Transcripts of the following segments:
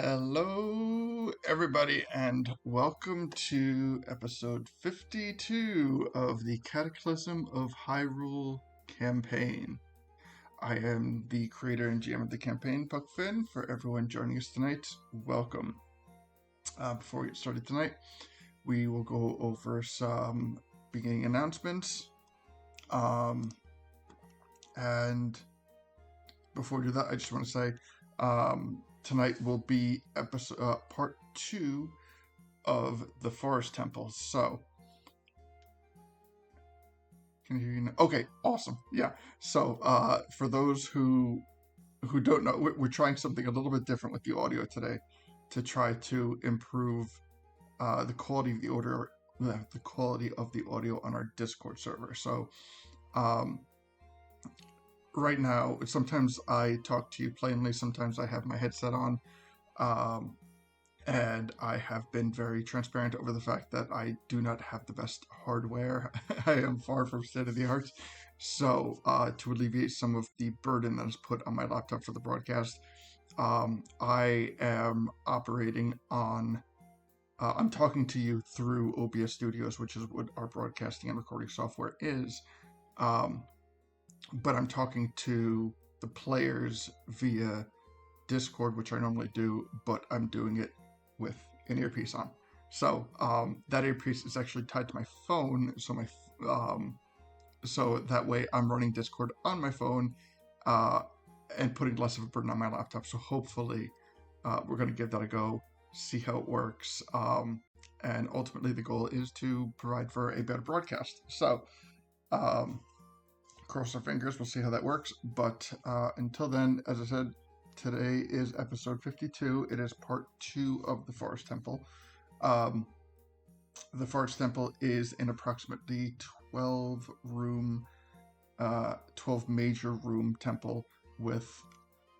Hello, everybody, and welcome to episode 52 of the Cataclysm of Hyrule campaign. I am the creator and GM of the campaign, Puckfin. For everyone joining us tonight, welcome. Before we get started tonight, we will go over some beginning announcements. And before we do that, I just want to say, tonight will be part 2 of the Forest Temple. So, can you hear you now? Okay, awesome. Yeah. So, for those who don't know, we're trying something a little bit different with the audio today to try to improve the quality of the audio on our Discord server. So, right now, sometimes I talk to you plainly, sometimes I have my headset on, and I have been very transparent over the fact that I do not have the best hardware. I am far from state-of-the-art. So, to alleviate some of the burden that is put on my laptop for the broadcast, I am operating on... I'm talking to you through OBS Studios, which is what our broadcasting and recording software is. But I'm talking to the players via Discord, which I normally do, but I'm doing it with an earpiece on. So that earpiece is actually tied to my phone, so so that way I'm running Discord on my phone and putting less of a burden on my laptop. So hopefully we're going to give that a go, see how it works, and ultimately the goal is to provide for a better broadcast. So cross our fingers, we'll see how that works. But until then, as I said, today is episode 52. It is part 2 of the Forest Temple. The Forest Temple is an approximately 12 major room temple with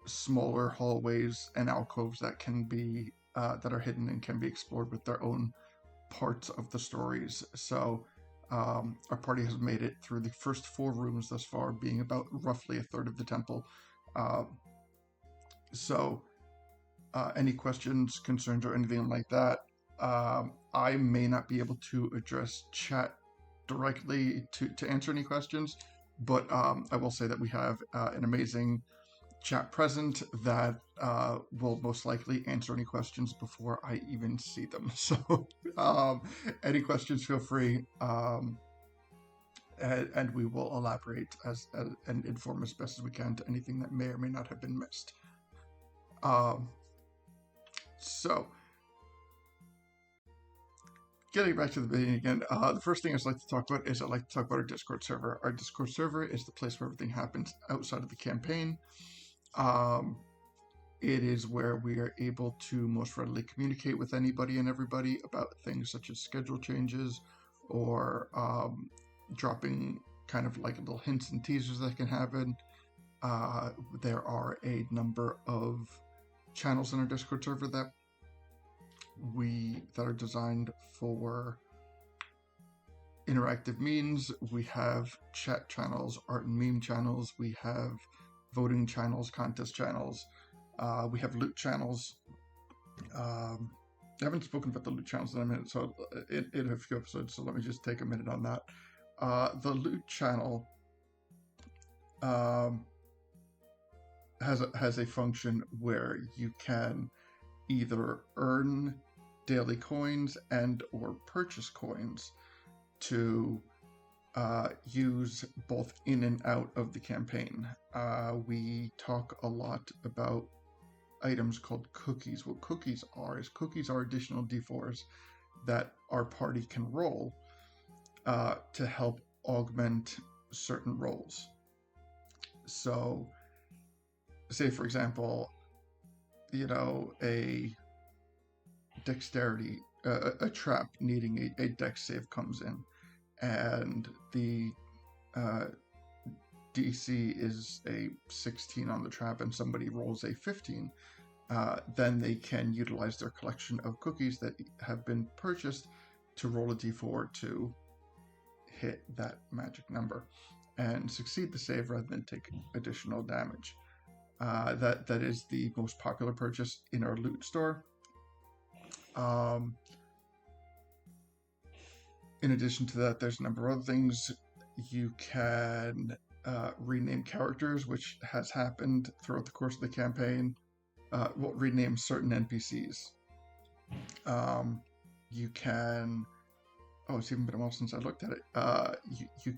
smaller hallways and alcoves that can be that are hidden and can be explored with their own parts of the stories. So our party has made it through the first 4 rooms thus far, being about roughly a third of the temple. So any questions, concerns, or anything like that, I may not be able to address chat directly to answer any questions, but I will say that we have an amazing chat present that will most likely answer any questions before I even see them. So any questions, feel free, and we will elaborate and inform as best as we can to anything that may or may not have been missed. So, getting back to the beginning again, the first thing I'd like to talk about is our Discord server. Our Discord server is the place where everything happens outside of the campaign. It is where we are able to most readily communicate with anybody and everybody about things such as schedule changes or dropping kind of like little hints and teasers that can happen. There are a number of channels in our Discord server that are designed for interactive means. We have chat channels, art and meme channels, we have voting channels, contest channels, we have loot channels. I haven't spoken about the loot channels in a minute, so in a few episodes, so let me just take a minute on that. The loot channel has a function where you can either earn daily coins and or purchase coins to use both in and out of the campaign. We talk a lot about items called cookies. What cookies are additional D4s that our party can roll to help augment certain rolls. So, say for example, a dexterity, a trap needing a dex save comes in, and the DC is a 16 on the trap and somebody rolls a 15, then they can utilize their collection of cookies that have been purchased to roll a d4 to hit that magic number and succeed the save rather than take additional damage. that is the most popular purchase in our loot store. Um, in addition to that, there's a number of other things. You can rename characters, which has happened throughout the course of the campaign. Rename certain NPCs. You can. Oh, it's even been a while since I looked at it.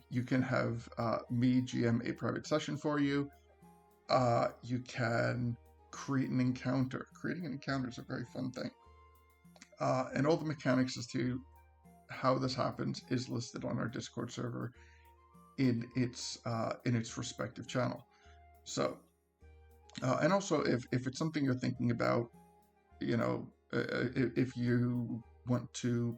You can have me GM a private session for you. You can create an encounter. Creating an encounter is a very fun thing. And all the mechanics as to how this happens is listed on our Discord server in its respective channel. So, and also if it's something you're thinking about, if you want to,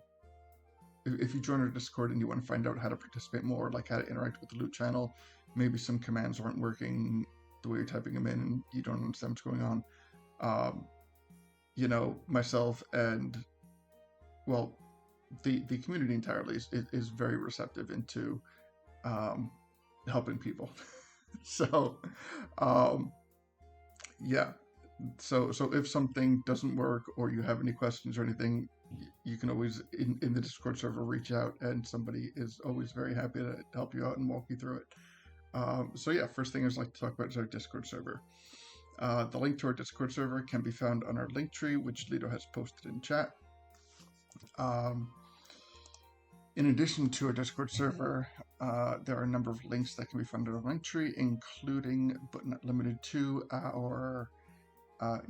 if you join our Discord and you want to find out how to participate more, like how to interact with the loot channel, maybe some commands aren't working the way you're typing them in and you don't understand what's going on. Myself and, well, the community entirely is very receptive into helping people. So, yeah. So if something doesn't work or you have any questions or anything, you can always, in the Discord server, reach out and somebody is always very happy to help you out and walk you through it. So yeah, first thing I'd like to talk about is our Discord server. The link to our Discord server can be found on our link tree, which Lido has posted in chat. In addition to our Discord server, there are a number of links that can be found on our link tree, including, but not limited to, our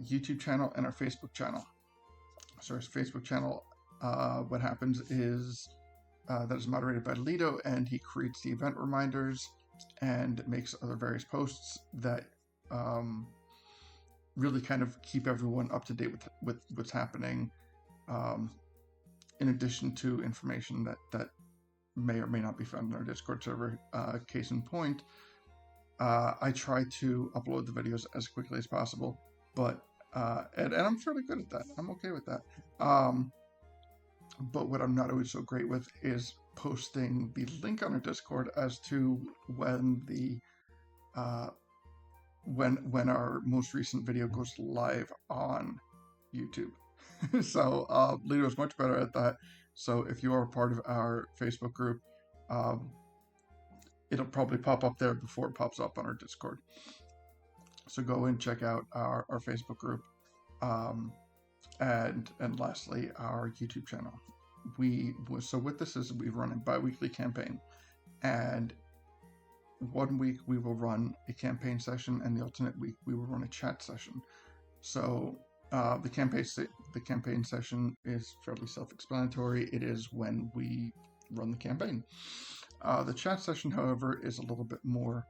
YouTube channel and our Facebook channel. So our Facebook channel, what happens is that is moderated by Lido, and he creates the event reminders and makes other various posts that really kind of keep everyone up to date with what's happening, in addition to information that may or may not be found in our Discord server. Case in point, I try to upload the videos as quickly as possible, but and I'm fairly good at that. I'm okay with that. But what I'm not always so great with is posting the link on our Discord as to when the when our most recent video goes live on YouTube. So Lido is much better at that. So if you are part of our Facebook group, it'll probably pop up there before it pops up on our Discord. So go and check out our Facebook group, and lastly our YouTube channel. So what this is, we run a bi-weekly campaign, and 1 week we will run a campaign session, and the alternate week we will run a chat session. So the campaign session is fairly self-explanatory. It is when we run the campaign. The chat session, however, is a little bit more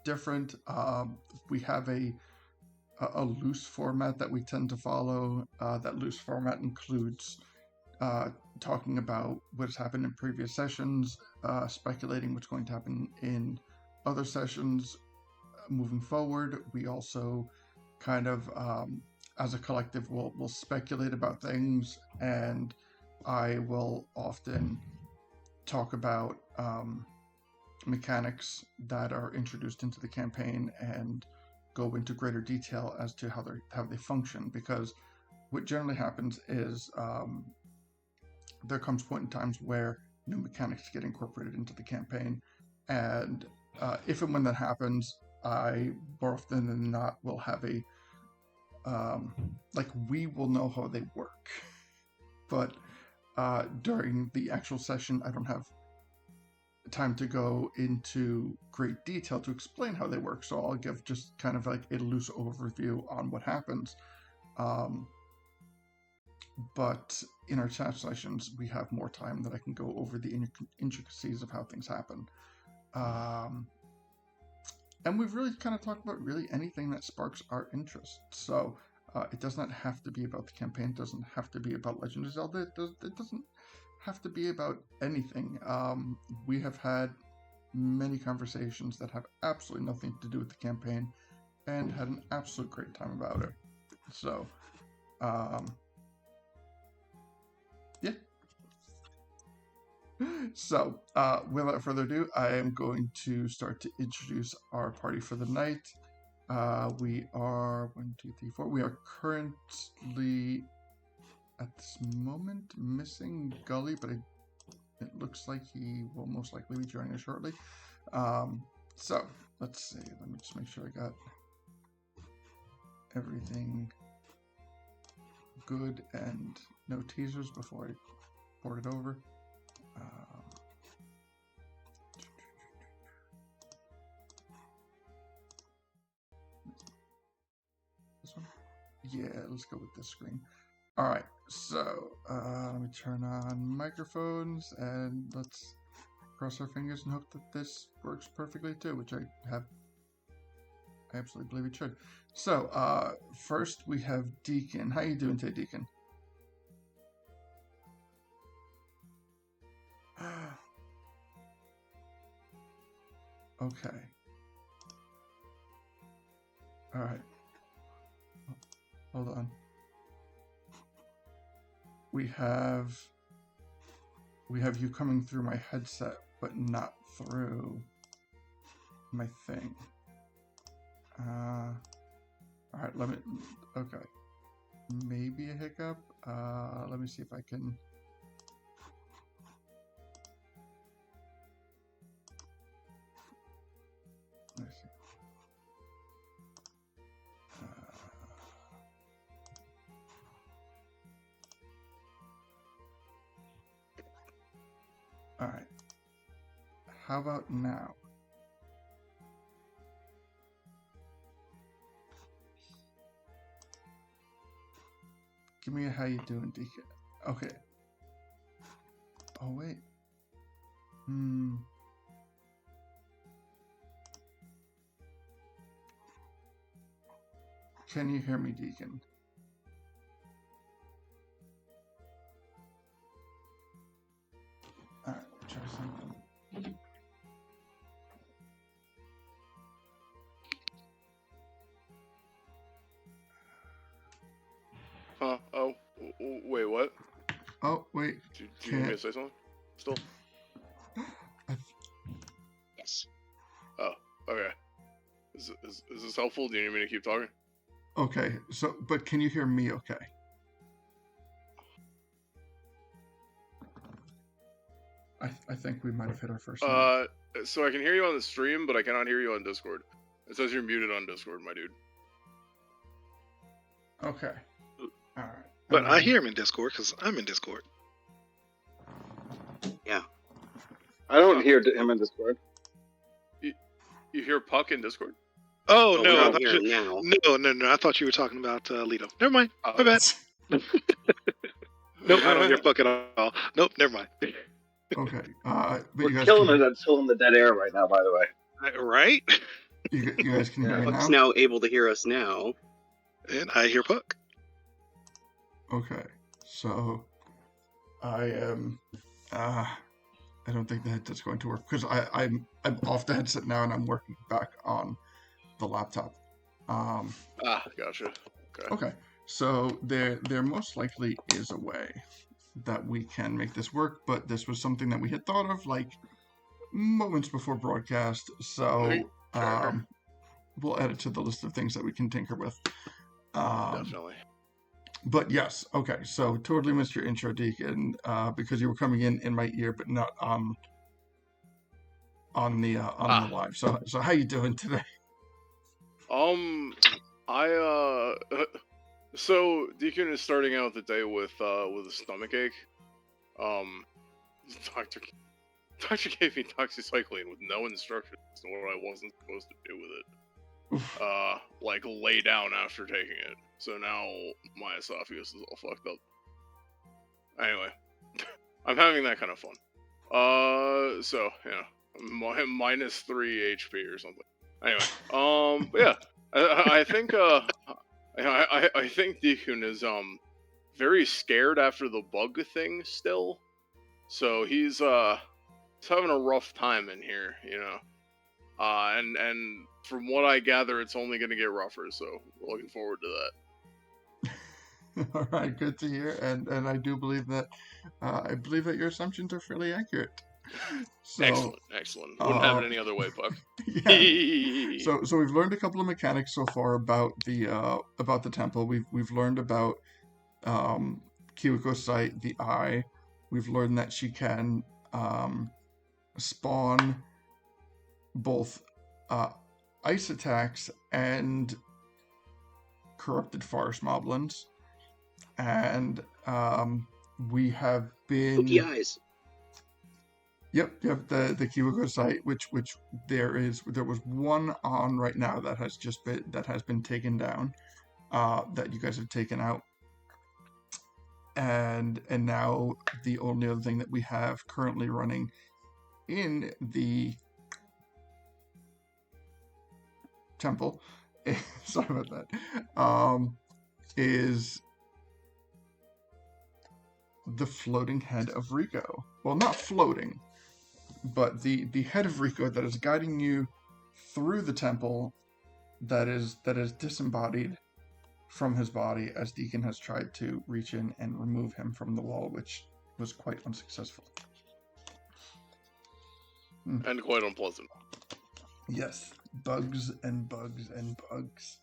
different. We have a loose format that we tend to follow. That loose format includes talking about what has happened in previous sessions, speculating what's going to happen in other sessions moving forward. We also kind of, as a collective, will speculate about things, and I will often talk about mechanics that are introduced into the campaign and go into greater detail as to how they function, because what generally happens is there comes point in times where new mechanics get incorporated into the campaign, and if and when that happens, I more often than not will have a we will know how they work, but during the actual session I don't have time to go into great detail to explain how they work, so I'll give just kind of like a loose overview on what happens. But in our chat sessions, we have more time that I can go over the intricacies of how things happen. And we've really kind of talked about really anything that sparks our interest. So it does not have to be about the campaign. It doesn't have to be about Legend of Zelda. It doesn't have to be about anything. We have had many conversations that have absolutely nothing to do with the campaign and had an absolute great time about it. So, yeah. So, without further ado, I am going to start to introduce our party for the night. We are 1, 2, 3, 4. We are currently at this moment missing Gully, but it looks like he will most likely be joining us shortly. So let's see. Let me just make sure I got everything good and no teasers before I port it over. This one? Yeah, let's go with this screen. All right, so let me turn on microphones and let's cross our fingers and hope that this works perfectly too, which I absolutely believe it should. So first we have Deacon. How you doing today, Deacon? Okay. All right. Hold on. We have you coming through my headset, but not through my thing. All right. Okay. Maybe a hiccup. Let me see if I can. Let's see. All right. How about now? Give me a how you doing, Deacon. Okay. Oh wait. Can you hear me, Deacon? All right. Try something. Huh? Oh, wait, what? Oh, wait. Do you want me to say something? Still? Yes. Oh, okay. Is this helpful? Do you need me to keep talking? Okay, so, but can you hear me okay? I think we might have hit our first note. So I can hear you on the stream, but I cannot hear you on Discord. It says you're muted on Discord, my dude. Okay. All right. But I hear him in Discord because I'm in Discord. Yeah. I don't hear him in Discord. You hear Puck in Discord? Oh, no. I thought hear you... now. No. I thought you were talking about Lito. Never mind. My bad. Nope, I don't hear Puck at all. Nope, never mind. Okay. But We're you guys killing it until in the dead air right now, by the way. Right? You guys can hear me Puck's now? now able to hear us now. And I hear Puck. Okay. So I am I don't think the headset's going to work because I'm off the headset now and I'm working back on the laptop. Gotcha. Okay. So there most likely is a way that we can make this work, but this was something that we had thought of like moments before broadcast. So we'll add it to the list of things that we can tinker with. Definitely. But yes, okay. So totally missed your intro, Deacon, because you were coming in my ear, but not on the live. So how you doing today? So Deacon is starting out the day with a stomach ache. Doctor gave me doxycycline with no instructions on what I wasn't supposed to do with it. Like lay down after taking it. So now my esophagus is all fucked up. Anyway, I'm having that kind of fun. So yeah, minus 3 HP or something. Anyway, but yeah, I think I think Deacon is very scared after the bug thing still. So he's having a rough time in here, you know. And from what I gather, it's only going to get rougher, so we're looking forward to that. All right, good to hear, and I do believe that I believe that your assumptions are fairly accurate. So, Excellent. Wouldn't have it any other way, Puck. yeah. So we've learned a couple of mechanics so far about the temple. We've learned about Kiwako's sight, the eye. We've learned that she can spawn both ice attacks and corrupted forest moblins, and we have been Spooky eyes. Yep, the Kiwako site, which there was one on right now that has been taken down, that you guys have taken out, and now the only other thing that we have currently running in the temple, sorry about that, is the floating head of Rico. Well, not floating, but the head of Rico that is guiding you through the temple, that is disembodied from his body, as Deacon has tried to reach in and remove him from the wall, which was quite unsuccessful. And quite unpleasant. Yes, bugs and bugs and bugs.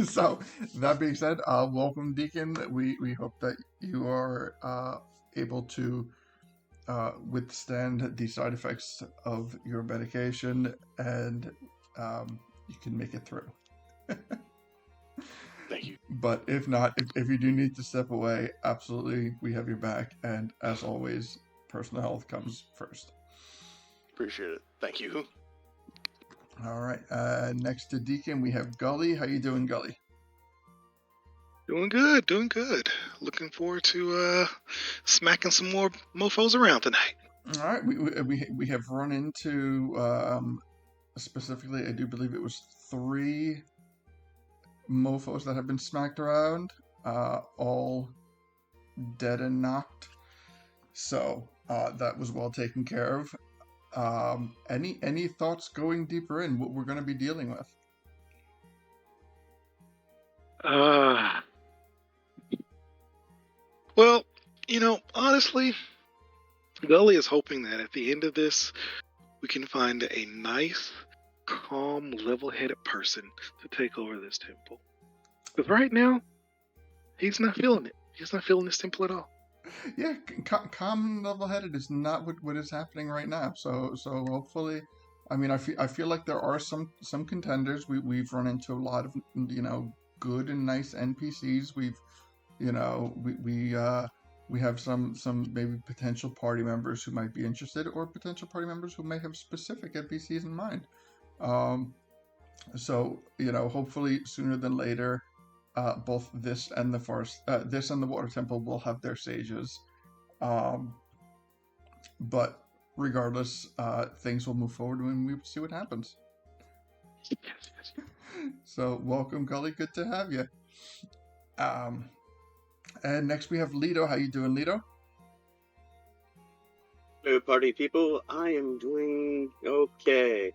So that being said, welcome, Deacon. We hope that you are able to withstand the side effects of your medication, and you can make it through. Thank you. But if not, if you do need to step away, absolutely, we have your back. And as always, personal health comes first. Appreciate it. Thank you. All right. Next to Deacon, we have Gully. How you doing, Gully? Doing good. Looking forward to smacking some more mofos around tonight. All right. We have run into specifically, I do believe it was 3 mofos that have been smacked around, all dead and knocked. So that was well taken care of. Any thoughts going deeper in what we're going to be dealing with? Well, honestly, Gully is hoping that at the end of this, we can find a nice, calm, level-headed person to take over this temple. Because right now, he's not feeling it. He's not feeling this temple at all. Yeah, calm and level-headed is not what is happening right now. So hopefully, I mean, I feel like there are some contenders. We've run into a lot of good and nice NPCs. We have some maybe potential party members who might be interested, or potential party members who may have specific NPCs in mind. So hopefully sooner than later, both this and the water temple will have their sages. But regardless, things will move forward when we see what happens. Yes. So welcome, Gully. Good to have you. And next we have Lido. How you doing, Lido? Hello, party people. I am doing okay.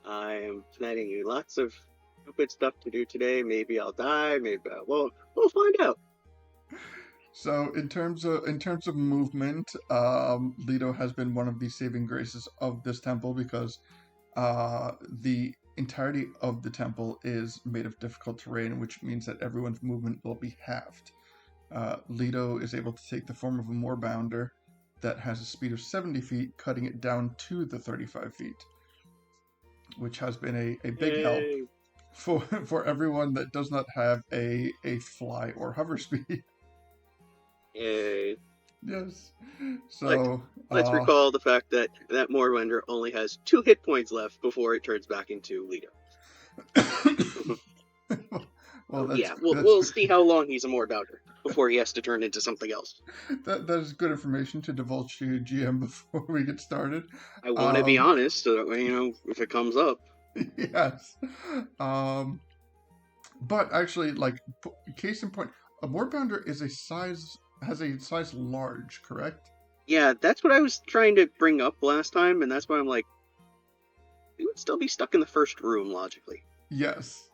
I am planning lots of stupid stuff to do today. Maybe I'll die. Maybe I won't. We'll find out. So in terms of movement, Lido has been one of the saving graces of this temple, because the entirety of the temple is made of difficult terrain, which means that everyone's movement will be halved. Lido is able to take the form of a moorbounder that has a speed of 70 feet, cutting it down to the 35 feet, which has been a big help for everyone that does not have a fly or hover speed. Yay. Yes. So Let's recall the fact that moorbounder only has 2 hit points left before it turns back into Lido. Well, we'll see how long he's a moorbounder before he has to turn into something else. That is good information to divulge to GM before we get started. I want to be honest, so that if it comes up. Yes. But actually, like, case in point, a moorbounder has a size large, correct? Yeah, that's what I was trying to bring up last time, and that's why I'm like, it would still be stuck in the first room logically. Yes.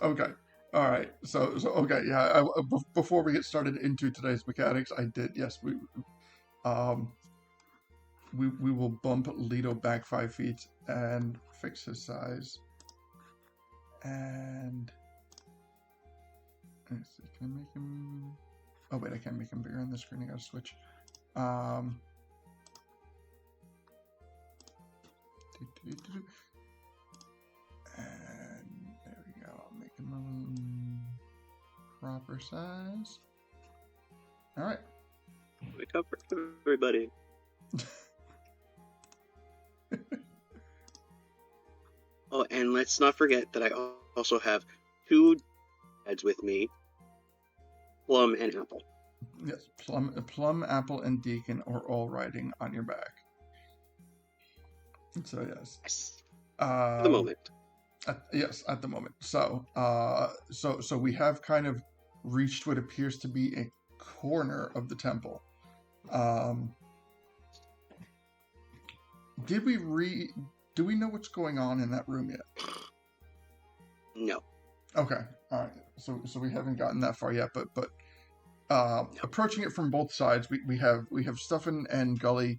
Okay. All right. So okay. Yeah. Before we get started into today's mechanics, I did. Yes. we will bump Leto back 5 feet and fix his size. And let's see, can I make him? Oh wait, I can't make him bigger on the screen. I gotta switch. And there we go. I'll make him proper size. All right. Wake up, everybody. Oh, and let's not forget that I also have 2 heads with me, Plum and Apple. Yes, Plum, Apple, and Deacon are all riding on your back. So yes. At the moment. Yes, at the moment. So, so we have kind of reached what appears to be a corner of the temple. Do we know what's going on in that room yet? No. Okay, all right. So we haven't gotten that far yet, but approaching it from both sides, we have Stuffin and Gully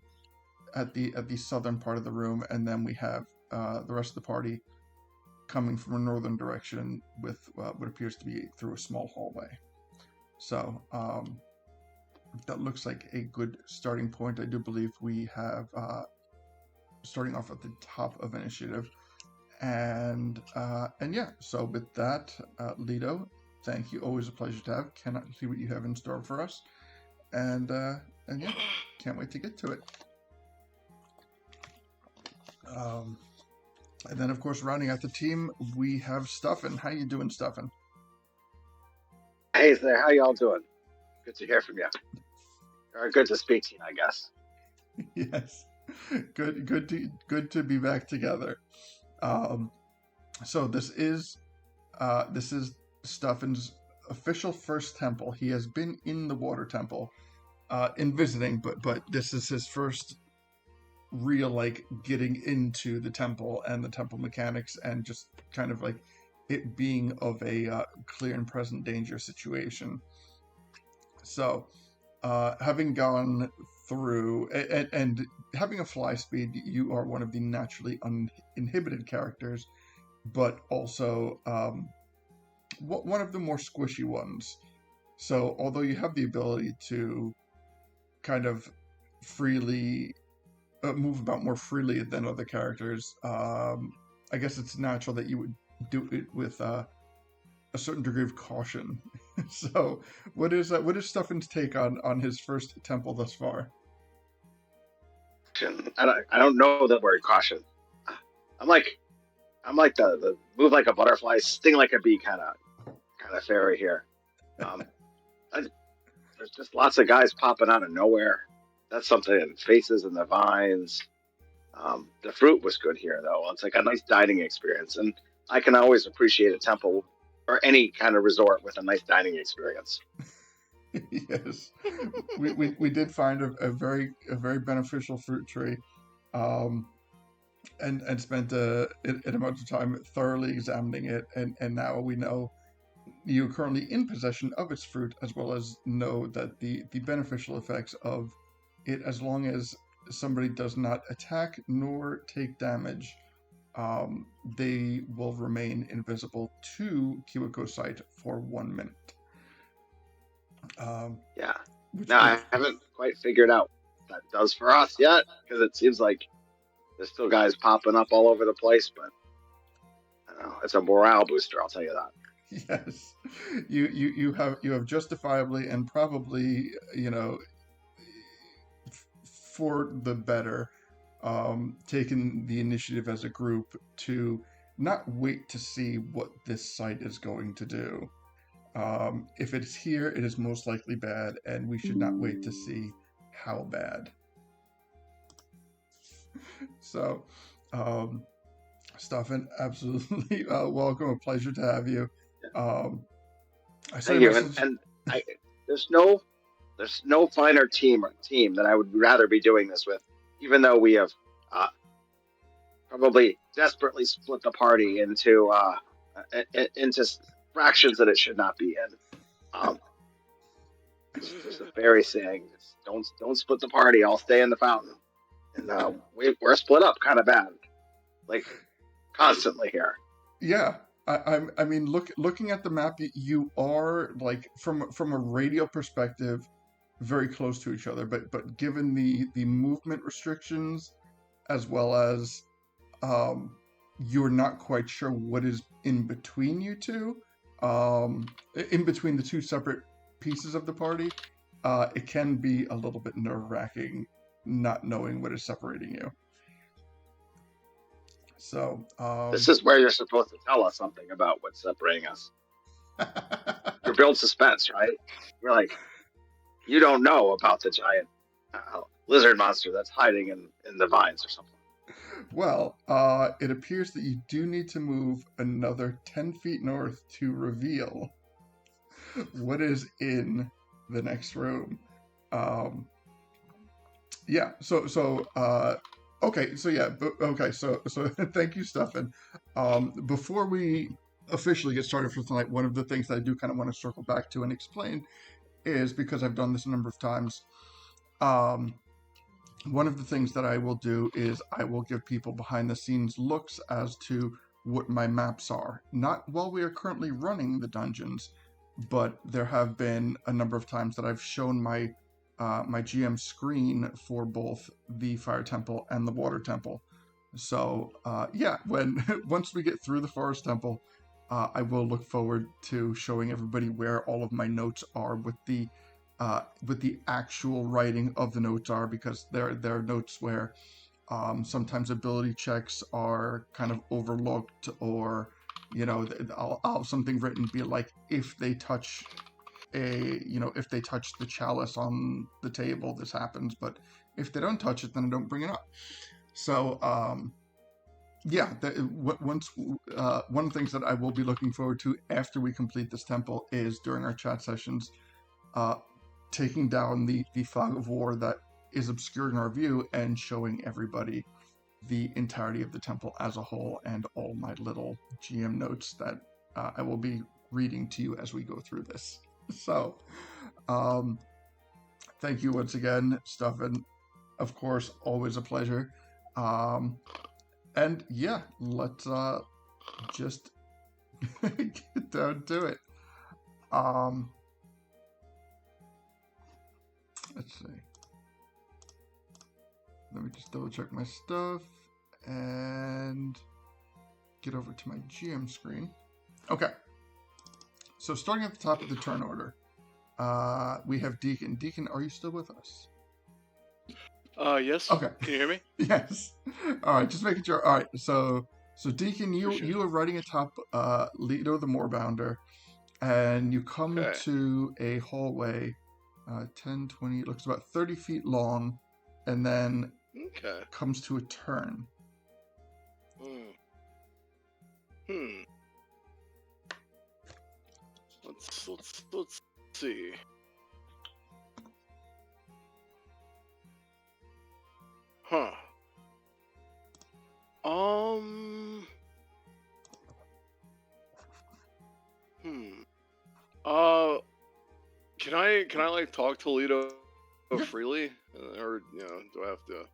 at the southern part of the room, and then we have the rest of the party coming from a northern direction with what appears to be through a small hallway. So that looks like a good starting point. I do believe we have starting off at the top of initiative, and yeah. So with that, Leto, thank you. Always a pleasure to have. Cannot see what you have in store for us, and yeah, can't wait to get to it. And then, of course, rounding out the team, we have Stuffin. How you doing, Stuffin? Hey there, how y'all doing? Good to hear from you. Or good to speak to you, I guess. Yes, good to be back together. So this is Stuffin's official first temple. He has been in the water temple, in visiting, but this is his first real getting into the temple and the temple mechanics, and just kind of it being of a clear and present danger situation. So having gone through and having a fly speed, you are one of the naturally uninhibited characters, but also one of the more squishy ones. So although you have the ability to kind of freely move about more freely than other characters, I guess it's natural that you would do it with a certain degree of caution. So what is Stuffin's take on his first temple thus far? I don't know the word caution. I'm like the move like a butterfly, sting like a bee kind of fairy here. There's just lots of guys popping out of nowhere. That's something in faces and the vines. The fruit was good here, though. It's like a nice dining experience, and I can always appreciate a temple or any kind of resort with a nice dining experience. Yes, we did find a very beneficial fruit tree, and spent an amount of time thoroughly examining it, and now we know you're currently in possession of its fruit, as well as know that the beneficial effects of it, as long as somebody does not attack nor take damage, they will remain invisible to Kiwako sight for 1 minute. Yeah. No, I haven't quite figured out what that does for us yet, because it seems like there's still guys popping up all over the place, but I don't know, it's a morale booster, I'll tell you that. Yes, you have justifiably and probably, for the better, taken the initiative as a group to not wait to see what this site is going to do. If it's here, it is most likely bad, and we should not wait to see how bad. So, Stuffin, absolutely welcome. A pleasure to have you. Thank you. And there's no finer team that I would rather be doing this with, even though we have probably desperately split the party into fractions that it should not be in. It's just a fairy saying, don't split the party. I'll stay in the fountain. And we're split up kind of bad, like constantly here. Yeah, I mean, looking at the map, you are like from a radial perspective, very close to each other. But given the movement restrictions, as well as you're not quite sure what is in between you two, in between the two separate pieces of the party, it can be a little bit nerve-wracking not knowing what is separating you. So, This is where you're supposed to tell us something about what's separating us. You build suspense, right? We're like, you don't know about the giant lizard monster that's hiding in the vines or something. Well, it appears that you do need to move another 10 feet north to reveal what is in the next room. Yeah, okay, so thank you, Stefan. Before we officially get started for tonight, one of the things that I do kind of want to circle back to and explain is, because I've done this a number of times, one of the things that I will do is I will give people behind the scenes looks as to what my maps are. Not while we are currently running the dungeons, but there have been a number of times that I've shown my GM screen for both the Fire Temple and the Water Temple. So yeah, once we get through the Forest Temple, I will look forward to showing everybody where all of my notes are with the actual writing of the notes are, because there are notes where sometimes ability checks are kind of overlooked, or I'll have something written be like, if they touch the chalice on the table, this happens, but if they don't touch it, then I don't bring it up. So yeah, one of the things that I will be looking forward to after we complete this temple is, during our chat sessions, taking down the fog of war that is obscuring our view and showing everybody the entirety of the temple as a whole, and all my little GM notes that I will be reading to you as we go through this. So, thank you once again, Stefan. Of course, always a pleasure. And yeah, let's just get down to it. Let's see. Let me just double check my stuff and get over to my GM screen. Okay. So starting at the top of the turn order, we have Deacon. Deacon, are you still with us? Yes. Okay. Can you hear me? Yes. All right, just making sure. All right, so Deacon, you are riding atop Leto the Moorbounder, and you come to a hallway, 10, 20, it looks about 30 feet long, and then comes to a turn. Let's see. Huh. Can I like talk to Leto freely, or do I have to?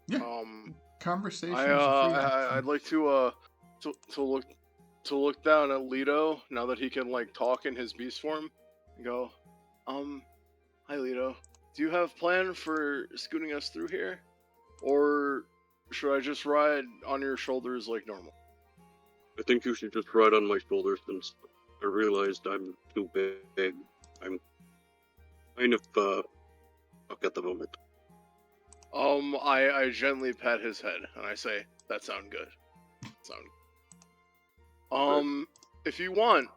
Yeah. Conversations. I'd like to look down at Leto now that he can like talk in his beast form, and go, hi Leto, do you have plan for scooting us through here, or should I just ride on your shoulders like normal? I think you should just ride on my shoulders, since I realized I'm too big. I'm kind of stuck at the moment. I gently pat his head and I say, that sounds good. If you want,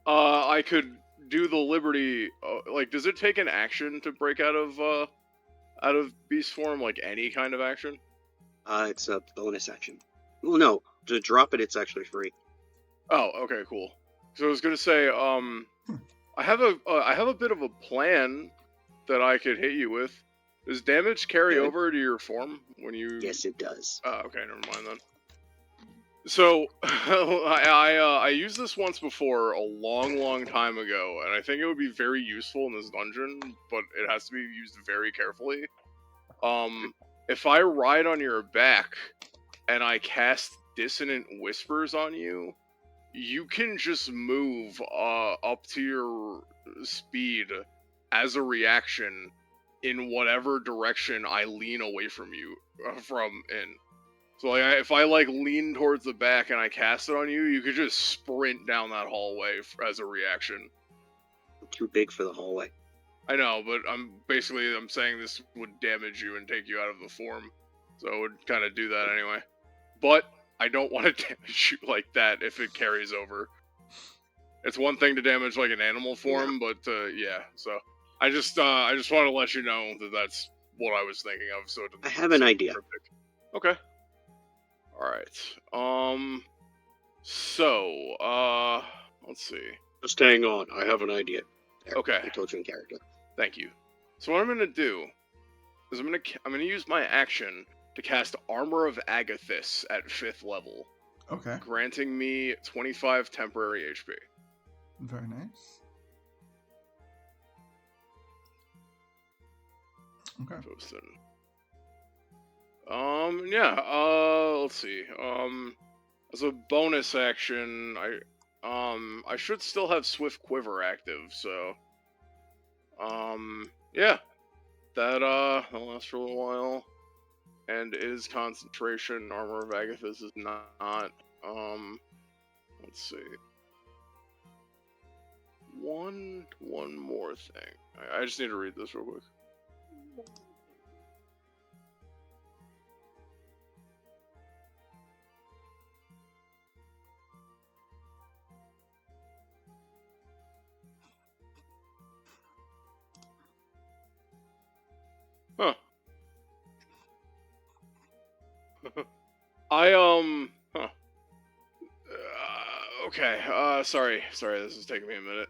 I could do the Liberty. Like, does it take an action to break out of beast form? Like any kind of action? It's a bonus action. Well, no, to drop it, it's actually free. Oh, okay, cool. So I was gonna say, I have a bit of a plan that I could hit you with. Does damage carry over to your form when you? Yes, it does. Oh, okay, never mind then. So I used this once before a long time ago, and I think it would be very useful in this dungeon, but it has to be used very carefully. If I ride on your back and I cast Dissonant Whispers on you, you can just move up to your speed as a reaction in whatever direction I lean away from you So like, if I like lean towards the back and I cast it on you, you could just sprint down that hallway as a reaction. I'm too big for the hallway. I know, but I'm saying this would damage you and take you out of the form, so it would kind of do that anyway. But I don't want to damage you like that if it carries over. It's one thing to damage like an animal form, but yeah. So I just want to let you know that that's what I was thinking of. So I have an idea. Cryptic. Okay. All right. So let's see. Just hang on. I have an idea. There, Okay. I told you in character. Thank you. So what I'm gonna do is I'm gonna use my action to cast Armor of Agathis at 5th level, Okay. granting me 25 temporary HP. Very nice. Okay. Posted. Yeah, let's see. As a bonus action, I should still have Swift Quiver active, so, yeah. That'll last for a little while. And is concentration. Armor of Agathis is not. Let's see. One more thing. I just need to read this real quick. Huh. Huh. Okay. Sorry, this is taking me a minute.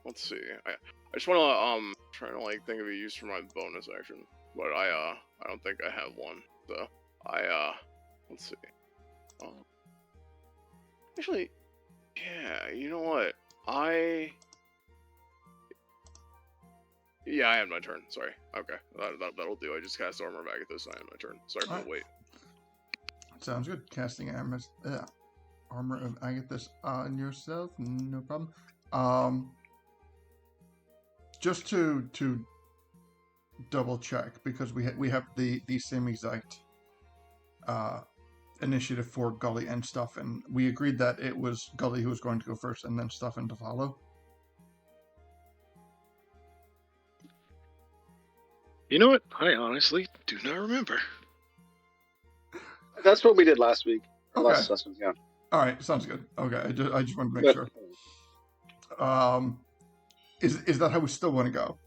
Let's see. I just want to, trying to, like, think of a use for my bonus action. But I don't think I have one. So, let's see. Actually, yeah, you know what? Yeah, I had my turn. Sorry. Okay, that'll do. I just cast Armor of Agathis. I had my turn. Sorry for the wait. Sounds good. Casting Armor of Agathis on yourself, no problem. Just to double check, because we have the same exact initiative for Gully and Stuffin. We agreed that it was Gully who was going to go first, and then Stuffin to follow. You know what? I honestly do not remember. That's what we did last week. Okay. Last session, yeah. All right, sounds good. Okay, I just wanted to make sure. Is that how we still want to go?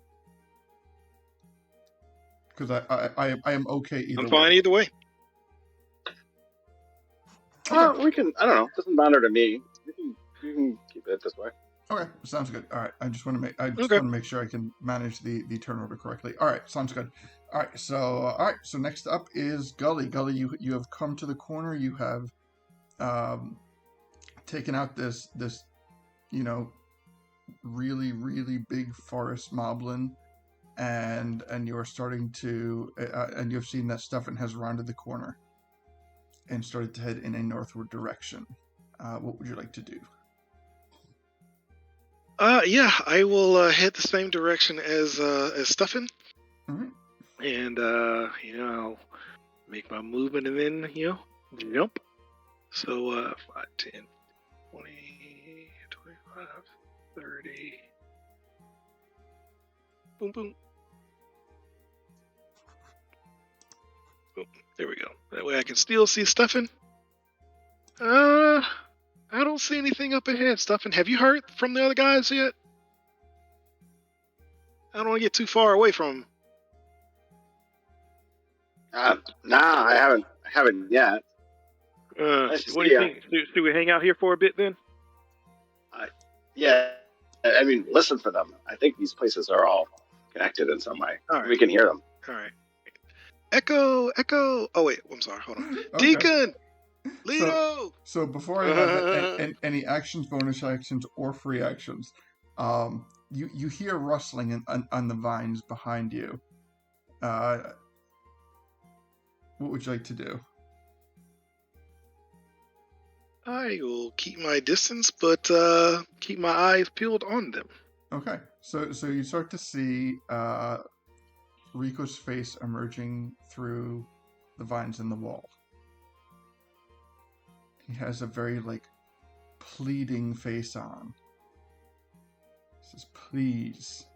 Because I am okay either way. I'm fine either way. Okay. We can. I don't know. It doesn't matter to me. You can keep it this way. Okay, sounds good. All right, I just want to make sure I can manage the turn order correctly. All right, sounds good. All right, so next up is Gully. Gully, you have come to the corner. You have taken out this really big forest moblin, and you're starting to and you've seen that Stuffin has rounded the corner and started to head in a northward direction. What would you like to do? Yeah, I will head the same direction as Stuffin. Mm-hmm. And I'll make my movement and then jump. So 5, 10, 20, 25, 30. Boom, boom. Boom. There we go. That way I can still see Stuffin. I don't see anything up ahead, Stuffin. Have you heard from the other guys yet? I don't want to get too far away from them. Nah, I haven't yet. What do you think? Should we hang out here for a bit then? Yeah, I mean, listen for them. I think these places are all connected in some way. All right. We can hear them. All right. Echo. Oh wait, I'm sorry. Hold on. Okay. Deacon, Lito. So before I have any actions, bonus actions, or free actions, you hear rustling on the vines behind you. What would you like to do? I will keep my distance, but keep my eyes peeled on them. Okay, so you start to see Rico's face emerging through the vines in the wall. He has a very pleading face on. He says, "Please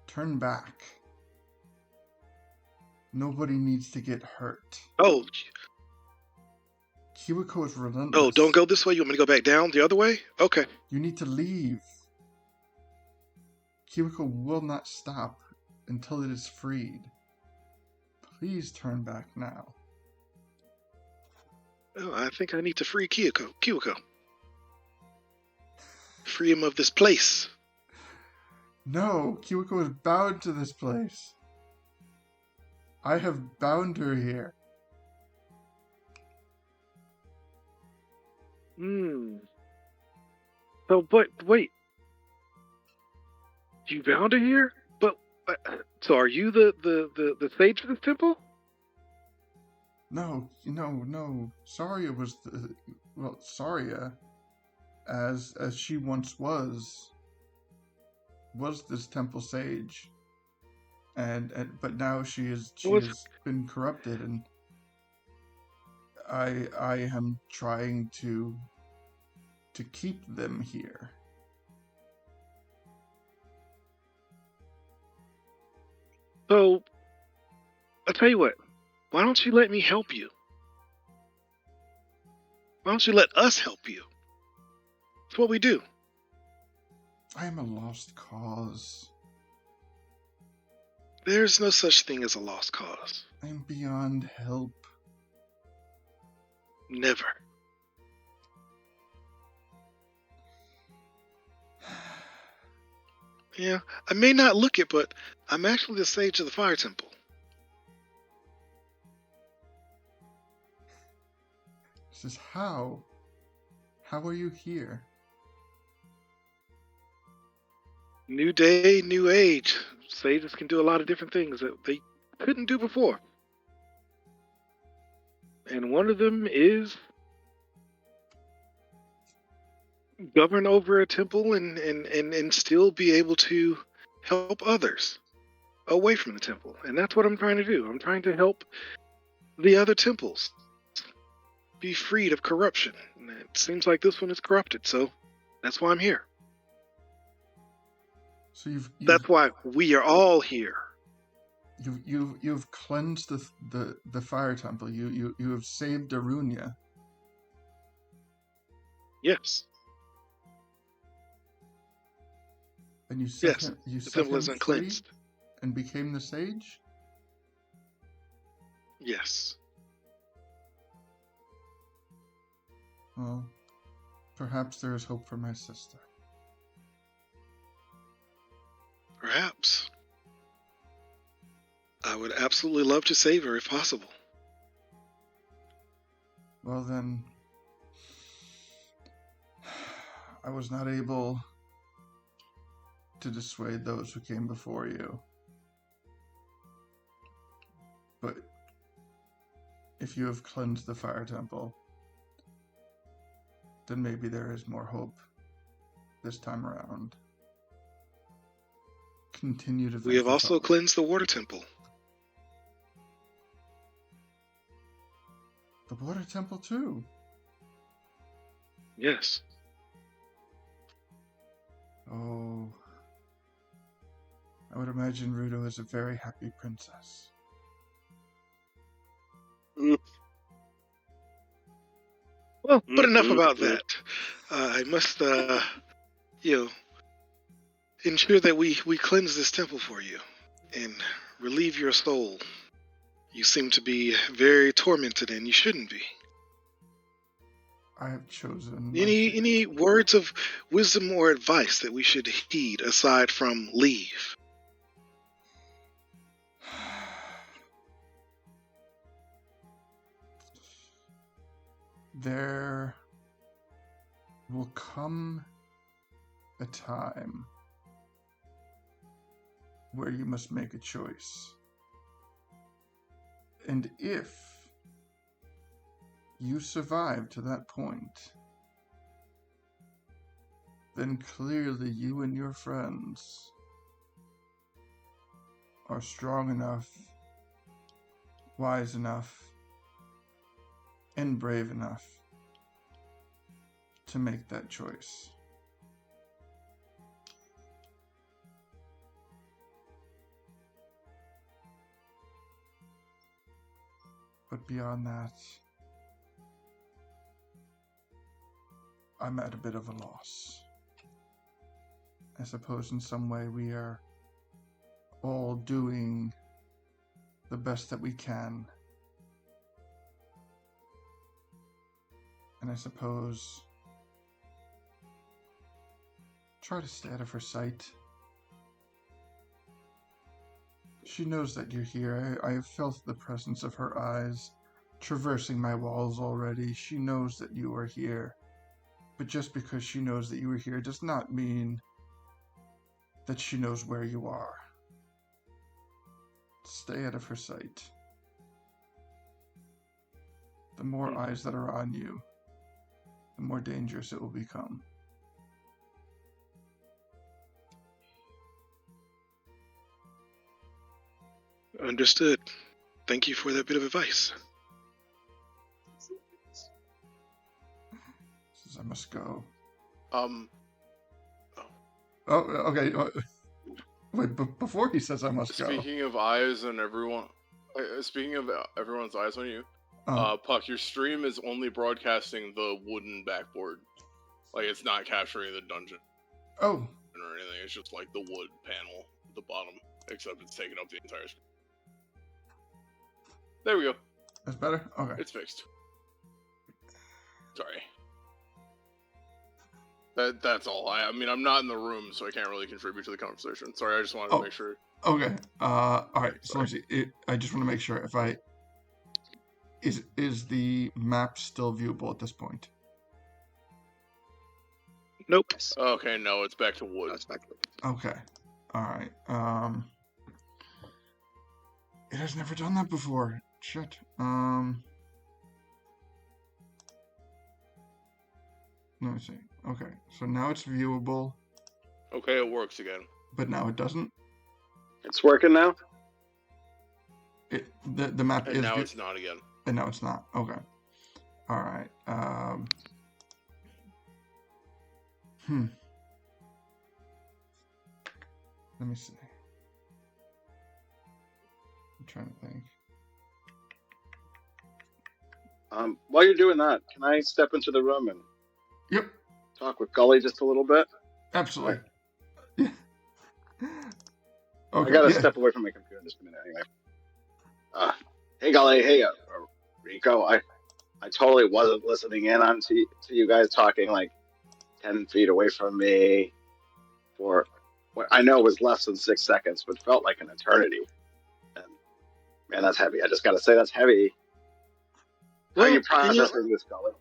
turn back. Nobody needs to get hurt." Oh, Kiwako is relentless. don't go this way. You want me to go back down the other way? Okay. You need to leave. Kiwako will not stop until it is freed. Please turn back now. Oh, I think I need to free Kiwako. Free him of this place. No, Kiwako is bound to this place. I have bound her here. So, but wait. You bound her here? But so are you the sage for this temple? No. Saria was Saria, as she once was this temple sage, but now she has been corrupted, and I am trying to keep them here. So, I'll tell you what. Why don't you let me help you? Why don't you let us help you? It's what we do. I am a lost cause. There's no such thing as a lost cause. I am beyond help. Never. Yeah, I may not look it, but I'm actually the sage of the fire temple. Says, how? How are you here? New day, new age. Sages can do a lot of different things that they couldn't do before. And one of them is govern over a temple and still be able to help others away from the temple. And that's what I'm trying to do. I'm trying to help the other temples be freed of corruption. And it seems like this one is corrupted, so that's why I'm here. So that's why we are all here. You've cleansed the fire temple. You have saved Arunia. Yes. And you set yes. him, you the set temple him isn't free cleansed. And became the sage? Yes. Well, perhaps there is hope for my sister. Perhaps. I would absolutely love to save her if possible. Well then, I was not able to dissuade those who came before you. But if you have cleansed the fire temple, then maybe there is more hope this time around. Continue to. We have also cleansed the water temple. The water temple too? Yes. Oh. I would imagine Rudo is a very happy princess. Well, but enough about that. I must, ensure that we cleanse this temple for you and relieve your soul. You seem to be very tormented, and you shouldn't be. I have chosen. Any words of wisdom or advice that we should heed aside from leave? there will come a time where you must make a choice. And if you survive to that point, then clearly you and your friends are strong enough, wise enough, and brave enough to make that choice. But beyond that, I'm at a bit of a loss. I suppose in some way we are all doing the best that we can. And I suppose try to stay out of her sight. She knows that you're here. I have felt the presence of her eyes traversing my walls already. She knows that you are here. But just because she knows that you are here does not mean that she knows where you are. Stay out of her sight. The more eyes that are on you, the more dangerous it will become. Understood. Thank you for that bit of advice. Says I must go. Oh, okay. Wait, before he says I must go. Speaking of eyes and everyone, speaking of everyone's eyes on you, Puck, your stream is only broadcasting the wooden backboard. Like, it's not capturing the dungeon Oh, or anything. It's just like the wood panel at the bottom, except it's taking up the entire screen. There we go. that's better? Okay. It's fixed. Sorry. That's all. I mean, I'm not in the room, so I can't really contribute to the conversation. Sorry, I just wanted to make sure. Okay. Alright, so let's see. I just want to make sure if I... Is the map still viewable at this point? Nope. Okay, no, it's back to wood. That's back. Okay. Alright. It has never done that before. Shit. Let me see. Okay, so now it's viewable, Okay, it works again. but now it doesn't. It's working now? The map And is now it's not again. and now it's not. Okay. Alright. Let me see. I'm trying to think. While you're doing that, can I step into the room and Yep, talk with Gully just a little bit? absolutely. Yeah. I Okay. gotta Yeah. step away from my computer just a minute anyway. Hey Gully, hey Rico, I totally wasn't listening in on to you guys talking like 10 feet away from me for what I know was less than 6 seconds, but felt like an eternity. And man, that's heavy. I just gotta say that's heavy. How are you processing this, Gully?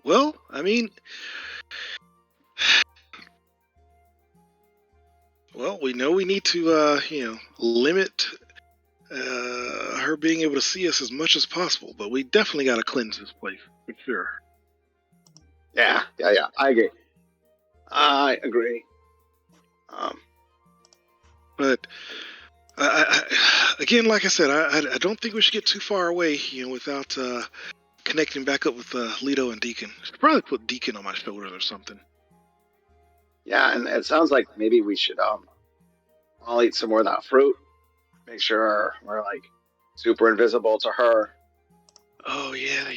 Well, I mean, well, we know we need to, limit her being able to see us as much as possible, but we definitely got to cleanse this place for sure. Yeah. I agree. But again, like I said, I don't think we should get too far away, without connecting back up with Leto and Deacon. I should probably put Deacon on my shoulders or something. Yeah, and it sounds like maybe we should all eat some more of that fruit. Make sure we're like super invisible to her. Oh yeah.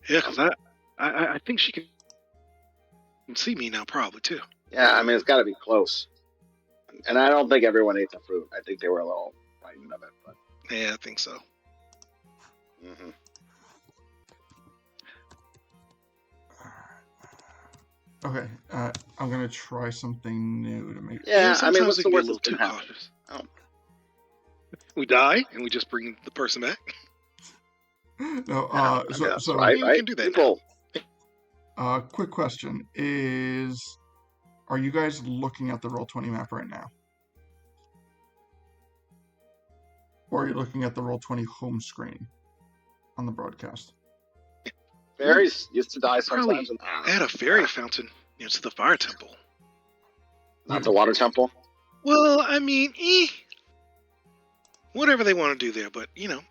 Yeah, because I think she can see me now, probably too. Yeah, I mean it's got to be close. And I don't think everyone ate the fruit. I think they were a little frightened of it, but Yeah, I think so. mm-hmm. Okay. I'm gonna try something new to make. Yeah, I mean, sometimes what's we the can be a worst little that's too gonna happen? cautious. We die and we just bring the person back. No, That's so right, we right? can do that People, quick question is, are you guys looking at the Roll20 map right now? Or are you looking at the Roll20 home screen on the broadcast? fairies used to die Probably sometimes. at a fairy fountain near to the fire temple. Not the water temple. Well, I mean, whatever they want to do there, but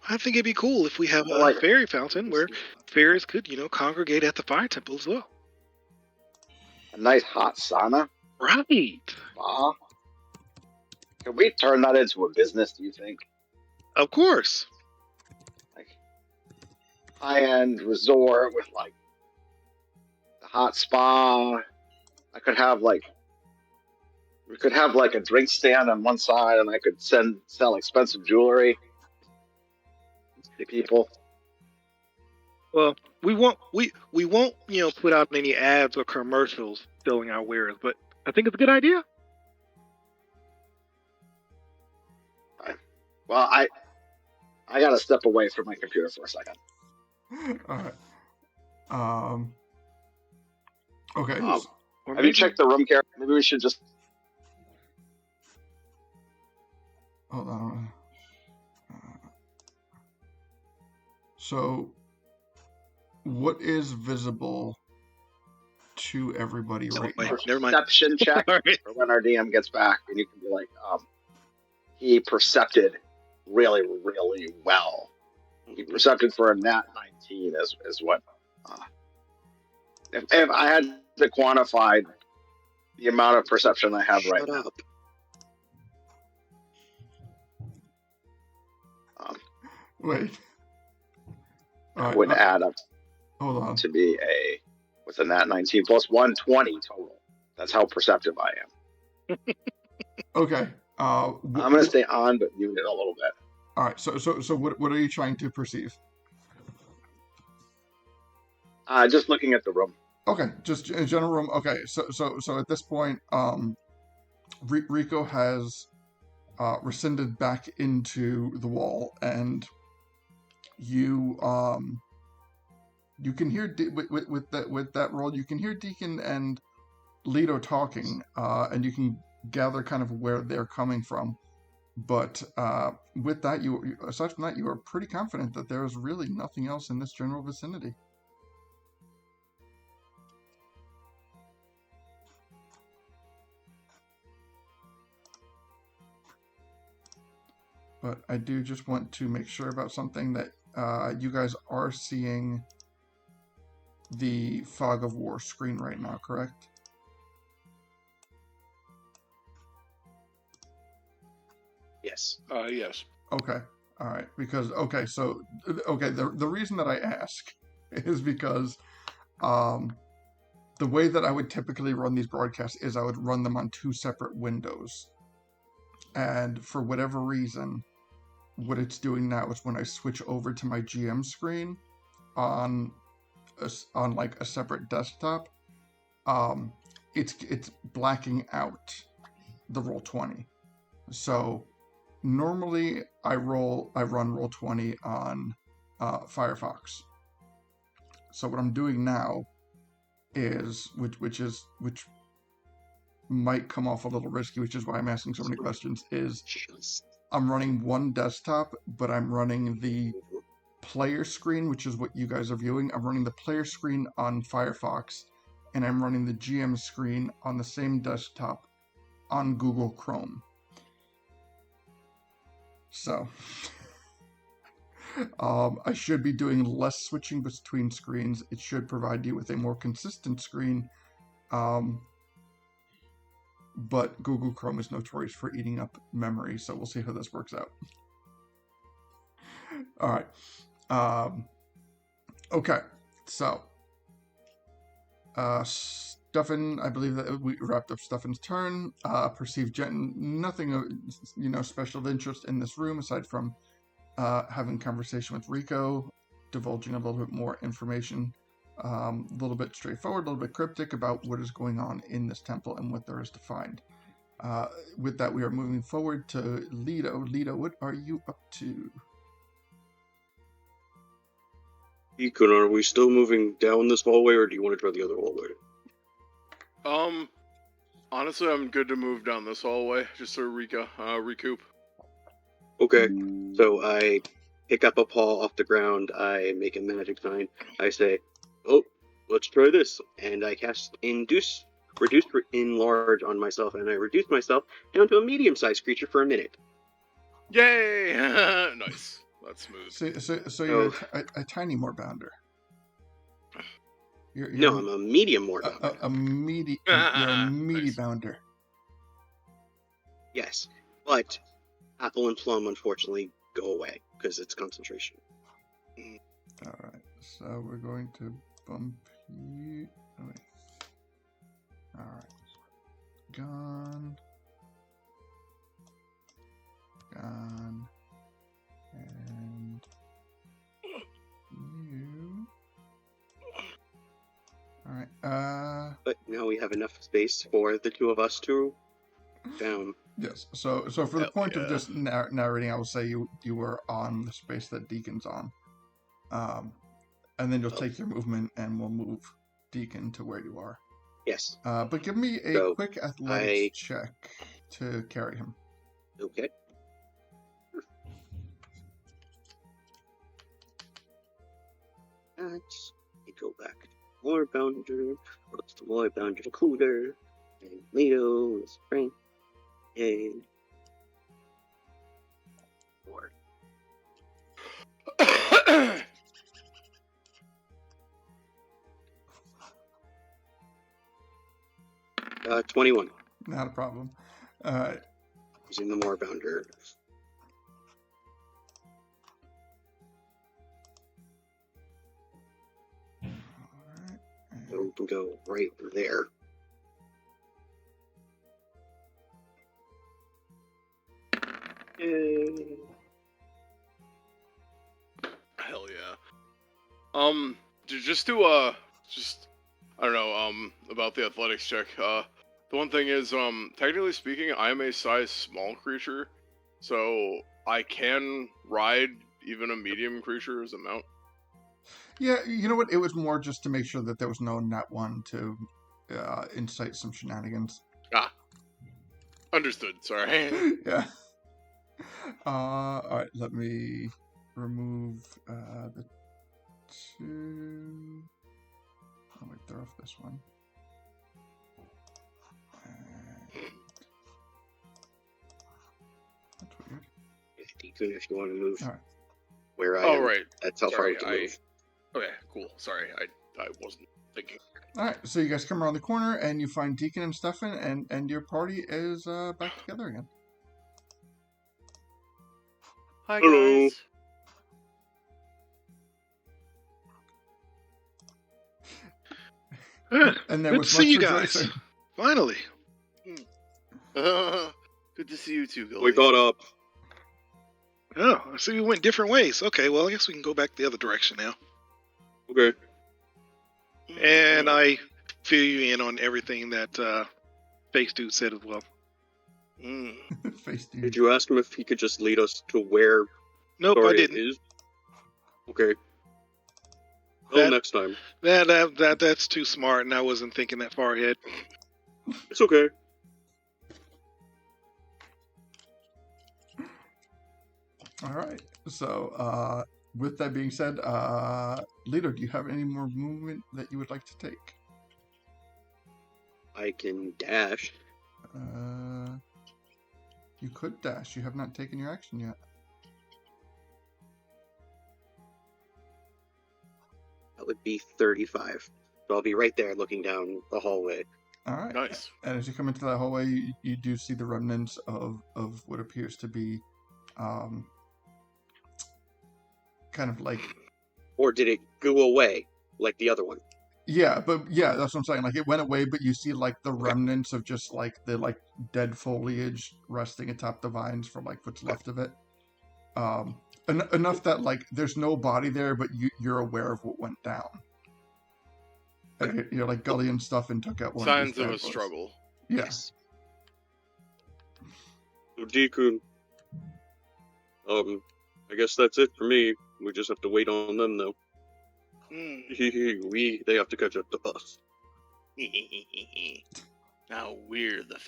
I think it'd be cool if we have a fairy fountain where fairies could, congregate at the fire temple as well. A nice hot sauna. Right. Spa. Can we turn that into a business, do you think? Of course. Like high-end resort with like the hot spa. We could have like a drink stand on one side, and I could sell expensive jewelry to people. Well, we won't put out any ads or commercials selling our wares, but I think it's a good idea. Well, I gotta step away from my computer for a second. All right. Okay. Have you checked the room, Karen? Maybe we should just. Hold on. So, what is visible to everybody right now? Never mind. Perception check for when our DM gets back, and you can be like, he percepted really, really well. He percepted for a nat 19 is what. If I had to quantify the amount of perception I have right now. Wait. Would add up hold on. to be with a nat 19 plus 120 total. That's how perceptive I am. Okay. I'm gonna stay on, but mute it a little bit. All right. So what are you trying to perceive? Just looking at the room. Okay, just in general room. Okay, so at this point, Rico has rescinded back into the wall, and you can hear with that roll, you can hear Deacon and Leto talking, and you can gather kind of where they're coming from. But with that, aside from that, you are pretty confident that there is really nothing else in this general vicinity. But I do just want to make sure about something, that you guys are seeing the Fog of War screen right now, correct? Yes. Yes. Okay. All right. Because the reason that I ask is because the way that I would typically run these broadcasts is I would run them on two separate windows. And for whatever reason, what it's doing now is when I switch over to my GM screen on like a separate desktop, it's blacking out the Roll20. So normally I run Roll20 on Firefox. So what I'm doing now is, which might come off a little risky, which is why I'm asking so many questions, is I'm running one desktop, but I'm running the player screen, which is what you guys are viewing. I'm running the player screen on Firefox, and I'm running the GM screen on the same desktop on Google Chrome. So I should be doing less switching between screens. It should provide you with a more consistent screen. But Google Chrome is notorious for eating up memory, so we'll see how this works out. All right. Okay, so Stefan, I believe that we wrapped up Stefan's turn. Perceived nothing of special of interest in this room aside from having conversation with Rico, divulging a little bit more information. A little bit straightforward, a little bit cryptic about what is going on in this temple and what there is to find. With that, we are moving forward to Lido. Lido, what are you up to? Deacon, are we still moving down this hallway, or do you want to try the other hallway? Honestly, I'm good to move down this hallway just to recoup. Okay, so I pick up a paw off the ground, I make a magic sign, I say, oh, let's try this, and I cast reduce enlarge on myself, and I reduce myself down to a medium-sized creature for a minute. Yay! Nice. That's smooth. So you're a tiny moorbounder. No, I'm a medium moorbounder. You're a meaty Nice. bounder. Yes, but apple and plum unfortunately go away because it's concentration. All right, so we're going to bump you. Oh, wait. All right, gone, and you. All right. But now we have enough space for the two of us to down. Yes. So for the point of yeah. just narrating, I will say you were on the space that Deacon's on, and then you'll take your movement, and we'll move Deacon to where you are. Yes. But give me a quick athletics check to carry him. Okay. Let's go back to Moorbounder. What's the Moorbounder cooler? And Lido is Frank. And 4. 21. Not a problem. Using the Moorbounder. Alright. So we can go right there. Hell yeah. Just to just I don't know about the athletics check. The one thing is technically speaking, I'm a size small creature, so I can ride even a medium creature as a mount. Yeah, you know what? It was more just to make sure that there was no nat one to incite some shenanigans. Ah, understood. Sorry. Yeah. All right. Let me remove the 2. Let me throw off this one. That's weird. Deacon, if you want to move All right. where I Oh am, right. that's how far you can move. Okay, cool. Sorry, I wasn't thinking. All right. So you guys come around the corner and you find Deacon and Stefan, and your party is back together again. Hi Hello. guys. And there Good was to see much you guys. rejoicing. Finally. Good to see you too, Gilly. We got up. Oh, I see we went different ways. Okay, well, I guess we can go back the other direction now. Okay. And I fill you in on everything that Face Dude said as well. Face dude. Did you ask him if he could just lead us to where Nope, I Soria didn't. is? Okay. Well, That- next time. That's too smart, and I wasn't thinking that far ahead. It's okay. All right. So, with that being said, Lido, do you have any more movement that you would like to take? I can dash. You could dash. You have not taken your action yet. That would be 35. So I'll be right there looking down the hallway. All right. Nice. And as you come into that hallway, you do see the remnants of what appears to be, kind of like. Or did it go away like the other one? Yeah, but yeah, that's what I'm saying. Like it went away, but you see like the remnants of just like the like dead foliage resting atop the vines from like what's left of it. Enough that like there's no body there, but you're aware of what went down. Like, you're like Gully and stuff and took out one. Signs of of a these bad boys. struggle. Yes. So Deku, I guess that's it for me. We just have to wait on them, though. They have to catch up to us. Now we're the.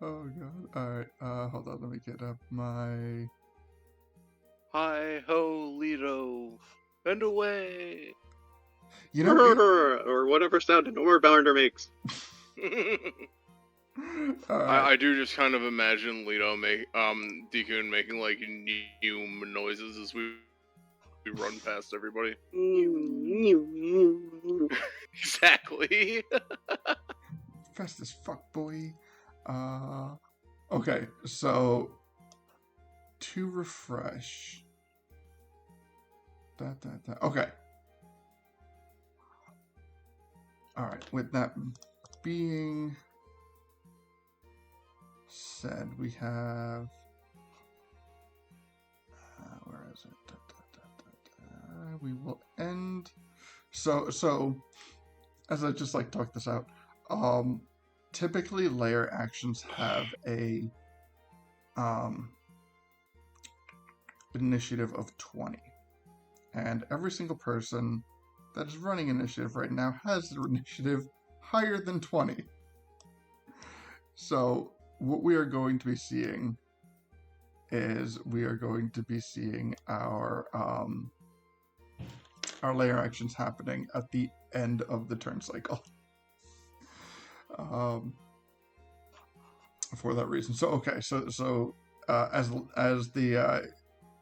Oh god. Alright, hold on, let me get up my... Hi ho, Lido, and away. You know, Or whatever sound a Norma Bounder makes. alright. I do just kind of imagine Lido Deacon making like new noises as we run past everybody. Exactly. Fast as fuck, boy. Okay, so to refresh. Okay. Alright, with that being said, we have... where is it? We will end... So, as I just like talk this out, typically layer actions have a initiative of 20. And every single person that is running initiative right now has their initiative higher than 20. So what we are going to be seeing is we are going to be seeing our layer actions happening at the end of the turn cycle. For that reason. So okay, so as the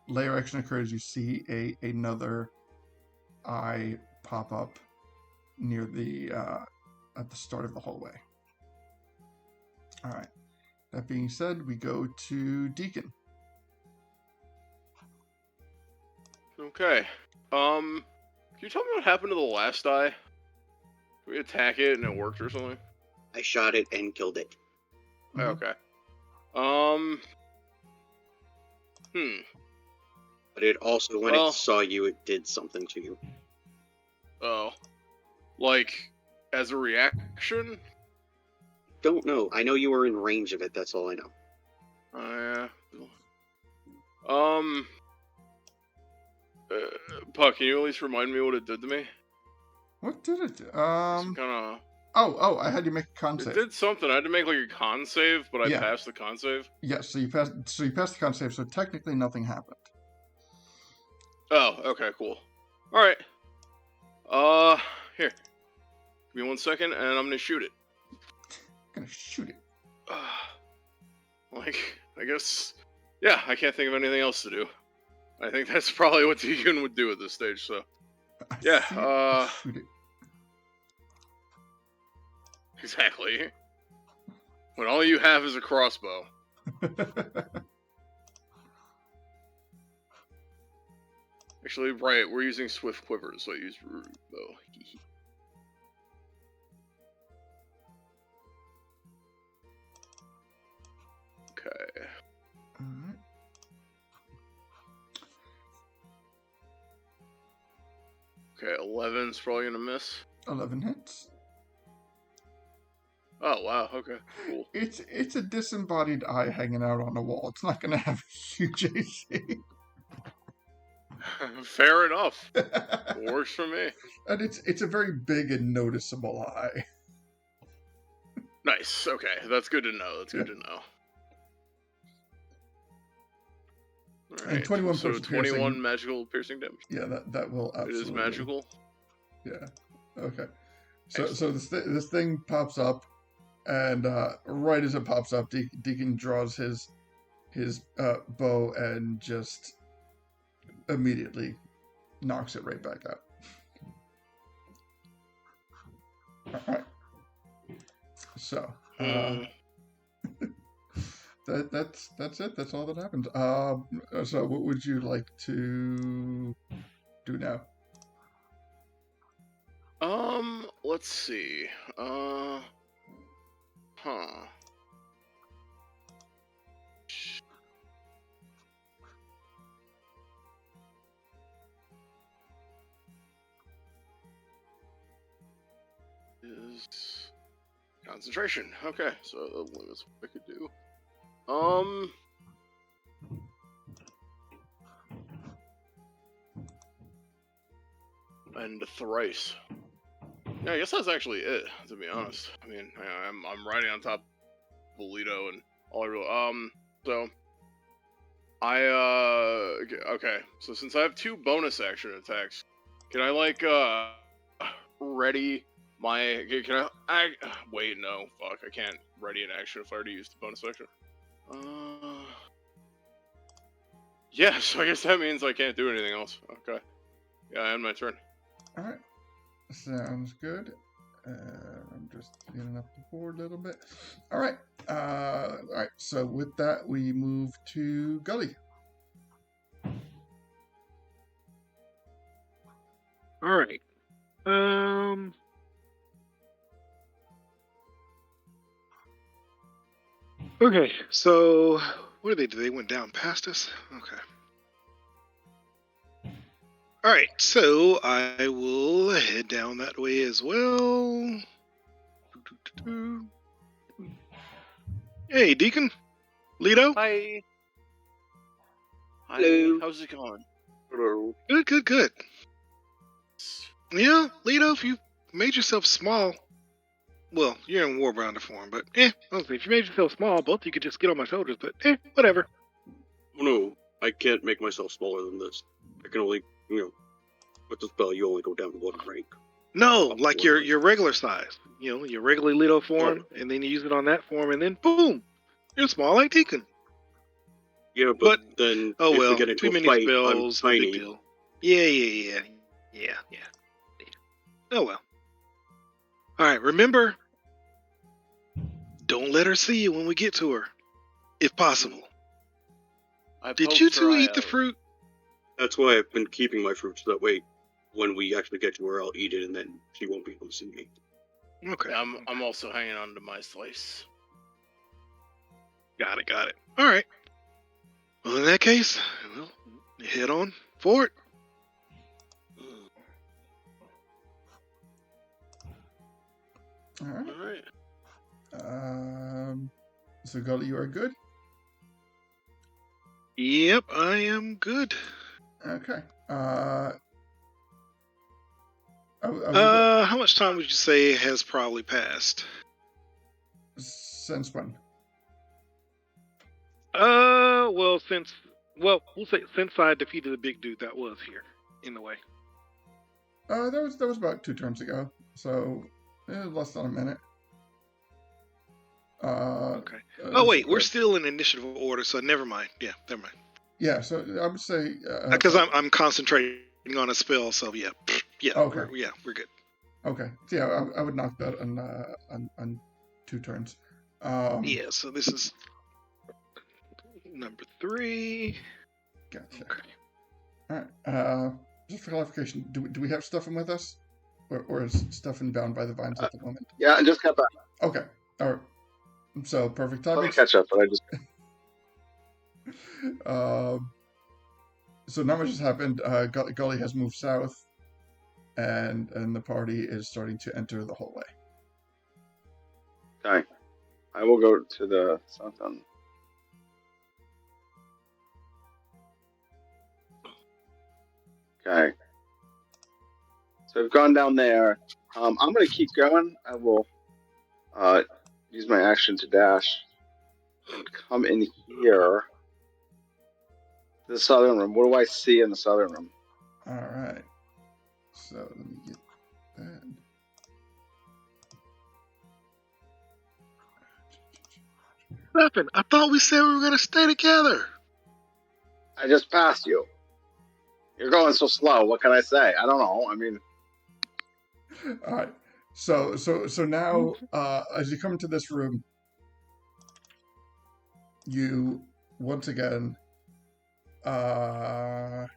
layer action occurs, you see another eye pop up near the at the start of the hallway. All right. That being said, we go to Deacon. Okay. Can you tell me what happened to the last eye? Did we attack it and it worked or something? I shot it and killed it. Mhm. Okay. But it also, when it saw you, it did something to you. Oh. Like, as a reaction? Don't know. I know you were in range of it, that's all I know. Yeah. Puck, can you at least remind me what it did to me? What did it do? Some kind of... Oh, I had you make a con It save. did something. I had to make like a con save, but I Yeah. passed the con save. Yes, so you passed the con save, so technically nothing happened. Oh, okay, cool. Alright. Here. Give me 1 second, and I'm gonna shoot it. I'm gonna shoot it. Like, I guess... Yeah, I can't think of anything else to do. I think that's probably what Deacon would do at this stage, so... Yeah, Shoot it. Exactly. When all you have is a crossbow. Actually, right, we're using swift quivers, so I use root bow. Okay. Alright. Okay, 11's probably gonna miss. 11 hits. Oh, wow, okay, cool. It's a disembodied eye hanging out on a wall. It's not gonna have a huge AC. Fair enough. Works for me. And it's a very big and noticeable eye. Nice, okay, that's good to know, that's good to know. Alright, And 21 so piercing. 21 magical piercing damage. Yeah, that will absolutely. It is magical? Yeah. Okay. So this thing pops up, and right as it pops up, Deacon draws his bow and just immediately knocks it right back out. All right. So that's it. That's all that happened. So what would you like to do now? Let's see. concentration. Okay, so that's what I could do. And thrice. Yeah, I guess that's actually it. To be honest, I mean, I'm riding on top of Bolito and all I really so okay. So since I have 2 bonus action attacks, can I like ready my? Can I wait? No, fuck. I can't ready an action if I already used the bonus action. Yeah. So I guess that means I can't do anything else. Okay. Yeah, I end my turn. All right. Sounds good. I'm just getting up the board a little bit. All right. All right. So with that, we move to Gully. All right. Okay, so what did they do? They went down past us? Okay. Alright, so I will head down that way as well. Hey, Deacon. Lito. Hi. Hi. Hello. How's it going? Hello. Good. Yeah, Lito, if you made yourself small, well, you're in Warbounder form, but honestly, if you made yourself small, both you could just get on my shoulders, but whatever. No, I can't make myself smaller than this. I can only, with the spell, you only go down to 1 rank. No, like your regular size. Your regular Lito form, and then you use it on that form, and then boom, you're small like Deacon. Yeah, but then if we get into too a many fight, spells, I'm no tiny. big deal. Yeah. Oh well. All right, remember, don't let her see you when we get to her, if possible. Did you two eat the fruit? That's why I've been keeping my fruits. That way, when we actually get to her, I'll eat it, and then she won't be able to see me. Okay. Yeah, I'm also hanging on to my slice. Got it. All right. Well, in that case, we'll head on forward. All right. All right. So Gully, you are good. Yep, I am good. Okay. How much time would you say has probably passed? Since when? We'll say since I defeated the big dude that was here in the way. That was about 2 turns ago. So less than a minute. Okay. Oh wait, we're still in initiative order, so never mind. Yeah, never mind. Yeah, so I would say Because I'm concentrating on a spell, so yeah. Okay. We're good. Okay. So yeah, I would knock that on 2 turns. Yeah, so this is number 3. Gotcha. Okay. All right. Just for clarification, do we have Stuffin with us, or is Stuffin bound by the vines at the moment? Yeah, I just got back. Okay. All right. So perfect Let timing. me catch up, but I just. So not much has happened. Gully has moved south, and the party is starting to enter the hallway. Okay. I will go to the Santan. Okay. So I've gone down there. I'm going to keep going. I will use my action to dash and come in here to the southern room. What do I see in the southern room? All right. So let me get that. Nothing. I thought we said we were gonna stay together. I just passed you. You're going so slow. What can I say? I don't know. I mean, all right. So now, as you come into this room, you once again, I'm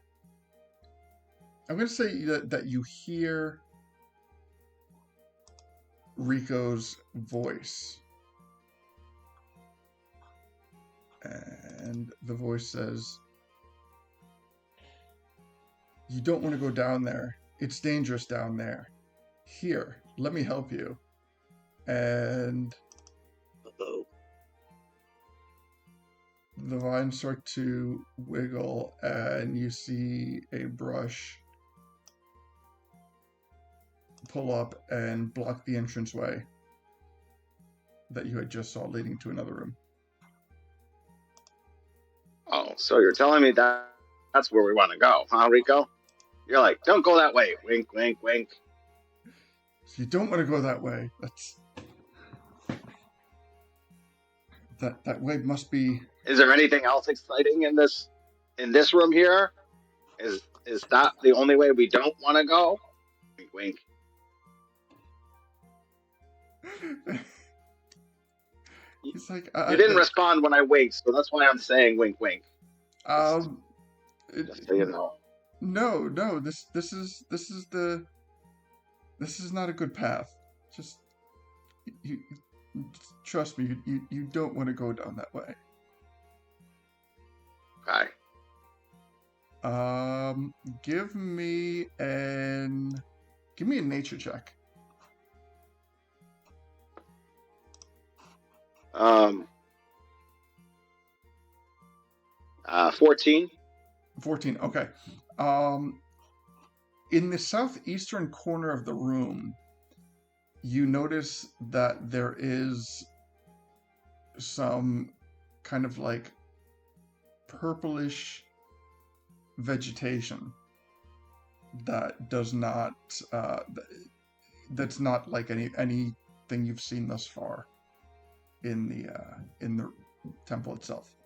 going to say that you hear Rico's voice, and the voice says, "You don't want to go down there. It's dangerous down there. Here, let me help you." and Uh-oh. the vines start to wiggle, and you see a brush pull up and block the entranceway that you had just saw leading to another room. Oh, so you're telling me that's where we want to go, huh, Rico? You're like, don't go that way. Wink, wink, wink. So you don't want to go that way. That way must be. Is there anything else exciting in this room here? Is that the only way we don't want to go? Wink, wink. He's like, you didn't respond when I winked, so that's why I'm saying wink, wink. Just so you know. No, this is not a good path. Just you trust me. You don't want to go down that way. Okay. Give me a nature check. 14. 14. Okay. In the southeastern corner of the room, you notice that there is some kind of like purplish vegetation that does not that's not like anything you've seen thus far in the temple itself.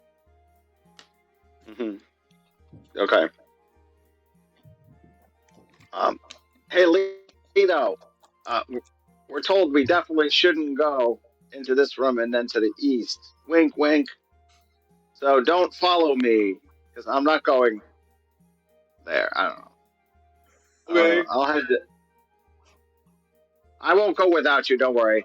Mm-hmm. Okay. Hey, Lito, we're told we definitely shouldn't go into this room and then to the east. Wink, wink. So don't follow me, because I'm not going there. I don't know. Okay. I'll head to... I won't go without you, don't worry.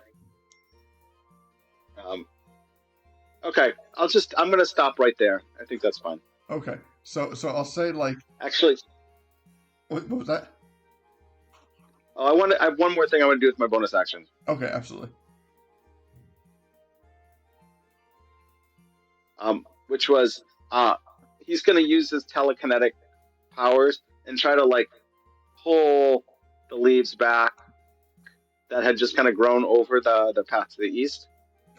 Okay, I'm going to stop right there. I think that's fine. Okay, so I'll say like... Actually... What was that? I have one more thing I want to do with my bonus action. Okay, absolutely. Which was, he's going to use his telekinetic powers and try to like pull the leaves back that had just kind of grown over the path to the east.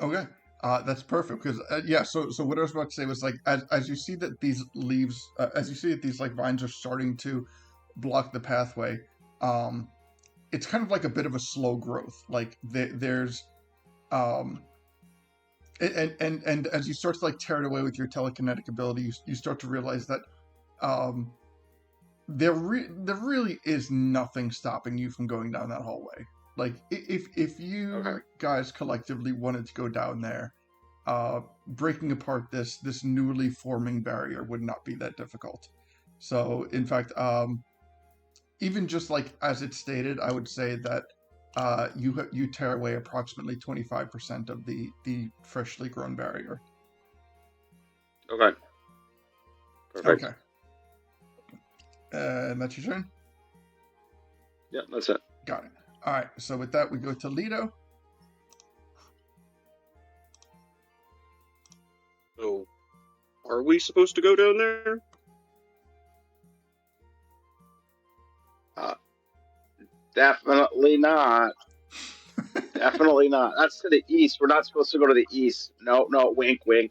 Okay, that's perfect because yeah. So what I was about to say was like as you see that these leaves, as you see that these like vines are starting to block the pathway, it's kind of like a bit of a slow growth. Like there's and as you start to like tear it away with your telekinetic ability, you start to realize that there really is nothing stopping you from going down that hallway. Like if you guys collectively wanted to go down there, breaking apart this newly forming barrier would not be that difficult. So in fact, even just like as it's stated, I would say that you tear away approximately 25% of the freshly grown barrier. Okay. Perfect. Okay. And that's your turn? Yeah, that's it. Got it. All right. So with that, we go to Lido. So, are we supposed to go down there? Definitely not. Definitely not. That's to the east. We're not supposed to go to the east. No, wink, wink.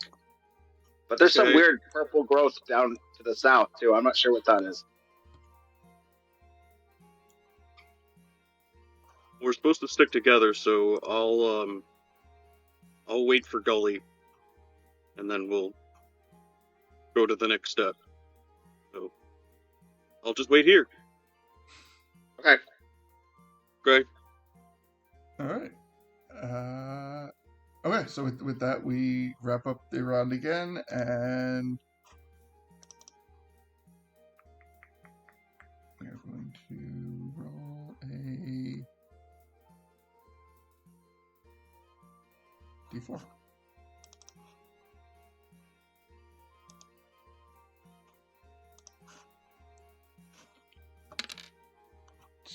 But there's some weird purple growth down to the south, too. I'm not sure what that is. We're supposed to stick together, so I'll wait for Gully, and then we'll go to the next step. So, I'll just wait here. Okay. Okay. All right. Okay, so with that, we wrap up the round again, and we're going to roll a d4.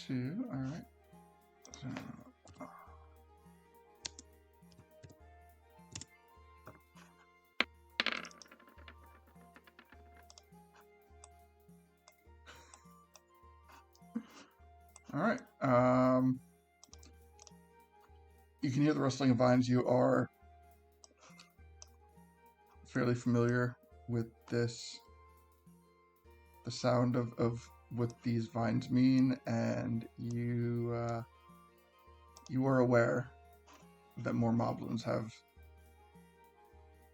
Two, all right. So, All right. You can hear the rustling of vines. You are fairly familiar with this, the sound of what these vines mean, and you are aware that more moblins have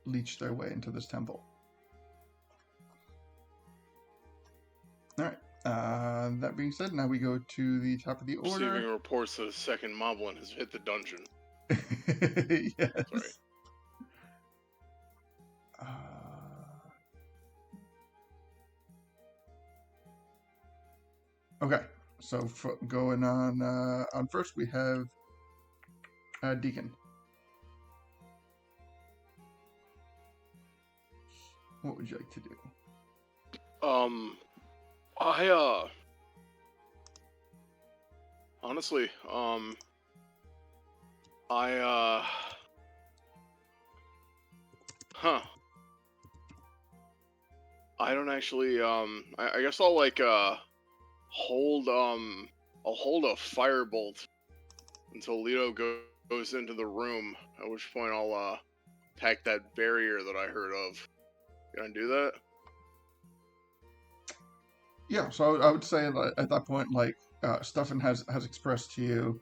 leached their way into this temple. All right. That being said, now we go to the top of the order. Receiving reports that a second moblin has hit the dungeon. Yes. Sorry. Okay, so going on first, we have Deacon. What would you like to do? Honestly, I don't actually, I guess I'll hold a firebolt until Leto goes into the room, at which point I'll, attack that barrier that I heard of. Can I do that? Yeah, so I would say that at that point, Stefan has expressed to you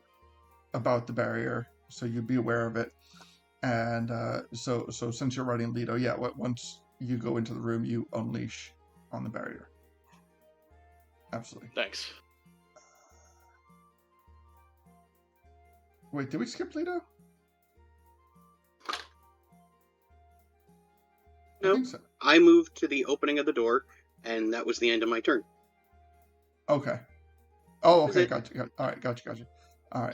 about the barrier, so you'd be aware of it. And so since you're writing Leto, yeah, once you go into the room, you unleash on the barrier. Absolutely. Thanks. Wait, did we skip Leto? No, I think so. I moved to the opening of the door, and that was the end of my turn. Okay. Oh, Is okay, it- gotcha. All right, gotcha. All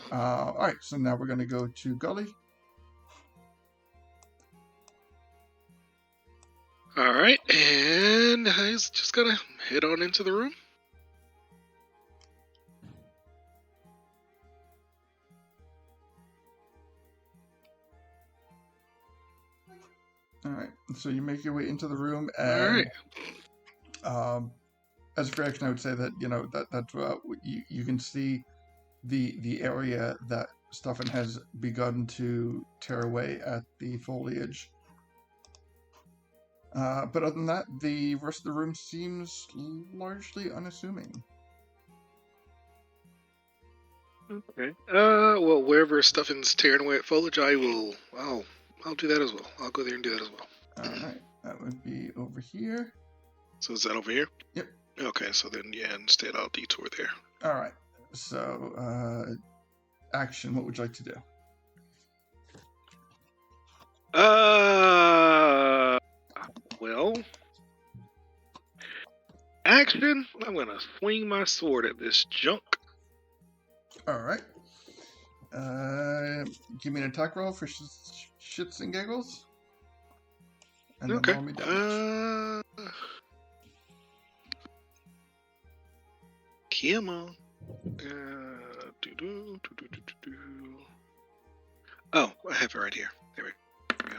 right. So now we're gonna go to Gully. All right, and he's just gonna head on into the room. All right. So you make your way into the room, All and right. as a reaction, I would say that that's you can see the area that Stefan has begun to tear away at the foliage. But other than that, the rest of the room seems largely unassuming. Okay. Well, wherever Stuffin's tearing away at foliage, I'll do that as well. I'll go there and do that as well. All right, that would be over here. So is that over here? Yep. Okay, so then instead I'll detour there. All right. So, action. What would you like to do? Well, action. I'm gonna swing my sword at this junk. All right. Give me an attack roll for shits and giggles. And then Okay. roll me damage. Come on. Oh, I have it right here. There we go.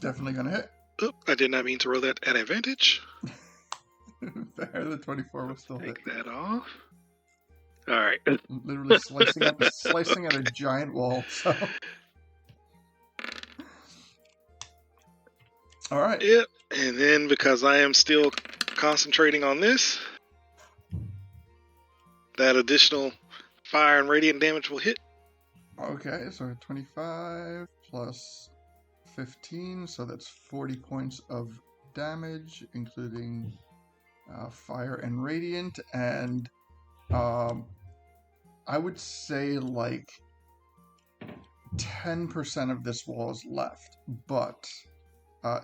Definitely gonna hit. Oh, I did not mean to roll that at advantage. Fair, the 24 will still hit. Take that off. All right. Literally slicing at a giant wall. So. All right. Yep. And then because I am still concentrating on this, that additional fire and radiant damage will hit. Okay, so 25 plus 15, so that's 40 points of damage, including fire and radiant, and I would say 10% of this wall is left, but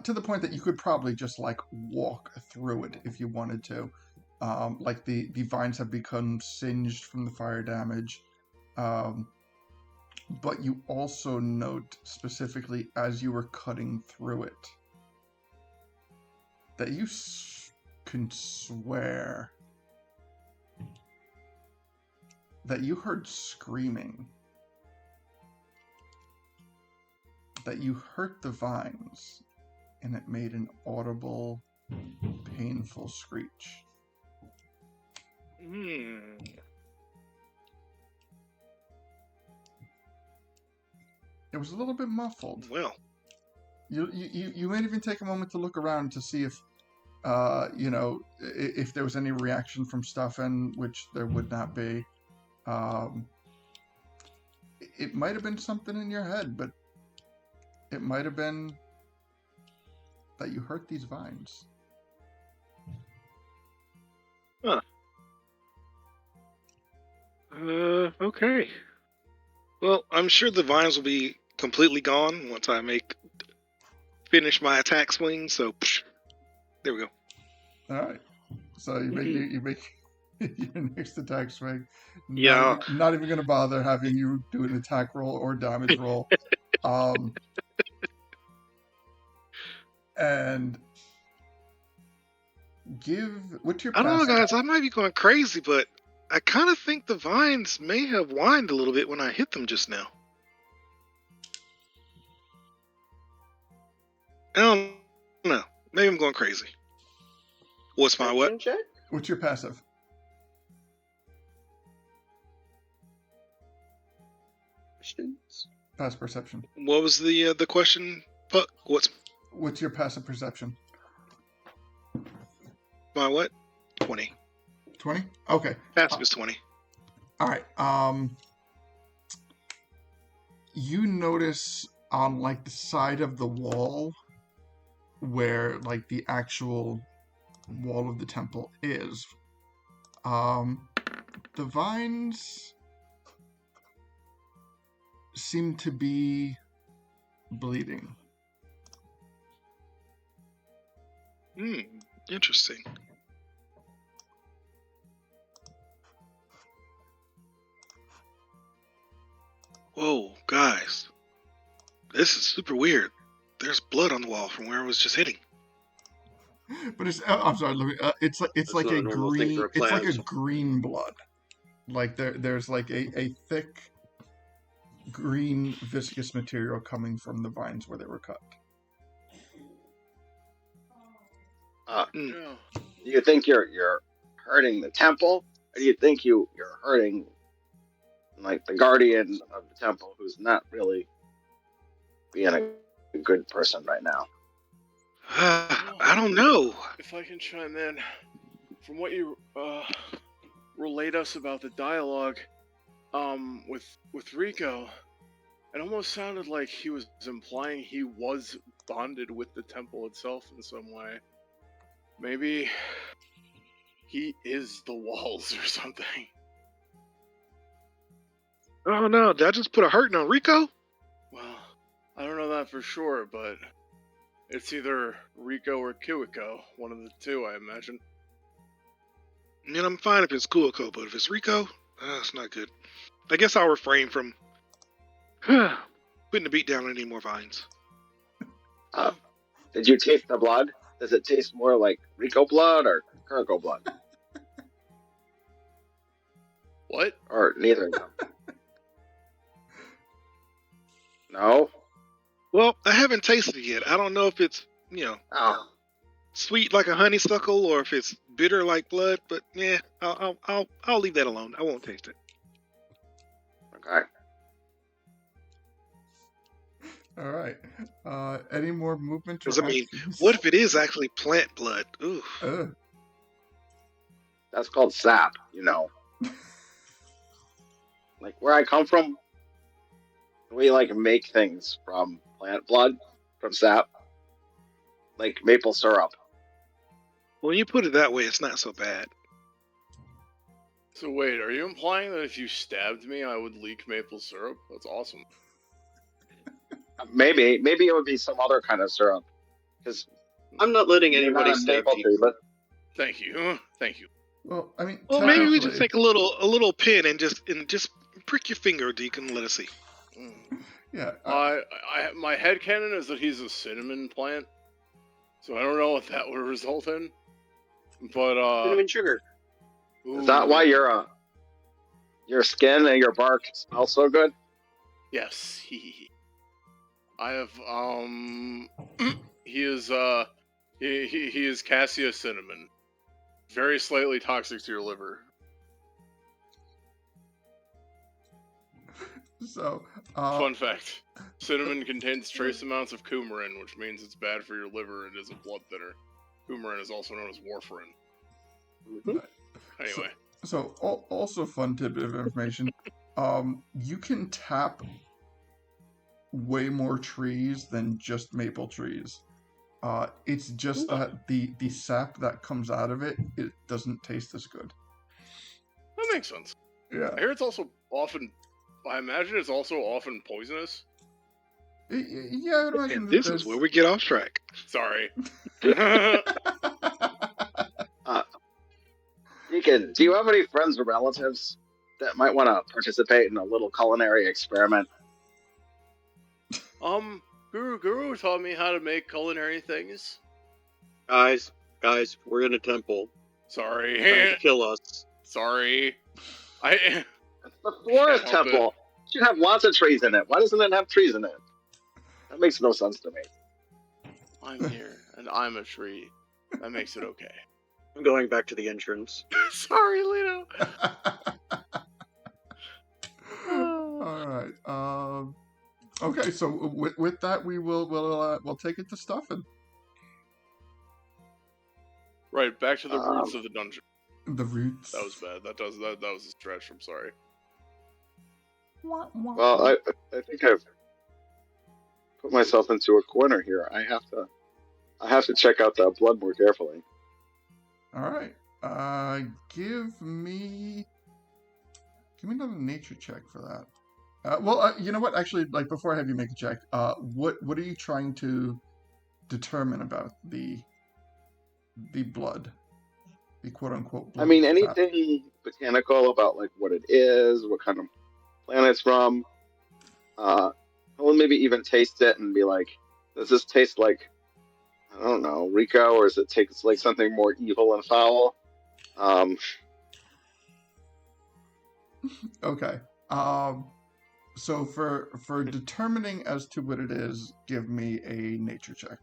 to the point that you could probably just walk through it if you wanted to. The vines have become singed from the fire damage. But you also note specifically as you were cutting through it that you can swear that you heard screaming, that you hurt the vines, and it made an audible, painful screech. It was a little bit muffled. Well, You might even take a moment to look around to see if if there was any reaction from Stefan, which there would not be. It might have been something in your head, but it might have been that you hurt these vines. huh. Okay. Well, I'm sure the vines will be completely gone once I finish my attack swing. So, there we go. All right. So you make your next attack swing. Yeah. Not even going to bother having you do an attack roll or damage roll. And what's your I don't know, passive? guys. I might be going crazy, but I kind of think the vines may have whined a little bit when I hit them just now. I don't know. Maybe I'm going crazy. What's my what? Perception check? What's your passive? Questions? Passive perception. What was the question? Puck? What's your passive perception? My what? 20. 20? Okay. Passive is 20. All right. You notice on like the side of the wall where like the actual wall of the temple is, the vines seem to be bleeding. Interesting. Whoa, guys. This is super weird. There's blood on the wall from where I was just hitting. But I'm sorry, it's like That's like not a a normal thing green. for a It's like a plant. green blood. Like there's like a thick green viscous material coming from the vines where they were cut. Mm. Yeah. Do you think you're hurting the temple, or do you think you're hurting like the guardian of the temple, who's not really being a good person right now? I don't know. If I can chime in, from what you relate us about the dialogue, with Rico, it almost sounded like he was implying he was bonded with the temple itself in some way. Maybe he is the walls or something. Oh no, did I just put a hurting on Rico? Well, I don't know that for sure, but it's either Rico or Kiwako, one of the two, I imagine. I mean, I'm fine if it's Kiwako, but if it's Rico, it's not good. I guess I'll refrain from putting the beat down on any more vines. Did you taste the blood? Does it taste more like Rico blood or Kurgo blood? What? Or neither of them? No? Well, I haven't tasted it yet. I don't know if it's, Oh. sweet like a honeysuckle or if it's bitter like blood, but yeah, I'll leave that alone. I won't taste it. Okay. All right. Any more movement? Because I mean, what if it is actually plant blood? Ooh. That's called sap, Like where I come from, we like make things from plant blood, from sap, like maple syrup. When you put it that way, it's not so bad. So wait, are you implying that if you stabbed me, I would leak maple syrup? That's awesome. Maybe it would be some other kind of syrup. Because I'm not letting anybody stab you. Thank you. Thank you. Well, I mean, Well, maybe we just take a little pin and just prick your finger, Deacon. Let us see. Yeah. My headcanon is that he's a cinnamon plant, so I don't know what that would result in. But Cinnamon sugar. Is that why your skin and your bark smell so good? Yes. I have he is cassia cinnamon. Very slightly toxic to your liver. So, Fun fact: cinnamon contains trace amounts of coumarin, which means it's bad for your liver. It is a blood thinner. Coumarin is also known as warfarin. Anyway, so also fun tidbit of information. You can tap way more trees than just maple trees. It's just that the sap that comes out of it doesn't taste as good. that makes sense. Yeah. I hear it's also often. I imagine it's also often poisonous. Yeah, I would imagine And this is where we get off track. Sorry. Deacon, do you have any friends or relatives that might want to participate in a little culinary experiment? Guru taught me how to make culinary things. Guys, we're in a temple. Sorry. They're trying to kill us. Sorry. It's the forest Can't help temple. It should have lots of trees in it. Why doesn't it have trees in it? That makes no sense to me. I'm here, and I'm a tree. That makes it okay. I'm going back to the entrance. Sorry, Lito. All right. Okay. So with that, we'll take it to stuffing. Right, back to the roots of the dungeon. The roots. That was bad. That was a stretch. I'm sorry. Well, I think I've put myself into a corner here. I have to check out that blood more carefully. All right. Give me another nature check for that. Well, you know what? Actually, like before I have you make a check, what are you trying to determine about the blood, the quote unquote blood? I mean, anything botanical about like what it is, what kind of plant it's from. I will maybe even taste it and be like, does this taste like, I don't know, Rico, or does it taste like something more evil and foul? Okay. So for determining as to what it is, give me a nature check.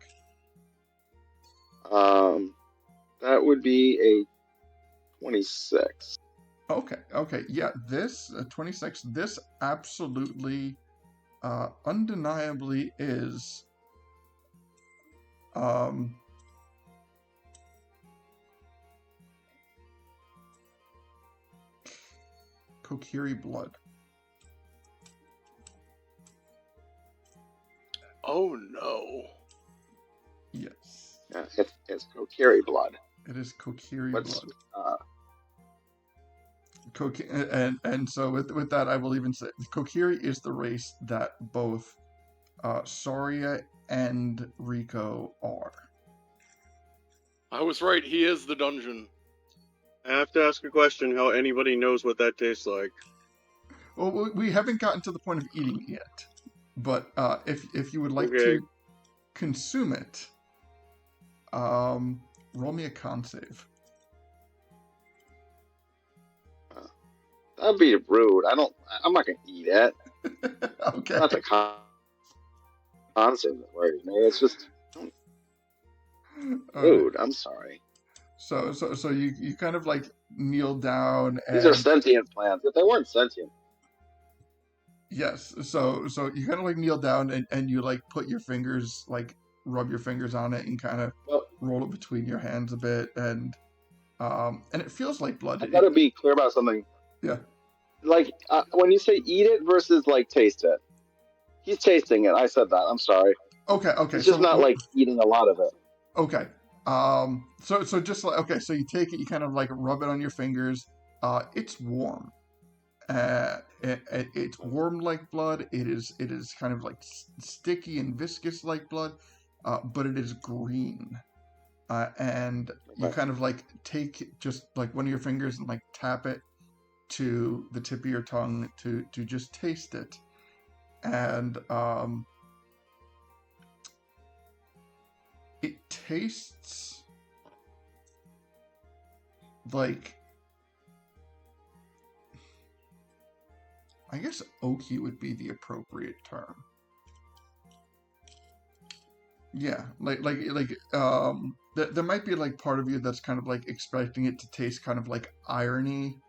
That would be a 26. Okay. Yeah, this 26. This absolutely, undeniably is. Kokiri blood. Oh no. Yes. Yeah, it's Kokiri blood. It is Kokiri What's blood. And so with that, I will even say Kokiri is the race that both Soria and Rico are. I was right. He is the dungeon. I have to ask a question: how anybody knows what that tastes like? Well, we haven't gotten to the point of eating it yet, but if you would like Okay. to consume it, roll me a con save. That'd be rude. I'm not gonna eat it. Okay. Not the concept that worries me. It's just rude. I'm sorry. So you kind of like kneel down and These are sentient plants. If they weren't sentient, yes. So you kind of like kneel down and you like put your fingers, like rub your fingers on it and kind of roll it between your hands a bit, and it feels like blood. I gotta be clear about something. Yeah. Like when you say eat it versus like taste it, he's tasting it. I said that. I'm sorry. Okay. He's just not like eating a lot of it. Okay. So just like, okay, so you take it, you kind of like rub it on your fingers. It's warm. It's warm like blood. It is kind of like sticky and viscous like blood, but it is green. And you kind of like take just like one of your fingers and like tap it to the tip of your tongue to just taste it. And it tastes like, I guess oaky would be the appropriate term. Yeah, there might be like part of you that's kind of like expecting it to taste kind of like irony,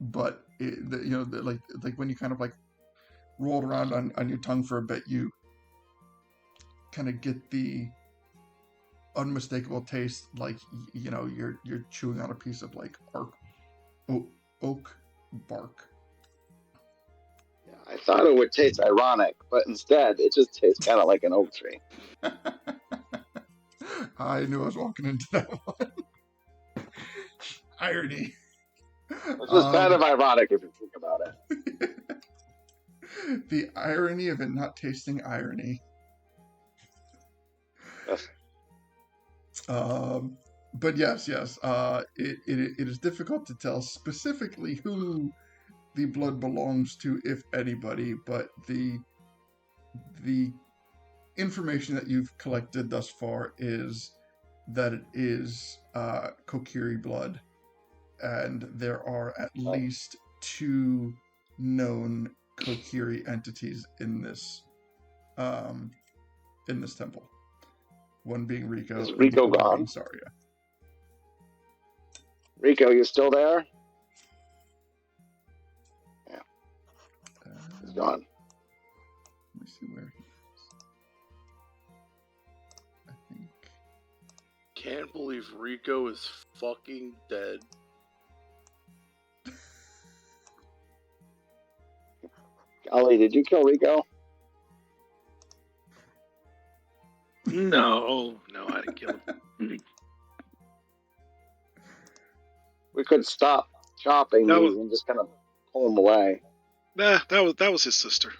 but like when you kind of like roll it around on your tongue for a bit, you kind of get the unmistakable taste, like you're chewing on a piece of like oak bark. Yeah, I thought it would taste ironic, but instead it just tastes kind of like an oak tree. I knew I was walking into that one. Irony. It's just kind of ironic if you think about it. The irony of it not tasting irony. Yes. But yes. It is difficult to tell specifically who the blood belongs to, if anybody, but the information that you've collected thus far is that it is Kokiri blood, and there are at least 2 known Kokiri entities in this temple. One being Rico. Is Rico and the other gone? being Saria. Rico, you still there? Yeah, he's gone. Let me see where he is. I think. Can't believe Rico is fucking dead. Golly, did you kill Rico? No, I didn't kill him. We could stop chopping these and just kind of pull them away. Nah, that was his sister.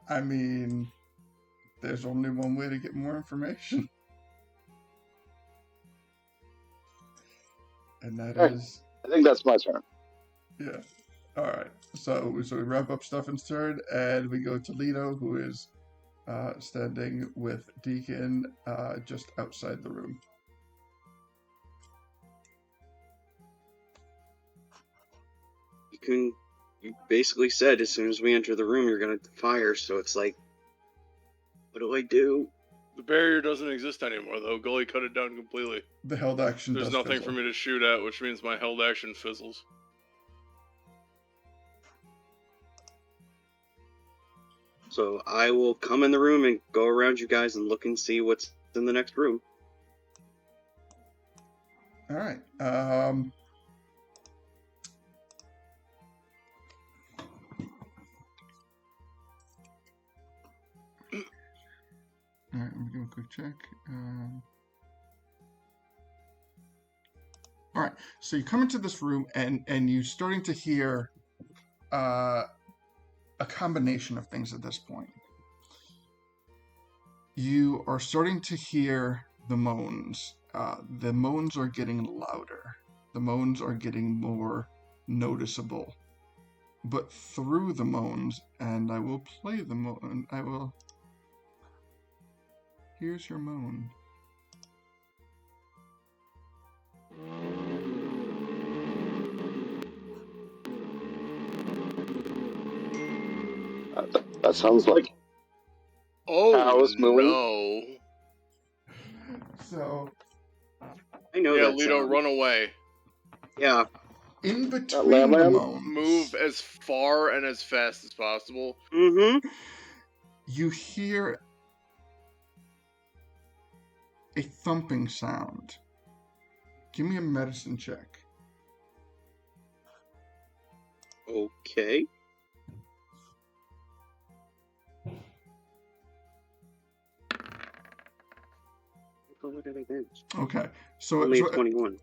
I mean, there's only one way to get more information. And that is... I think that's my turn. Yeah. Alright. So we wrap up Stuffin's turn, and we go to Lito, who is standing with Deacon just outside the room. You basically said as soon as we enter the room you're gonna fire, so it's like, what do I do? The barrier doesn't exist anymore, though. Gully cut it down completely. The held action There's does nothing fizzle. for me to shoot at, which means my held action fizzles. So I will come in the room and go around you guys and look and see what's in the next room. Alright. Alright, let me do a quick check. Alright, so you come into this room and you're starting to hear a combination of things at this point. You are starting to hear the moans. The moans are getting louder. The moans are getting more noticeable. But through the moans, and I will play the moan, here's your moan. That sounds like cows mooing. No. So, I know Yeah, that Lito, sound. run away. Yeah. in between the moans, Move as far and as fast as possible. Mm-hmm. you hear a thumping sound. Give me a medicine check. Okay. What did I bench? Okay, so Only 21.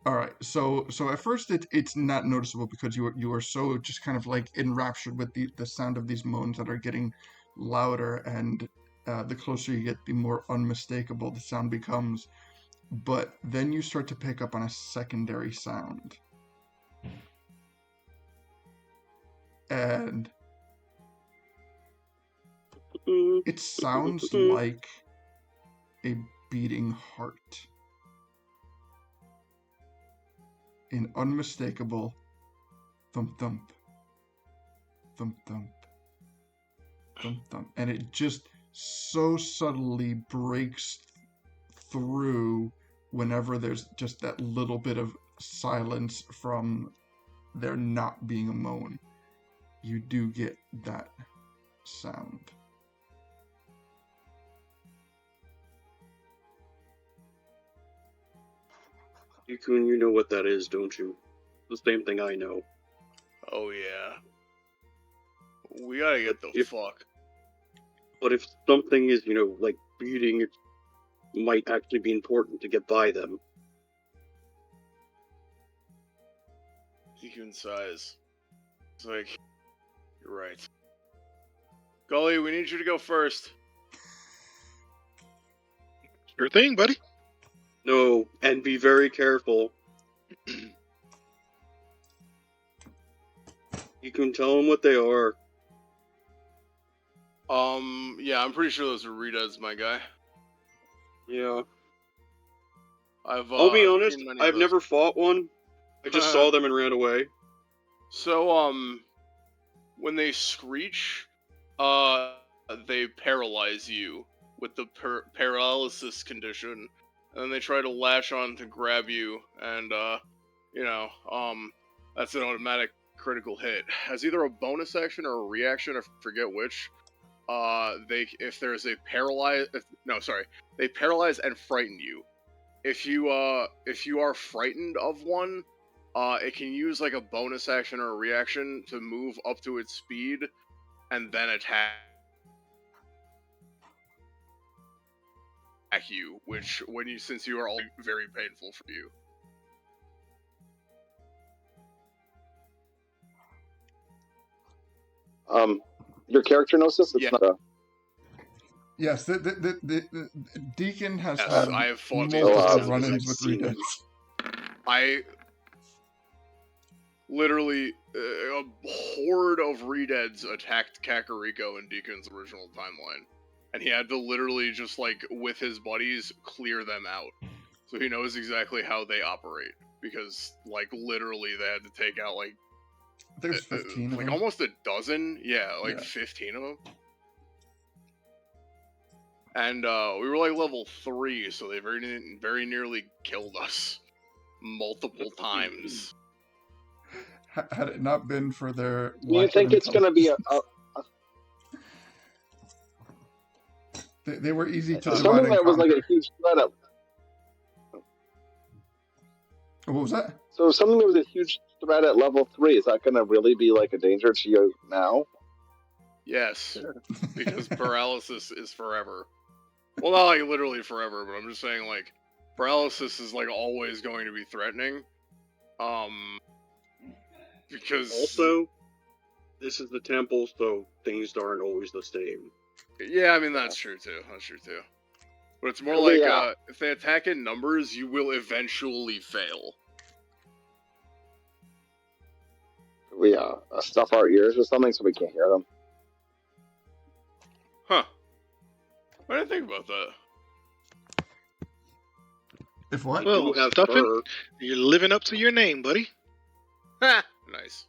all right. So at first it's not noticeable because you are so just kind of like enraptured with the sound of these moans that are getting louder, and the closer you get, the more unmistakable the sound becomes. But then you start to pick up on a secondary sound, and it sounds like a beating heart. An unmistakable thump thump, thump thump, thump thump. And it just so subtly breaks through whenever there's just that little bit of silence from there not being a moan. You do get that sound. You know what that is, don't you? The same thing I know. Oh yeah. We gotta get the fuck. But if something is, like beating, it might actually be important to get by them. Deacon size. It's like, you're right. Gully, we need you to go first. Sure thing, buddy. No, and be very careful. You can tell them what they are. Yeah, I'm pretty sure those are Redeads, my guy. Yeah. I'll be honest, seen many of I've those. never fought one. I just saw them and ran away. So, when they screech, they paralyze you with the paralysis condition, and then they try to latch on to grab you, and, that's an automatic critical hit. As either a bonus action or a reaction, I forget which, they paralyze and frighten you. If you are frightened of one, it can use like a bonus action or a reaction to move up to its speed and then attack you, which since you are all very painful for you. Your character knows this? It's Yeah. not a... Yes, the Deacon has Yes, had I have fought these multiple as run-ins with I've seen them. Redeads. I literally a horde of Redeads attacked Kakariko in Deacon's original timeline, and he had to literally just like with his buddies clear them out, so he knows exactly how they operate. Because like literally they had to take out like There's 15 of like them. almost a dozen, yeah, like Yeah. 15 of them. And we were like level 3, so they very nearly killed us multiple times. Had it not been for their... Do you think it's going to be a... They were easy to divide something and that was like conquer. a huge threat at... What was that? So something that was a huge threat at level 3, is that going to really be like a danger to you now? Yes, because paralysis is forever. Well, not like literally forever, but I'm just saying like paralysis is like always going to be threatening. Because Also, this is the temple, so things aren't always the same. yeah, I mean that's true too. That's true too. But it's more Well, like yeah. if they attack in numbers, you will eventually fail. We stuff our ears or something so we can't hear them. Huh. I didn't think about that. If what? Well, You have stuffing, fur. you're living up to your name, buddy. Ha! Nice.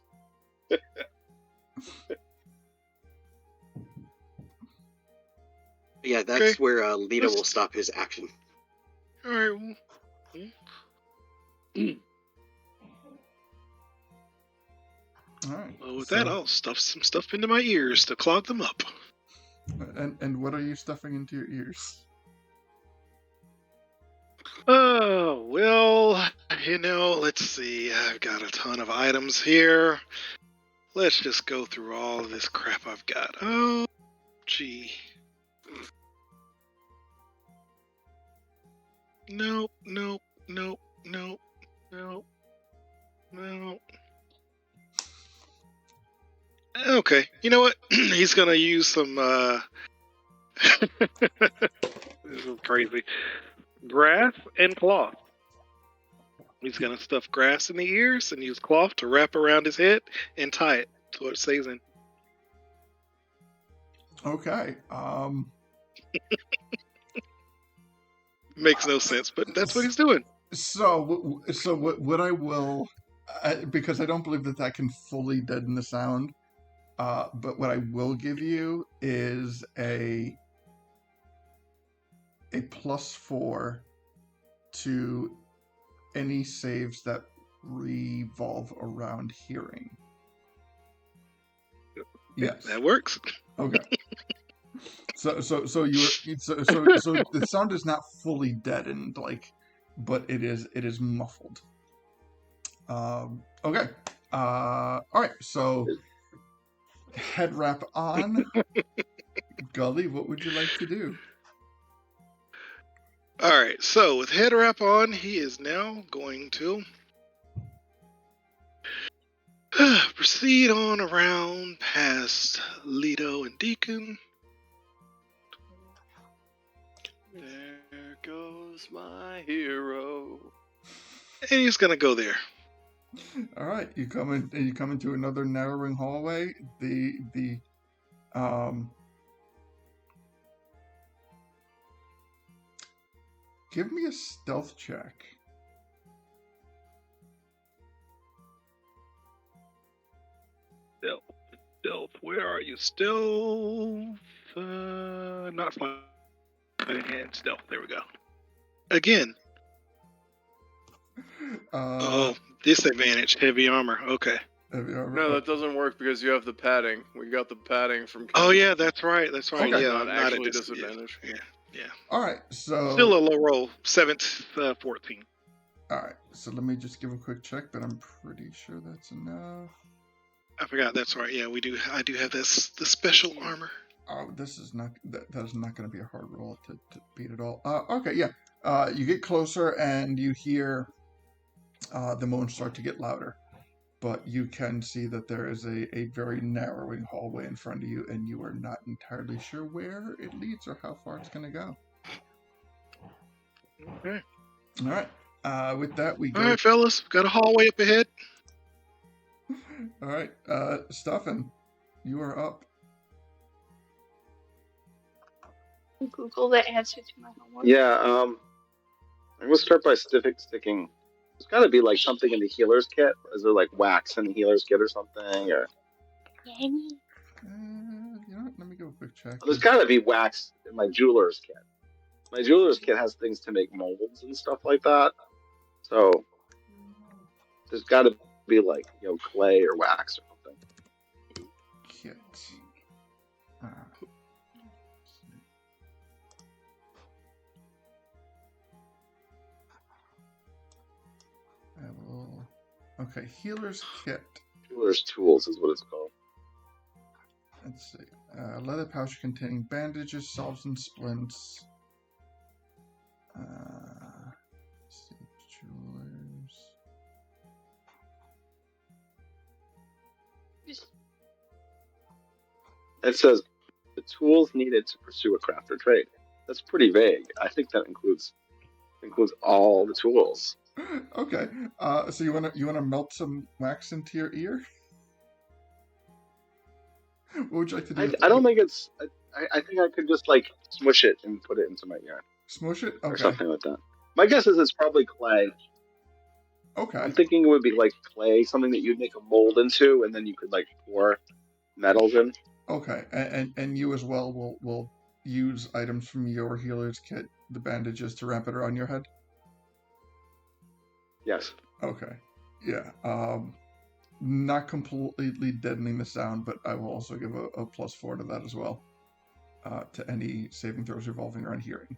Yeah, that's Okay. where Lita will stop his action. All right. All right. Well, with so- that, I'll stuff some stuff into my ears to clog them up. And what are you stuffing into your ears? Oh, well, let's see. I've got a ton of items here. Let's just go through all of this crap I've got. Oh, gee. Nope. Okay, you know what? He's gonna use some, this is crazy. Grass and cloth. He's gonna stuff grass in the ears and use cloth to wrap around his head and tie it so it stays in. Okay. Makes no sense, but that's what he's doing. So what I will, because I don't believe that can fully deaden the sound, but what I will give you is a +4 to any saves that revolve around hearing. Yes. That works. Okay. So the sound is not fully deadened, but it is muffled. Okay. All right. So head wrap on. Gully, what would you like to do? All right. So with head wrap on, he is now going to proceed on around past Leto and Deacon. There goes my hero. And he's gonna go there. All right, you come into another narrowing hallway. Give me a stealth check. Stealth. Where are you? Stealth. Not flying hand. Stealth. There we go. Again. Disadvantage. Heavy armor. Okay. No, that doesn't work because you have the padding. We got the padding from. Oh yeah, that's right. Okay. Yeah, not I'm actually not at disadvantage. Yeah. All right, so Still a low roll. 7th, 14. All right, so let me just give a quick check, but I'm pretty sure that's enough. I forgot. That's right. Yeah, we do. I do have this the special armor. Oh, this is not that is not going to be a hard roll to beat at all. Okay, yeah. You get closer and you hear the moans start to get louder, but you can see that there is a very narrowing hallway in front of you, and you are not entirely sure where it leads or how far it's going to go. Okay. All right. With that, we go. All right, fellas. Got a hallway up ahead. All right, Stuffin, you are up. Google the answer to my homework. Yeah, I'm gonna start by sticking. There's got to be like something in the healer's kit. Is there like wax in the healer's kit or something? Or You know what? Let me go quick check. there's got to be wax in my jeweler's kit. My jeweler's kit has things to make molds and stuff like that. So there's got to be like clay or wax or something. Kit. Okay, healer's kit. Jeweler's tools is what it's called. Let's see. Leather pouch containing bandages, salves, and splints. Let's see. Jewelers. It says the tools needed to pursue a craft or trade. That's pretty vague. I think that includes all the tools. Okay. So you wanna melt some wax into your ear? What would you like to do? I don't think it's. I think I could just like smush it and put it into my ear. Smush it? Okay. Or something like that. My guess is it's probably clay. Okay. I'm thinking it would be like clay, something that you'd make a mold into, and then you could like pour metals in. Okay, and you as well will use items from your healer's kit, the bandages, to wrap it around your head? Yes. Okay. Yeah. Not completely deadening the sound, but I will also give a +4 to that as well. To any saving throws revolving around hearing.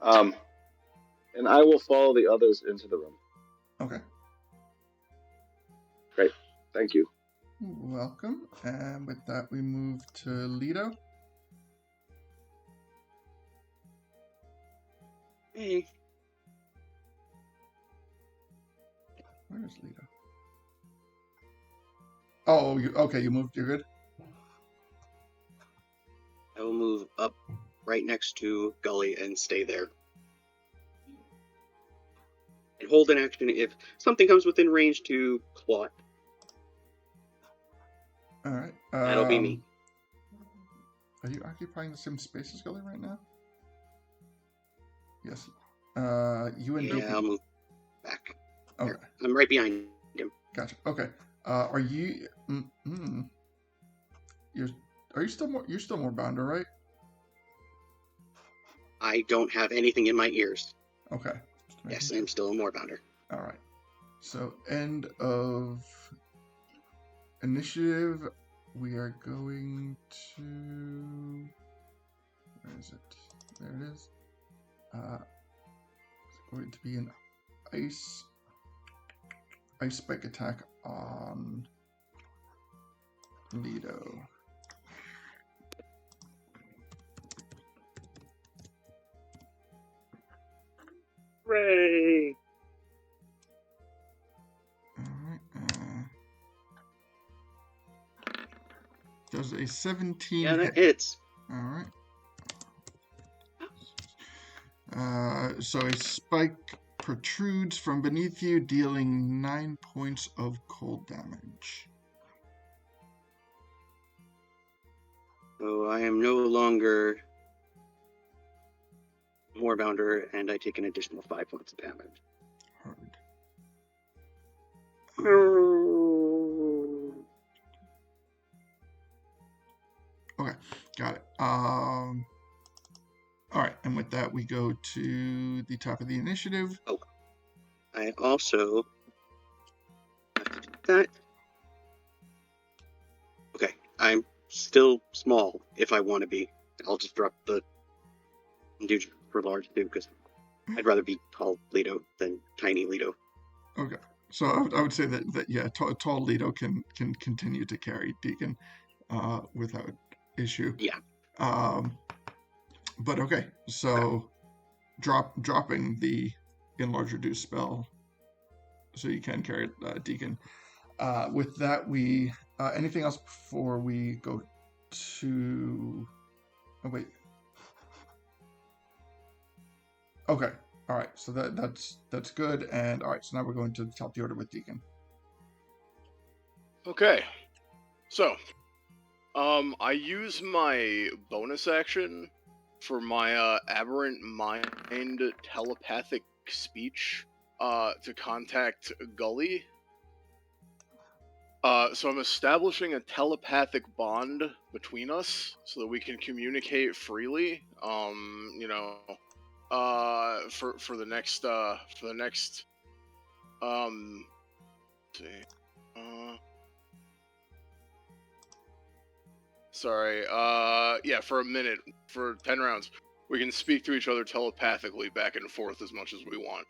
And I will follow the others into the room. Okay. Great. Thank you. Welcome. And with that, we move to Leto. Hey. Where's Leto? Oh, okay, you moved. You're good? I will move up right next to Gully and stay there. And hold an action if something comes within range to claw it. All right. That'll be me. Are you occupying the same space as Gully right now? Yes. You and Yeah, I'll move back. Okay. There. I'm right behind him. Gotcha. Okay. Are you? Are you still more? You're still more bounder, right? I don't have anything in my ears. Okay. Yes, I'm still a moorbounder. All right. So end of initiative. We are going to. Where is it? There it is. It's going to be an ice spike attack on Lido. Hooray! Alright, does a 17 Yeah, that hit? hits. Alright. So a spike protrudes from beneath you, dealing 9 points of cold damage. So I am no longer moorbounder, and I take an additional 5 points of damage. Hard. Okay, got it. Alright, and with that we go to the top of the initiative. Oh, I also have to do that. Okay, I'm still small if I want to be. I'll just drop the dude for large too, because I'd rather be tall Lido than tiny Lido. Okay, so I would say that yeah, tall Lido can continue to carry Deacon without issue. Yeah. But okay, so dropping the enlarge reduce spell, so you can carry Deacon. With that, we anything else before we go to? Oh wait. Okay. All right. So that's good. And all right. So now we're going to the top of the order with Deacon. Okay. So, I use my bonus action for my aberrant mind telepathic speech to contact Gully. So I'm establishing a telepathic bond between us so that we can communicate freely. For the next let's see. For a minute, for 10 rounds, we can speak to each other telepathically back and forth as much as we want.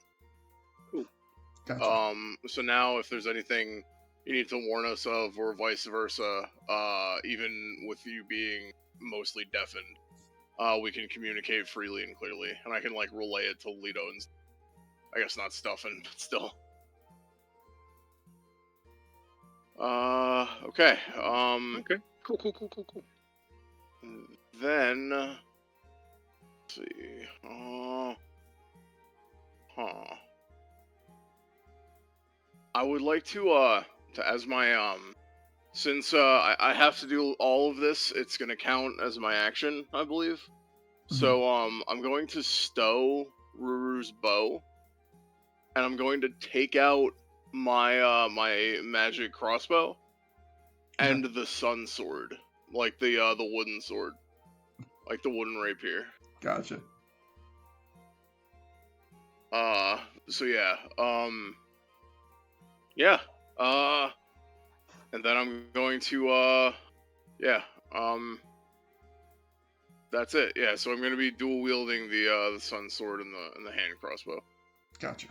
Gotcha. So now if there's anything you need to warn us of, or vice versa, even with you being mostly deafened, we can communicate freely and clearly, and I can like relay it to Lido and I guess not Stuffin, but still. Okay. Okay. Cool. Then, let's see. I would like to as my since I have to do all of this, it's gonna count as my action, I believe. Mm-hmm. So I'm going to stow Ruru's bow, and I'm going to take out my my magic crossbow and the sun sword, like the wooden sword, like the wooden rapier. Gotcha. So yeah, and then I'm going to that's it. Yeah, so I'm going to be dual wielding the sun sword and the hand crossbow. Gotcha.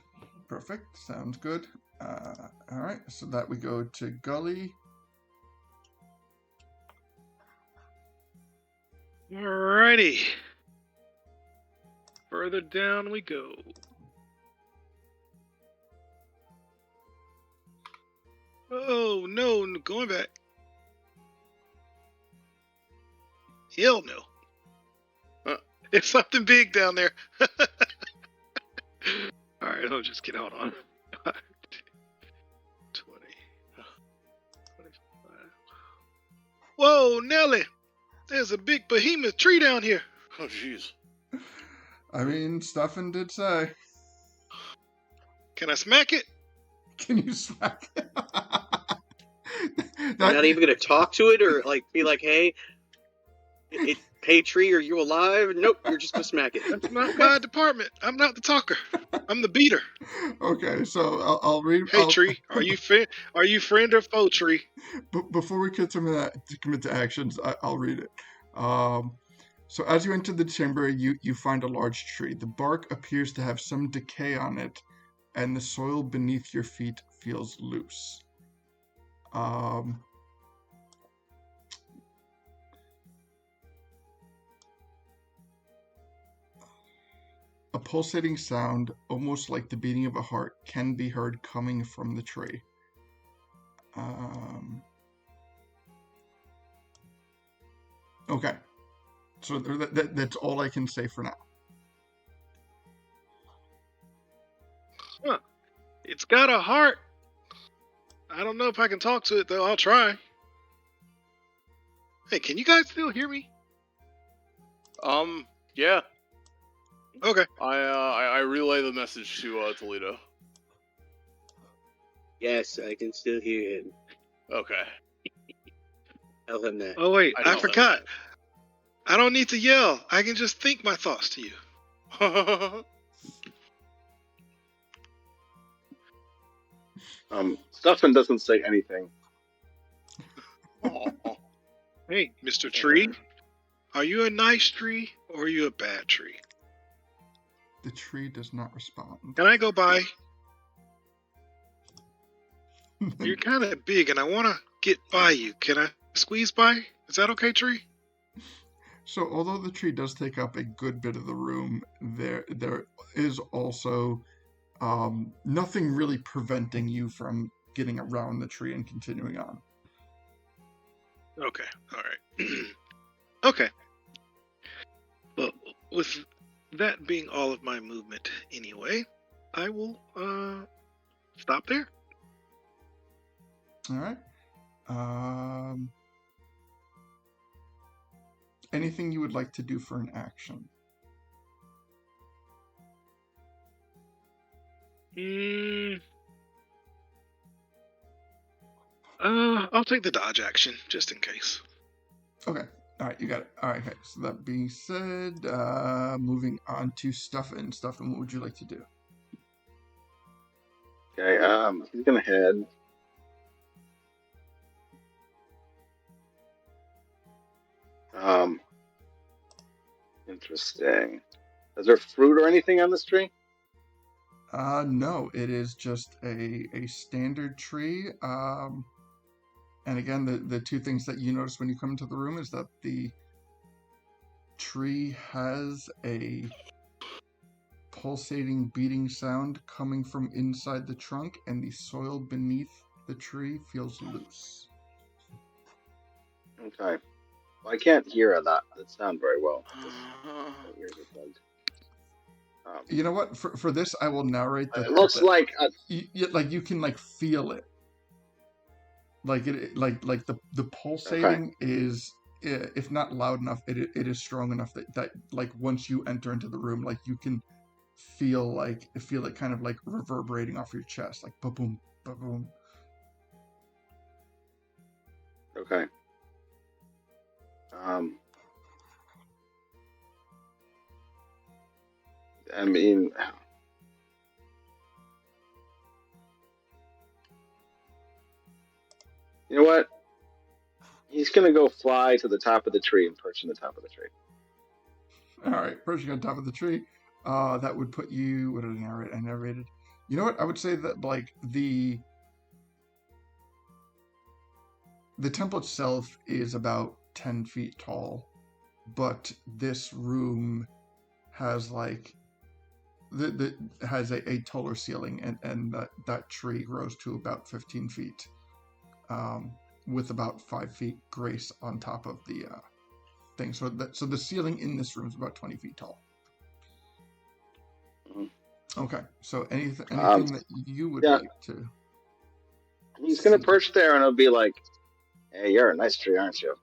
Perfect. Sounds good. All right. So that we go to Gully. Alrighty. Further down we go. Oh no, going back. Hell no. There's something big down there. Alright, I'll just get hold on. 20. 25. Whoa, Nelly! There's a big behemoth tree down here. Oh, jeez. I mean, Stuffin did say. Can I smack it? Can you smack it? You're not even gonna talk to it, or like be like, "Hey, Hey, tree, are you alive? Nope, you're just gonna smack it. That's not my department. I'm not the talker. I'm the beater. Okay, so I'll read. Hey, tree, are you friend or foe, tree? Before we commit to actions, I'll read it. So as you enter the chamber, you find a large tree. The bark appears to have some decay on it, and the soil beneath your feet feels loose. A pulsating sound, almost like the beating of a heart, can be heard coming from the tree. Okay. So that's all I can say for now. Huh. It's got a heart. I don't know if I can talk to it, though. I'll try. Hey, can you guys still hear me? Yeah. Okay. I relay the message to Toledo. Yes, I can still hear him. Okay. Tell him that. Oh, wait. I I don't know forgot. I don't need to yell. I can just think my thoughts to you. that. Stuffin doesn't say anything. Aw. Hey, Mr. Tree, are you a nice tree or are you a bad tree? The tree does not respond. Can I go by? You're kind of big and I want to get by you. Can I squeeze by? Is that okay, tree? So although the tree does take up a good bit of the room, there is also nothing really preventing you from getting around the tree and continuing on. Okay. All right. Okay. Well, with that being all of my movement anyway, I will stop there. All right. Anything you would like to do for an action? I'll take the dodge action just in case. Okay. All right, you got it. All right. Okay. So that being said, moving on to Stuffin. Stuffin, what would you like to do? Okay, he's gonna head. Interesting. Is there fruit or anything on this tree? No, it is just a standard tree. And again, the two things that you notice when you come into the room is that the tree has a pulsating, beating sound coming from inside the trunk, and the soil beneath the tree feels loose. Okay. Well, I can't hear that sound very well. You know what? For this, I will narrate that. It looks like you can like feel it. Like it, like the pulsating is, if not loud enough, it is strong enough that like once you enter into the room, like you can feel it kind of like reverberating off your chest, like ba-boom, ba-boom. Okay. I mean, you know what? He's gonna go fly to the top of the tree and perch on the top of the tree. All right, perching on top of the tree. That would put you. What did I narrate? I narrated. You know what? I would say that like the temple itself is about 10 feet tall, but this room has like has a taller ceiling, and that tree grows to about 15 feet, with about 5 feet grace on top of the thing. So the ceiling in this room is about 20 feet tall. Okay, so anything that you would like to? He's gonna perch there, and it'll be like, "Hey, you're a nice tree, aren't you?"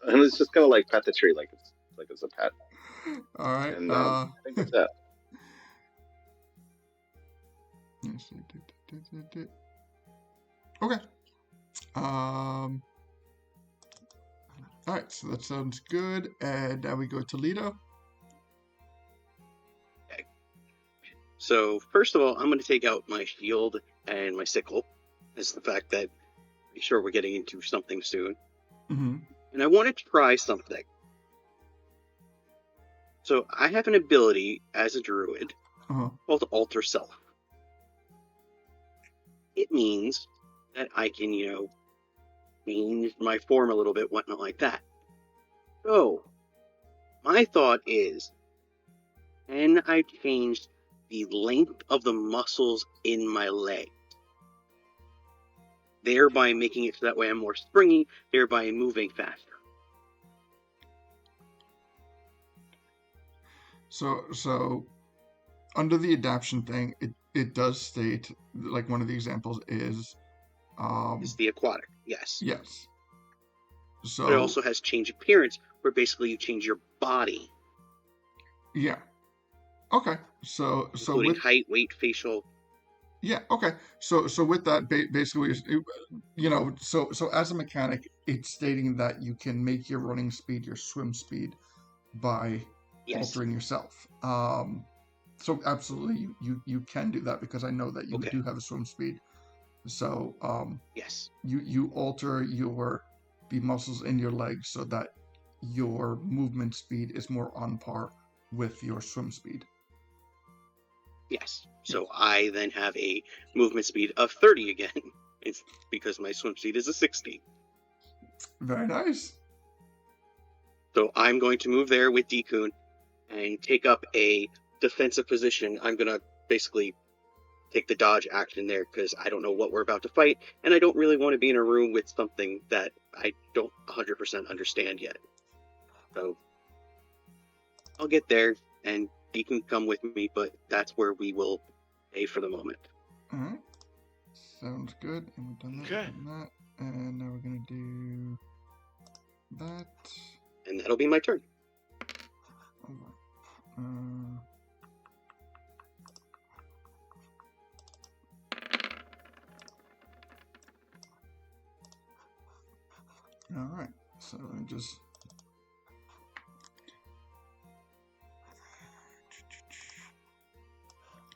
And it's just gonna like pet the tree like it's a pet. All right. And I think that's it. Okay. Alright, so that sounds good. And now we go to Lido. So first of all, I'm going to take out my shield and my sickle, as the fact that I'm sure we're getting into something soon. Mm-hmm. And I want to try something. So I have an ability as a druid called Alter Self. It means that I can, change my form a little bit, whatnot like that. So my thought is, can I change the length of the muscles in my leg, thereby making it so that way I'm more springy, thereby moving faster? So under the adaption thing, it does state, like one of the examples is Is the aquatic, yes. Yes. So But it also has change appearance, where basically you change your body. Yeah. Okay. So including with height, weight, facial. Yeah. Okay. So with that, basically, so as a mechanic, it's stating that you can make your running speed your swim speed by altering yourself. So absolutely, you can do that, because I know that you do have a swim speed. So yes, you alter the muscles in your legs so that your movement speed is more on par with your swim speed. Yes. So I then have a movement speed of 30 again. It's because my swim speed is a 60. Very nice. So I'm going to move there with Dekun and take up a defensive position. I'm going to basically take the dodge action there, because I don't know what we're about to fight, and I don't really want to be in a room with something that I don't 100% understand yet. So I'll get there, and he can come with me, but that's where we will stay for the moment. All right. Sounds good. And we've done that. Okay. We've done that. And now we're going to do that. And that'll be my turn. All right. So I just...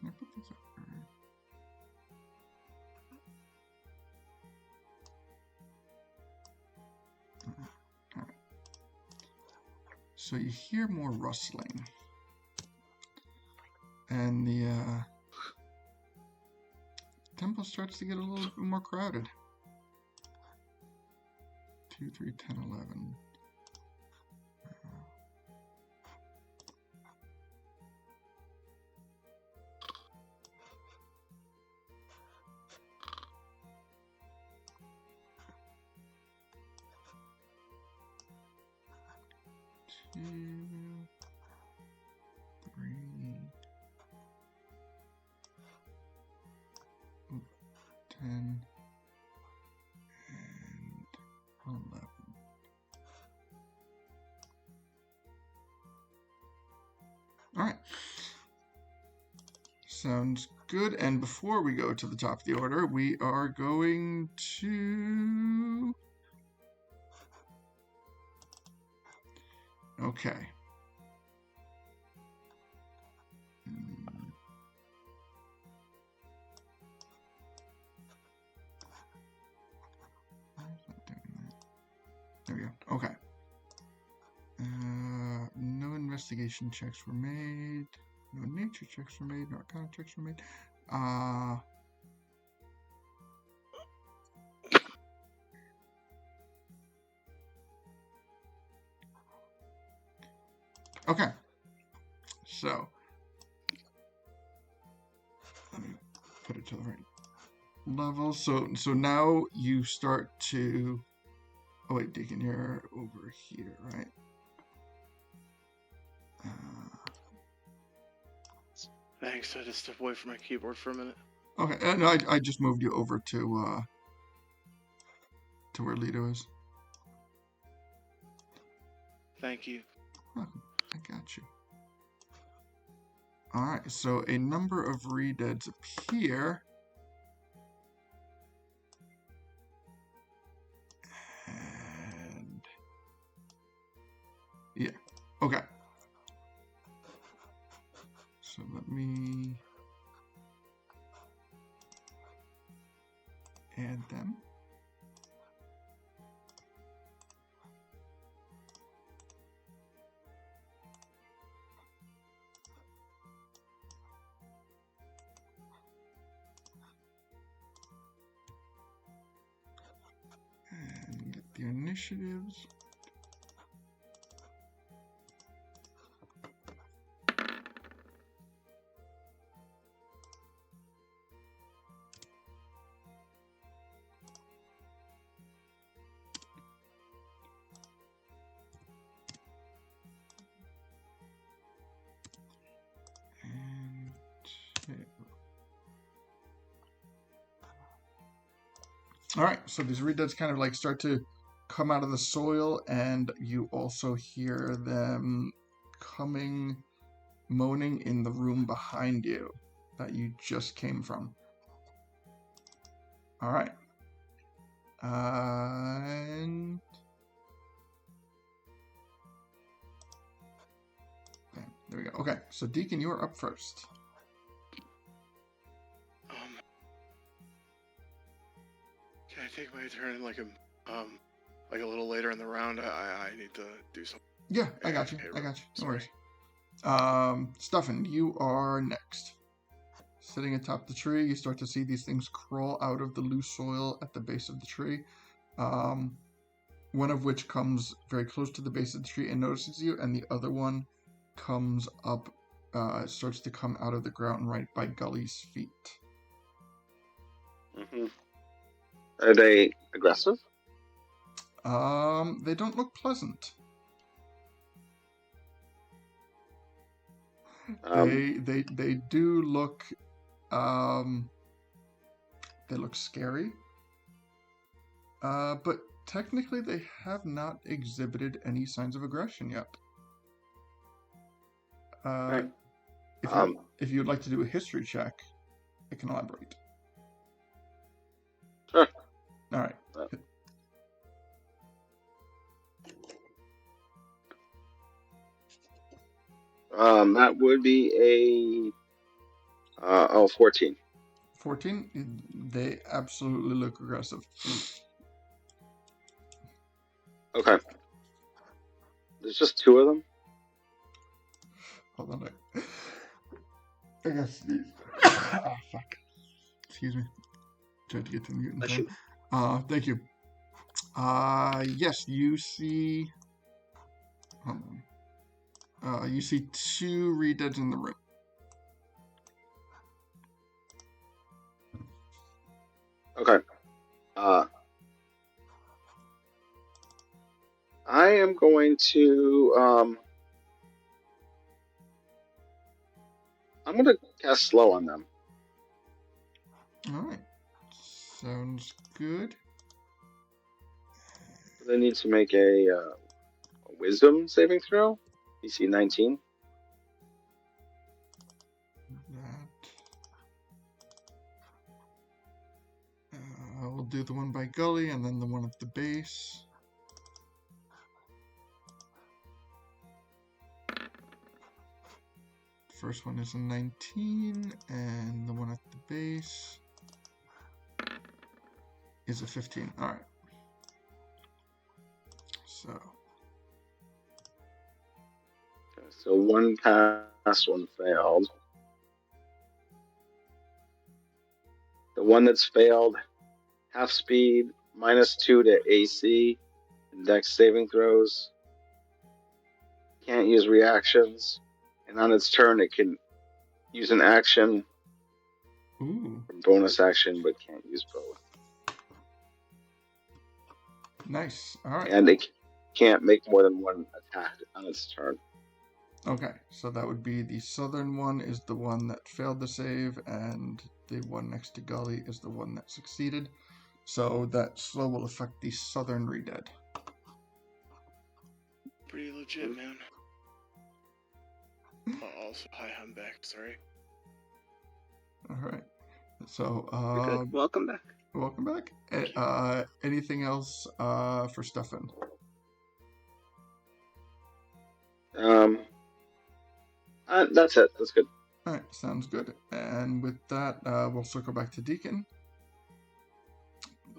Can I put this up here? All right. So you hear more rustling, and the temple starts to get a little bit more crowded. 2, 3, 10, 11. Two, 3, 10, and 11. All right. Sounds good. And before we go to the top of the order, we are going to... Okay. There we go. Okay. No investigation checks were made. No nature checks were made. No arcana checks were made. Okay. So let me put it to the right level. So now you start to... Oh wait, Deacon, you're over here, right? Thanks. I just stepped away from my keyboard for a minute. Okay, no, I just moved you over to where Lido is. Thank you. Welcome. I got you. All right, so a number of re-deads appear. And Okay. So let me add them. And get the initiatives. And all right, so these redeads kind of like start to come out of the soil, and you also hear them coming, moaning in the room behind you that you just came from. All right. And okay, there we go. Okay, so Deacon, you are up first. Can I take my turn like a little later in the round? I need to do something. Yeah, I got you. I got you. No worries. Stuffin, you are next. Sitting atop the tree, you start to see these things crawl out of the loose soil at the base of the tree. One of which comes very close to the base of the tree and notices you, and the other one comes up, starts to come out of the ground right by Gully's feet. Mm-hmm. Are they aggressive? They don't look pleasant. They do look, they look scary. But technically they have not exhibited any signs of aggression yet. Right. If you'd like to do a history check, I can elaborate. Sure. All right. That would be a 14. 14? They absolutely look aggressive. Okay. There's just two of them? Hold on. I guess these. Oh, fuck. Excuse me. Tried to get to the mute in time. Thank you. Yes, you see. Hold on. You see two redeads in the room. Okay. I am going to I'm going to cast slow on them. All right. Sounds good. They need to make a wisdom saving throw. DC 19. We'll do the one by Gully and then the one at the base. The first one is a 19, and the one at the base is a 15. All right. So one passed, one failed. The one that's failed, half speed, -2 to AC, and Dex saving throws. Can't use reactions, and on its turn it can use an action, bonus action, but can't use both. Nice. All right. And it can't make more than one attack on its turn. Okay, so that would be the southern one is the one that failed the save, and the one next to Gully is the one that succeeded. So that slow will affect the southern redead. Pretty legit, man. Also, hi, I'm back. Sorry. All right. So, welcome back. Welcome back. Anything else for Stefan? That's it. That's good. All right, sounds good. And with that, we'll circle back to Deacon.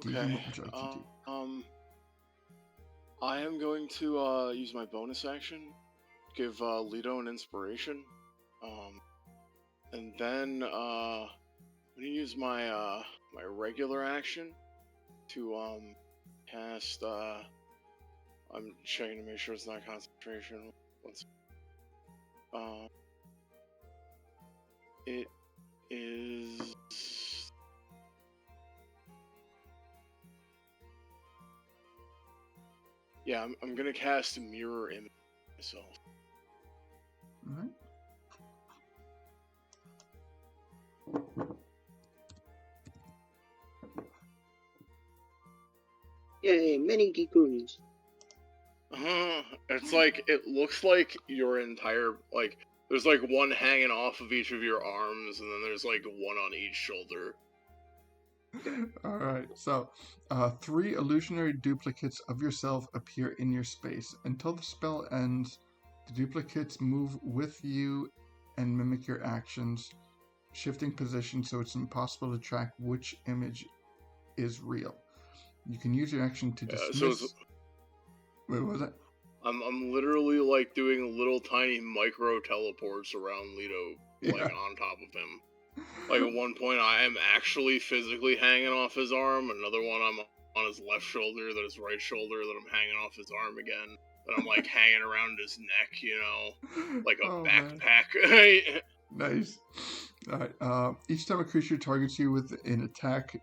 Deacon, Okay. what would you like to do? I am going to use my bonus action, give Leto an inspiration, and then I'm gonna use my my regular action to cast. I'm checking to make sure it's not concentration. It is. Yeah, I'm gonna cast a mirror image myself. All right. Yay, many Gikuns. It's like it looks like your entire there's like one hanging off of each of your arms, and then there's like one on each shoulder. All right. So, 3 illusionary duplicates of yourself appear in your space. Until the spell ends, the duplicates move with you and mimic your actions, shifting position so it's impossible to track which image is real. You can use your action to dismiss. Wait, what was that? I'm literally like doing little tiny micro teleports around Leto, like Yeah. on top of him. Like at one point, I am actually physically hanging off his arm. Another one, I'm on his left shoulder, then his right shoulder, then I'm hanging off his arm again. Then I'm like hanging around his neck, you know, like a backpack. Nice. All right. Each time a creature targets you with an attack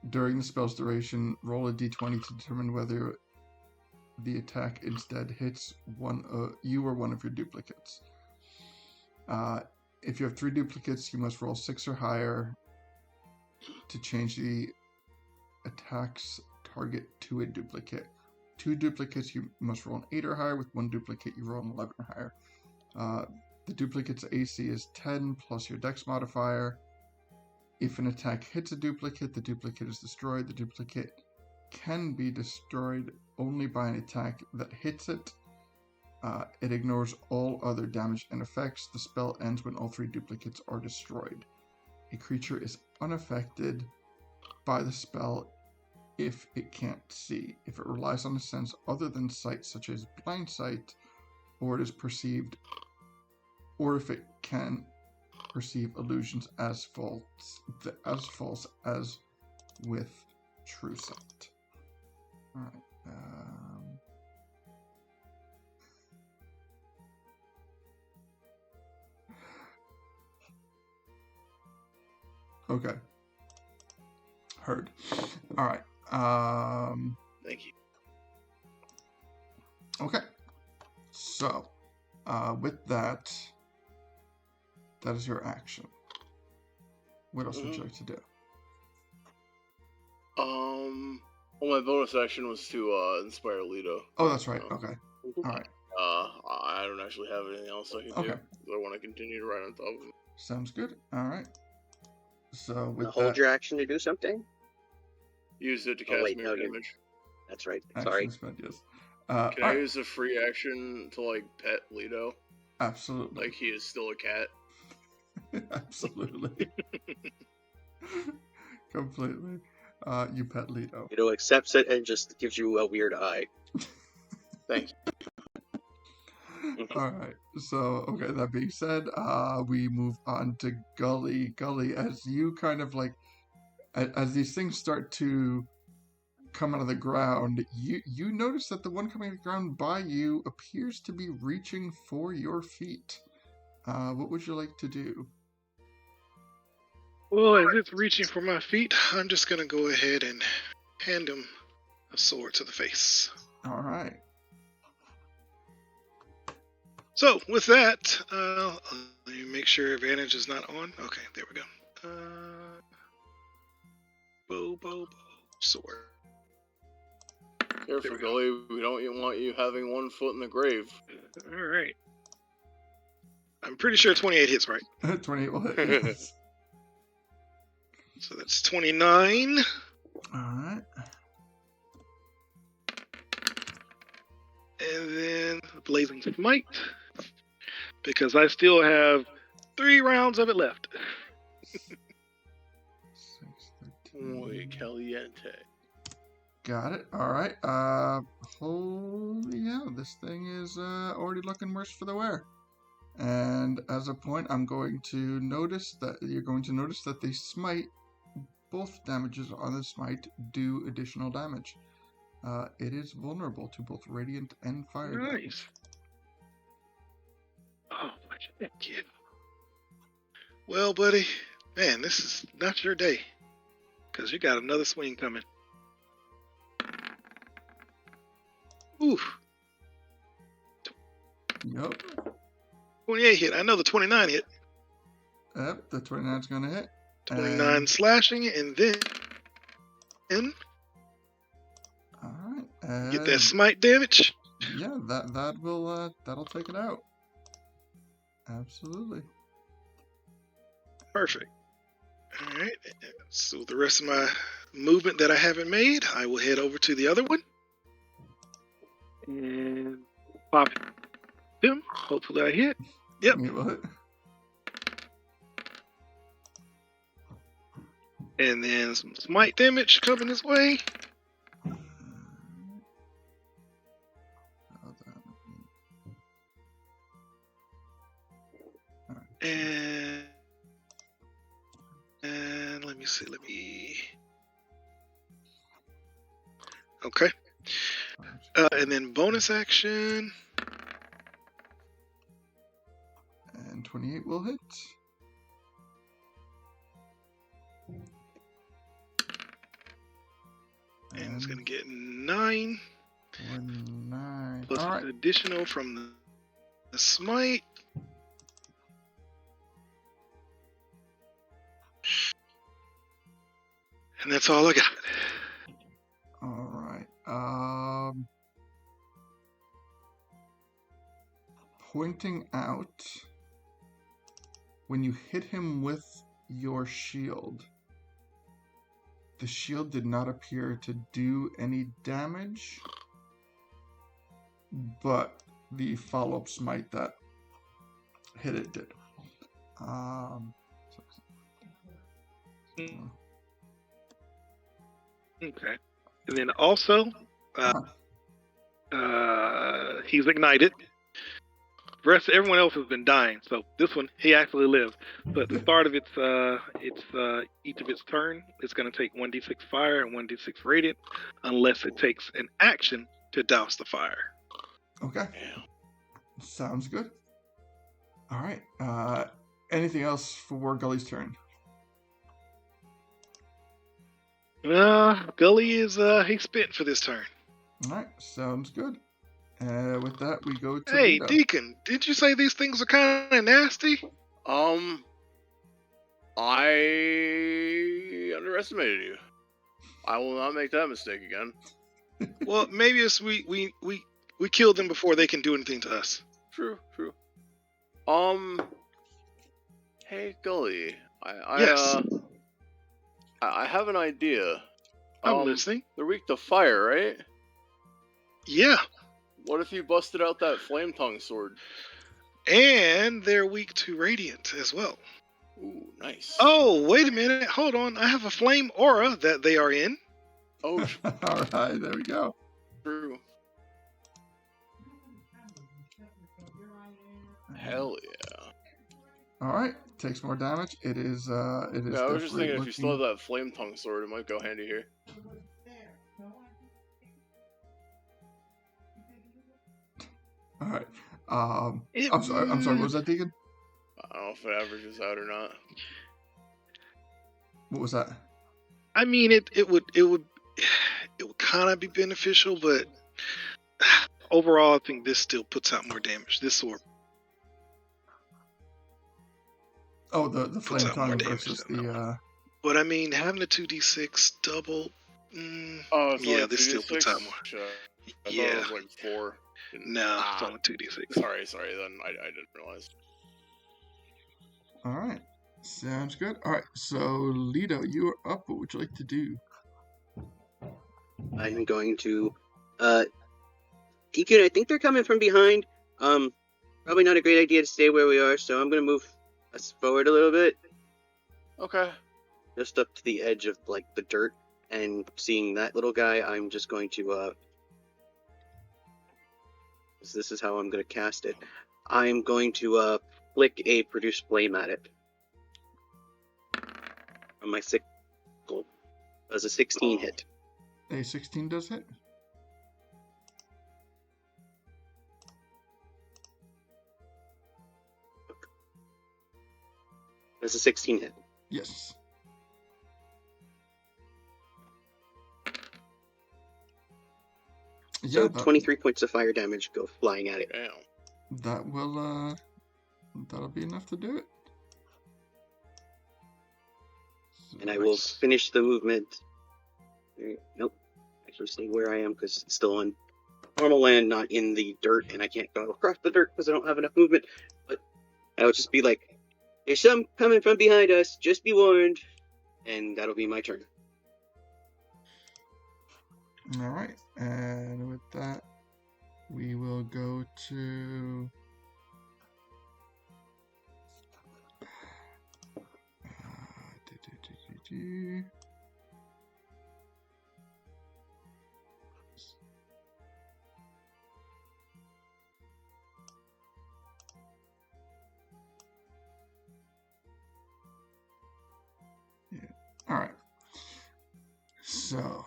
during the spell's duration, roll a d20 to determine whether the attack instead hits you or one of your duplicates. If you have 3 duplicates, you must roll 6 or higher to change the attack's target to a duplicate. 2 duplicates, you must roll an 8 or higher. With 1 duplicate, you roll an 11 or higher. The duplicate's AC is 10 plus your dex modifier. If an attack hits a duplicate, the duplicate is destroyed. The duplicate can be destroyed only by an attack that hits it. It ignores all other damage and effects. The spell ends when all 3 duplicates are destroyed. A creature is unaffected by the spell if it can't see, if it relies on a sense other than sight, such as blind sight, or it is perceived, or if it can perceive illusions as false as with true sight. All right. Okay. Heard. All right. Thank you. Okay. So, with that is your action. What else would you like to do? Well, my bonus action was to inspire Leto. Oh, that's right. Okay. All right. I don't actually have anything else I can do. Okay. I want to continue to ride on top of him. Sounds good. All right. So with Hold that, your action to do something. Use it to cast mirror image. That's right. action Sorry. spent, yes. Can I use a free action to like pet Leto? Absolutely. Like he is still a cat. Absolutely. Completely. You pet Leto. Leto accepts it and just gives you a weird eye. Thanks. All right. So, okay, that being said, we move on to Gully. Gully, as you kind of like, as these things start to come out of the ground, you notice that the one coming out of the ground by you appears to be reaching for your feet. What would you like to do? Well, as it's reaching for my feet, I'm just going to go ahead and hand him a sword to the face. All right. So, with that, let me make sure advantage is not on. Okay, there we go. Bow, sword. Careful, Gully. We don't want you having one foot in the grave. All right. I'm pretty sure 28 hits, right? 28 will hit. Yes. So that's 29. All right. And then the Blazing Smite because I still have 3 rounds of it left. 6, 13. Muy caliente. Got it. All right. Holy hell, this thing is already looking worse for the wear. And as a point, I'm going to notice that you're going to notice that the smite, both damages on the smite, do additional damage. It is vulnerable to both radiant and fire damage. Nice. Oh, thank you. Well, buddy, man, this is not your day because you got another swing coming. Oof. Yep. 28 hit. I know the 29 hit. Yep, the 29's going to hit. 29 And- slashing, and then All right. get that smite damage. Yeah, that'll take it out. Absolutely. Perfect. All right. So the rest of my movement that I haven't made, I will head over to the other one and pop him. Hopefully I hit. Yep. You what? And then some smite damage coming this way. And let me see. Okay. And then bonus action. And 28 will hit. And it's going to get 9. 9. Plus All right. an additional from the smite. And that's all I got. All right. Pointing out, when you hit him with your shield, the shield did not appear to do any damage, but the follow-up smite that hit it did. Okay. And then also, he's ignited. Everyone else has been dying, so this one he actually lived. So at the start of each of its turn, it's going to take 1d6 fire and 1d6 radiant, unless it takes an action to douse the fire. Okay. Sounds good. All right. Anything else for Gully's turn? Gully is he's spent for this turn. All right. Sounds good. With that, we go to Hey, Lito. Deacon, did you say these things are kind of nasty? I underestimated you. I will not make that mistake again. Well, maybe it's we killed them before they can do anything to us. True. Hey, Gully. Yes. I have an idea. I'm listening. They're weak to fire, right? Yeah. What if you busted out that flame tongue sword? And they're weak to radiant as well. Ooh, nice. Oh, wait a minute. Hold on. I have a flame aura that they are in. Oh, All right, there we go. true. Hell yeah. All right, takes more damage. It is. Yeah, I was just definitely thinking if you still have looking- that flame tongue sword, it might go handy here. All right. I'm sorry. What was that, Deacon? I don't know if it averages out or not. What was that? I mean, it would kind of be beneficial, but overall, I think this still puts out more damage. This sword. Oh, the Puts flame out more tongue damage versus than the. But I mean, having the 2d6 double. Oh, it's Yeah, only this still puts 2d6? out more. I Yeah. thought it was like 4. No, it's only 2d6. Sorry. Then I didn't realize. All right, sounds good. All right, so Lito, you are up. What would you like to do? I'm going to Deacon, I think they're coming from behind. Probably not a great idea to stay where we are, so I'm gonna move us forward a little bit, Okay. just up to the edge of like the dirt, and seeing that little guy, I'm just going to this is how I'm gonna cast it. I'm going to flick a produce flame at it on my sickle. Does a 16 hit? A 16 does hit. Does a 16 hit? Yes. So Yeah, 23 points of fire damage go flying at it. Damn. that'll be enough to do it. And I will finish the movement. Nope. Actually stay where I am because it's still on normal land, not in the dirt, and I can't go across the dirt because I don't have enough movement. But I will just be like, there's some coming from behind us, just be warned. And that'll be my turn. All right, and with that, we will go to yeah. All right. So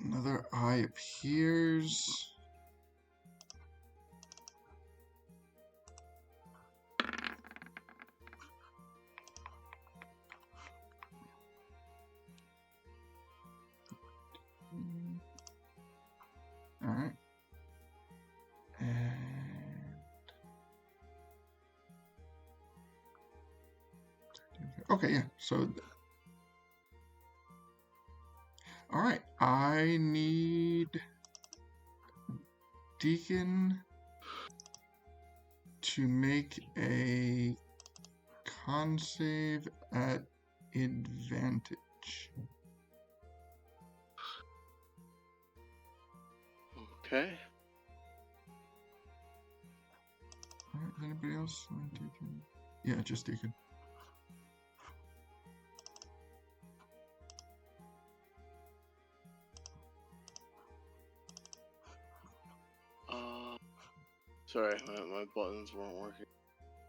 another eye appears. All right. Okay, yeah. So, all right. I need Deacon to make a con save at advantage. Okay. All right, anybody else? Deacon? Yeah, just Deacon. Sorry, my buttons weren't working.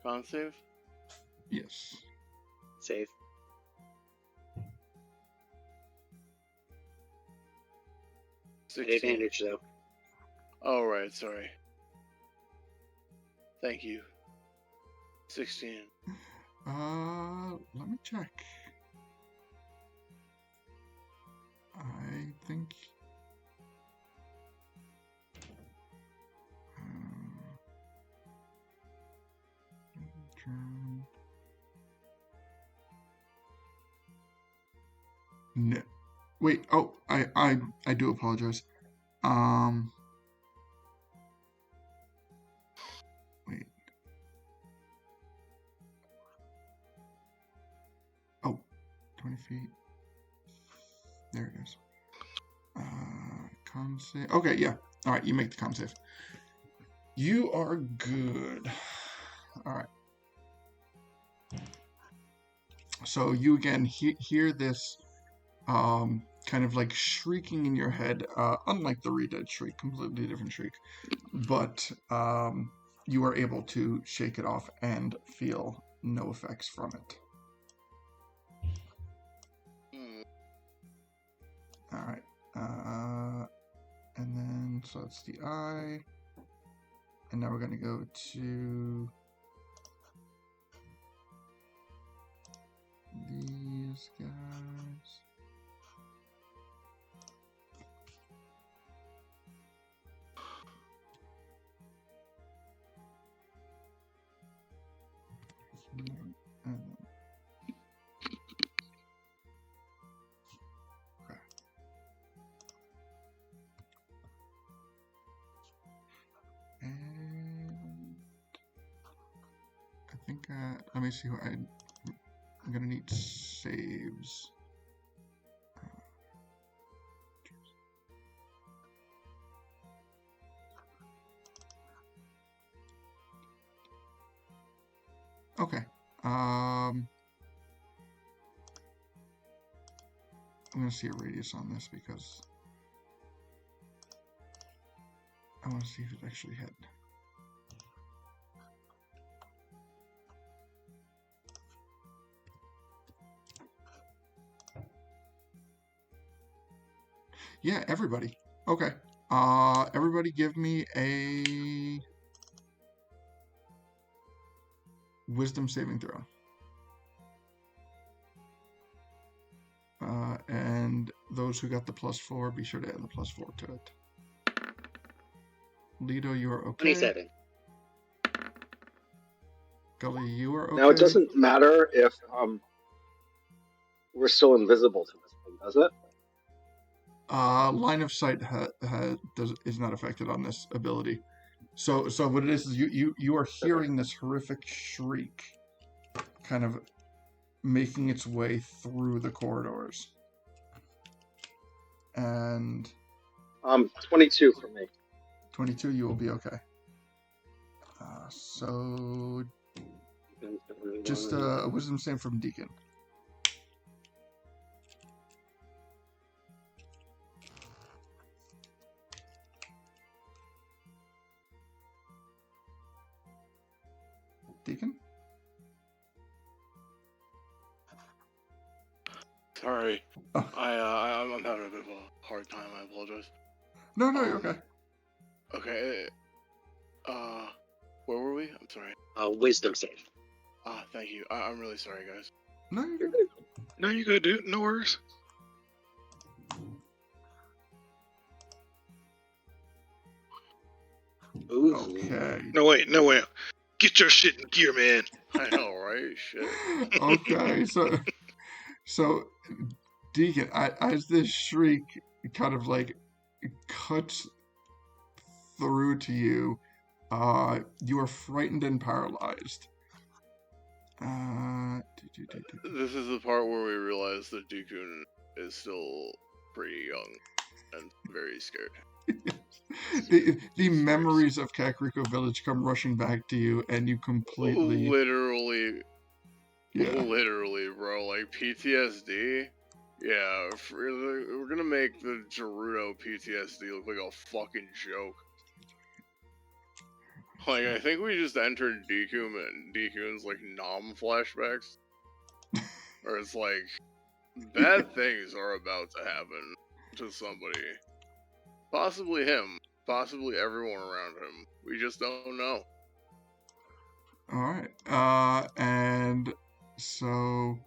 Con save? Yes. Save. At 16. advantage, though. Oh, right, sorry. Thank you. 16. Let me check. I think. No. Wait. Oh, I do apologize. Wait. Oh, 20 feet. There it is. Con save. Okay, yeah. All right, you make the con save. You are good. All right. So you again hear this kind of like shrieking in your head, unlike the Redead shriek, completely different shriek. But you are able to shake it off and feel no effects from it. Alright. And then, so that's the eye. And now we're going to go to these guys. And I think, let me see what I'm gonna need saves. Okay. I'm gonna see a radius on this because I want to see if it actually hit. Yeah, everybody. Okay. Everybody give me a wisdom saving throw. And those who got the +4, be sure to add the +4 to it. Lido, you are okay. 27. Gully, you are okay. Now, it doesn't matter if we're still invisible to this thing, does it? Line of sight is not affected on this ability. So what it is you are hearing this horrific shriek kind of making its way through the corridors. And 22 for me. 22, you will be okay. So just a wisdom save from Deacon. Deacon? Sorry. Oh. I'm having a bit of a hard time. I apologize. No, you're okay. Okay. Where were we? I'm sorry. Wisdom save. Thank you. I'm really sorry, guys. No, you're good. No, you good, dude. No worries. Ooh. Okay. No, wait. Get your shit in gear, man. I know, right? Shit. Okay, so Deacon, as this shriek kind of like cuts through to you, you are frightened and paralyzed. This is the part where we realize that Deacon is still pretty young and very scared. the memories of Kakariko Village come rushing back to you, and you completely... Literally, bro, like PTSD. Yeah, we're gonna make the Gerudo PTSD look like a fucking joke. Like, I think we just entered Dekun's like flashbacks. Or it's like, bad things are about to happen to somebody. Possibly him. Possibly everyone around him. We just don't know. Alright, and so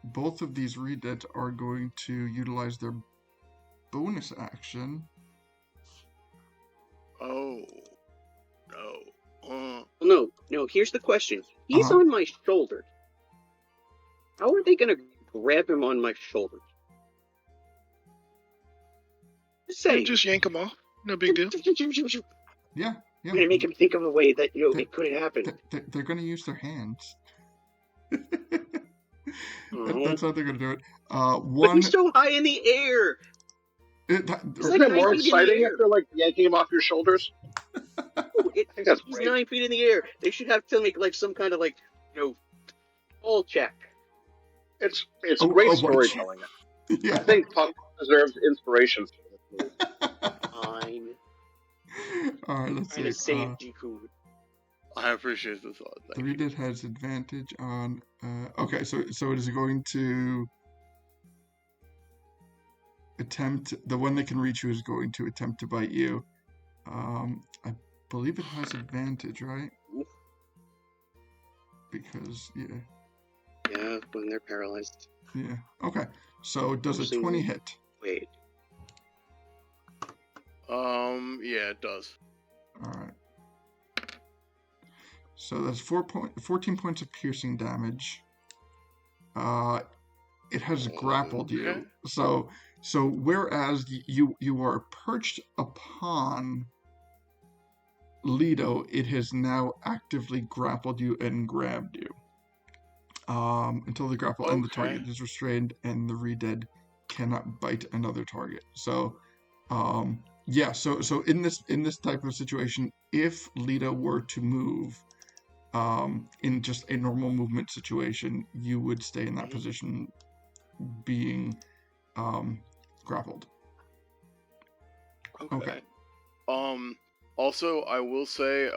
both of these Redead are going to utilize their bonus action. Oh. No. No, here's the question. He's on my shoulder. How are they gonna grab him on my shoulder? Just yank him off. No big deal. Yeah. I'm gonna make him think of a way that, it couldn't happen. They're gonna use their hands. That's how they're gonna do it. But he's so high in the air! Isn't it more exciting if they're like yanking him off your shoulders? I think that's he's 9 feet in the air. They should have to make like some kind of ball check. It's great storytelling. Yeah. I think Puck deserves inspiration for this movie. Fine. Alright, let's Trying to see. save Jiku. I appreciate the thought. The Redead has advantage on... okay, so it is going to attempt... The one that can reach you is going to attempt to bite you. I believe it has advantage, right? Because, Yeah, when they're paralyzed. Yeah. Okay. So does a 20 hit? Wait. Yeah, it does. Alright. So that's 14 points of piercing damage. It has grappled you. So whereas you are perched upon Lido, it has now actively grappled you and grabbed you. Until the grapple and the target is restrained, and the Redead cannot bite another target. So, So in this type of situation, if Lido were to move, in just a normal movement situation, you would stay in that position, being grappled. Okay. Also, I will say,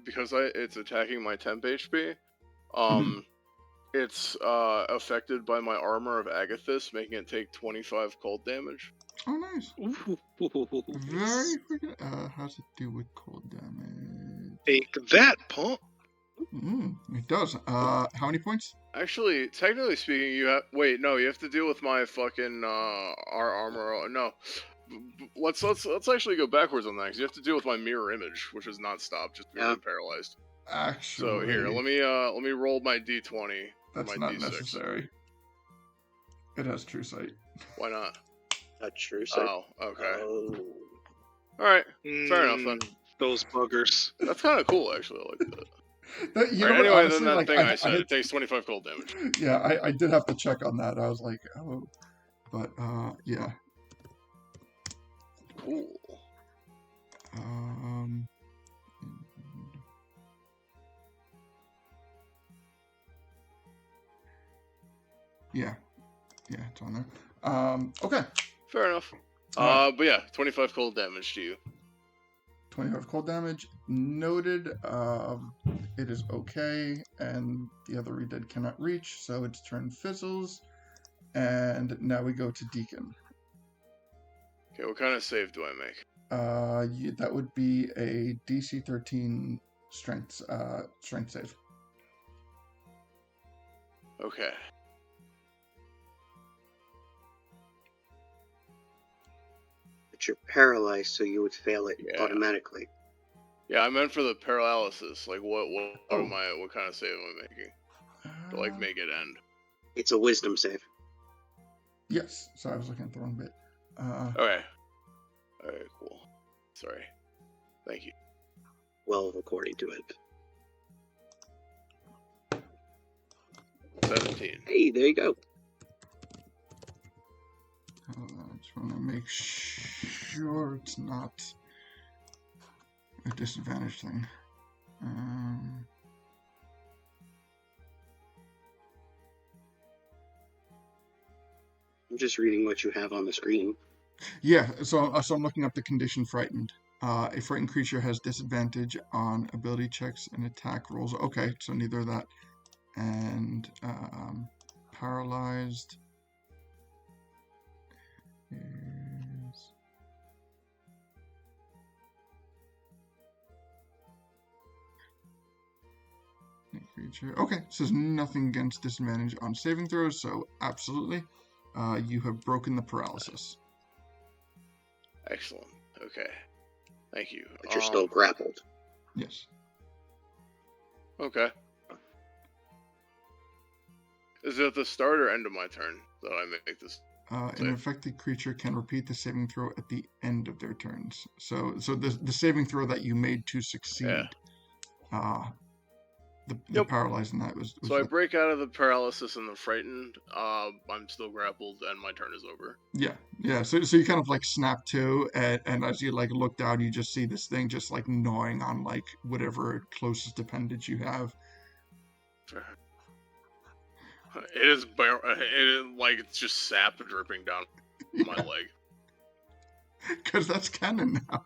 because it's attacking my temp HP, it's affected by my armor of Agathis, making it take 25 cold damage. Oh, nice. Very freaking. How's it do with cold damage? Take that, punk. It does. How many points? Actually, technically speaking, you have. Wait, no, you have to deal with my fucking our armor. No, let's actually go backwards on that, because you have to deal with my mirror image, which is not stopped, just being paralyzed. Actually, So here, let me roll my d20. That's my not d6. necessary. It has true sight. Why not? A true sight. Oh, okay. Oh. All right, fair enough then. Those buggers. That's kind of cool, actually. I like that. Anyway, Anyway, then that thing I said, it takes 25 cold damage. Yeah, I did have to check on that. I was like, oh, but yeah. Cool. Yeah, it's on there. Okay. Fair enough. But yeah, 25 cold damage to you. 25 cold damage. Noted. It is okay, and the other Redead cannot reach, so its turn fizzles. And now we go to Deacon. Okay, what kind of save do I make? That would be a DC 13 strength save. Okay. But you're paralyzed, so you would fail it automatically. Yeah, I meant for the paralysis. Like, what kind of save am I making to like make it end? It's a wisdom save. Yes. So I was looking at the wrong bit. Okay. All right. Cool. Sorry. Thank you. Well, according to it. 17. Hey, there you go. I just want to make sure it's not a disadvantage thing. I'm just reading what you have on the screen. Yeah, so I'm looking up the condition frightened. A frightened creature has disadvantage on ability checks and attack rolls. Okay, so neither of that. And paralyzed is creature. Okay, says nothing against disadvantage on saving throws, so absolutely. You have broken the paralysis. Excellent. Okay. Thank you. But you're still grappled. Yes. Okay. Is it at the start or end of my turn that I make this? An affected creature can repeat the saving throw at the end of their turns. So the saving throw that you made to succeed, the paralyzed in that was so I break out of the paralysis and the frightened. I'm still grappled and my turn is over. Yeah. So you kind of like snap to, and as you like look down, you just see this thing just like gnawing on like whatever closest appendage you have. It is like it's just sap dripping down my leg. Because that's canon now.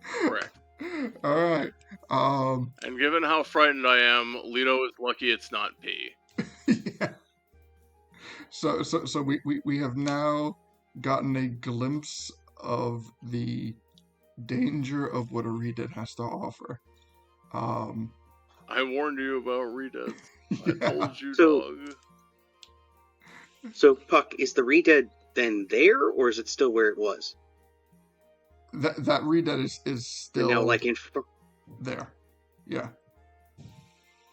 Correct. All right. And given how frightened I am, Leto is lucky it's not pee. Yeah. So we have now gotten a glimpse of the danger of what a Redead has to offer. I warned you about Redead. Yeah. I told you, dog. So, Puck, is the Redead then there, or is it still where it was? That Redead is still now, like in there. Yeah.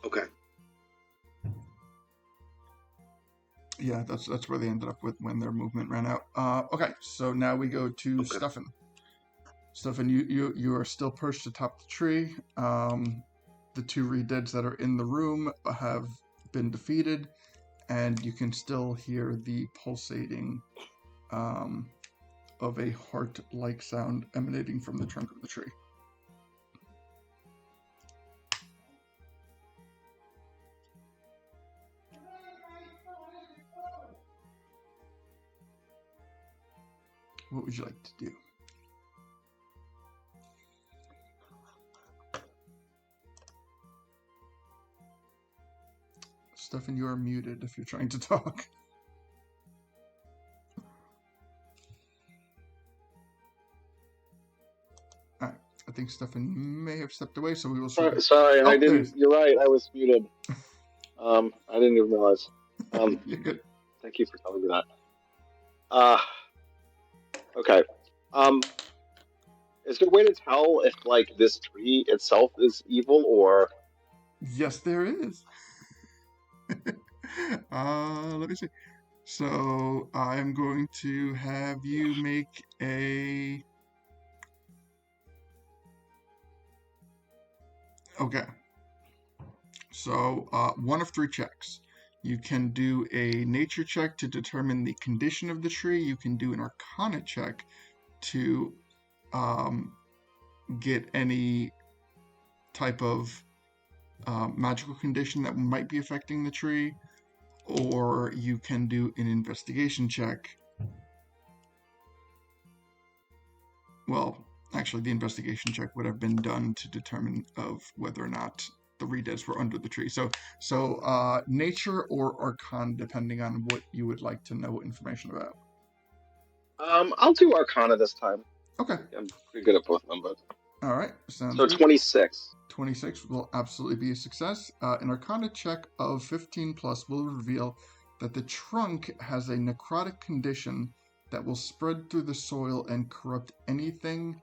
Okay. Yeah, that's where they ended up with when their movement ran out. Okay, so now we go to Stuffin. Stuffin, you are still perched atop the tree. The two Redeads that are in the room have been defeated, and you can still hear the pulsating of a heart-like sound emanating from the trunk of the tree. What would you like to do? Stefan, you are muted if you're trying to talk. Alright, I think Stefan may have stepped away, so we will see. Sorry, Oh, I didn't. You're right. I was muted. I didn't even realize. You're good. Thank you for telling me that. Okay. Is there a way to tell if like this tree itself is evil or? Yes, there is. Let me see. So I'm going to have you make a. Okay. So one of 3 checks. You can do a nature check to determine the condition of the tree. You can do an arcana check to get any type of magical condition that might be affecting the tree, or you can do an investigation check. Well, actually, the investigation check would have been done to determine of whether or not the redeads were under the tree. So nature or arcana, depending on what you would like to know information about. I'll do Arcana this time. Okay. I'm pretty good at both of them, but. All right. Sounds so good. 26. 26 will absolutely be a success. An arcana check of 15 plus will reveal that the trunk has a necrotic condition that will spread through the soil and corrupt anything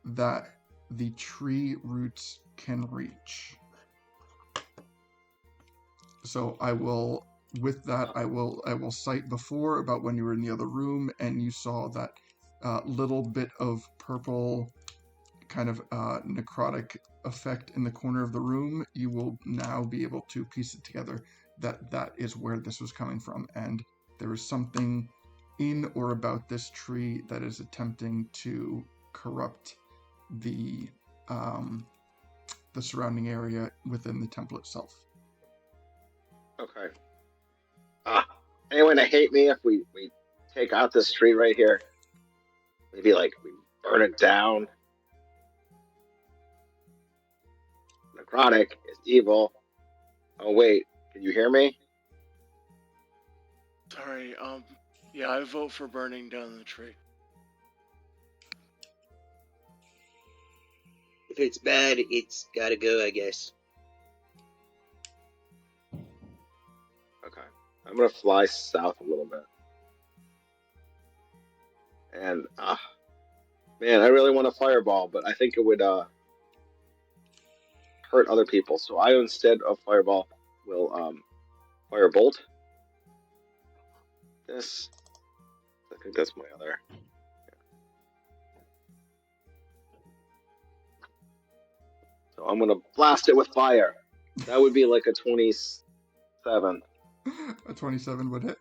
that the tree roots can reach. So I will cite before about when you were in the other room and you saw that little bit of purple kind of necrotic effect in the corner of the room. You will now be able to piece it together that is where this was coming from, and there is something in or about this tree that is attempting to corrupt the surrounding area within the temple itself. Okay. Anyone to hate me if we take out this tree right here? Maybe like we burn it down. Necrotic is evil. Oh wait, can you hear me? Sorry, yeah, I vote for burning down the tree. If it's bad, it's gotta go, I guess. Okay. I'm gonna fly south a little bit. And man, I really want a fireball, but I think it would hurt other people. So I instead of fireball will firebolt. This, I think that's my other. So I'm gonna blast it with fire. That would be like a 27. A 27 would hit.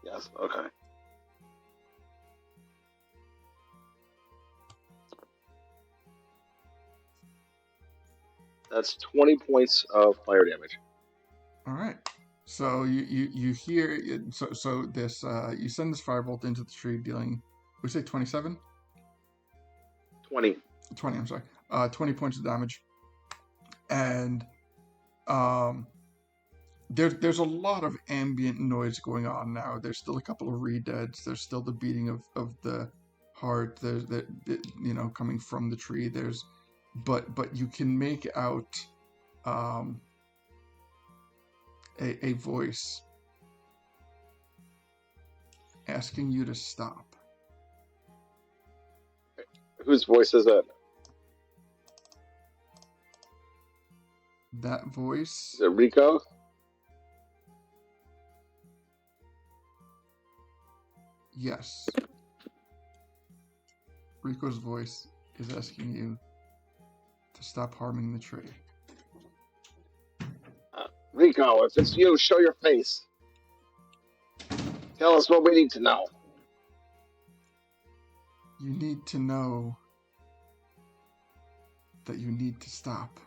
Yes. Okay. That's 20 points of fire damage. All right. So you hear so this you send this firebolt into the tree, dealing. We say 27. 20. 20. I'm sorry. 20 points of damage, and there's a lot of ambient noise going on now. There's still a couple of redeads. There's still the beating of the heart. There's the coming from the tree. There's but you can make out a voice asking you to stop. Whose voice is it? That voice. Is it Rico? Yes. Rico's voice is asking you to stop harming the tree. Rico, if it's you, show your face. Tell us what we need to know. You need to know that you need to stop.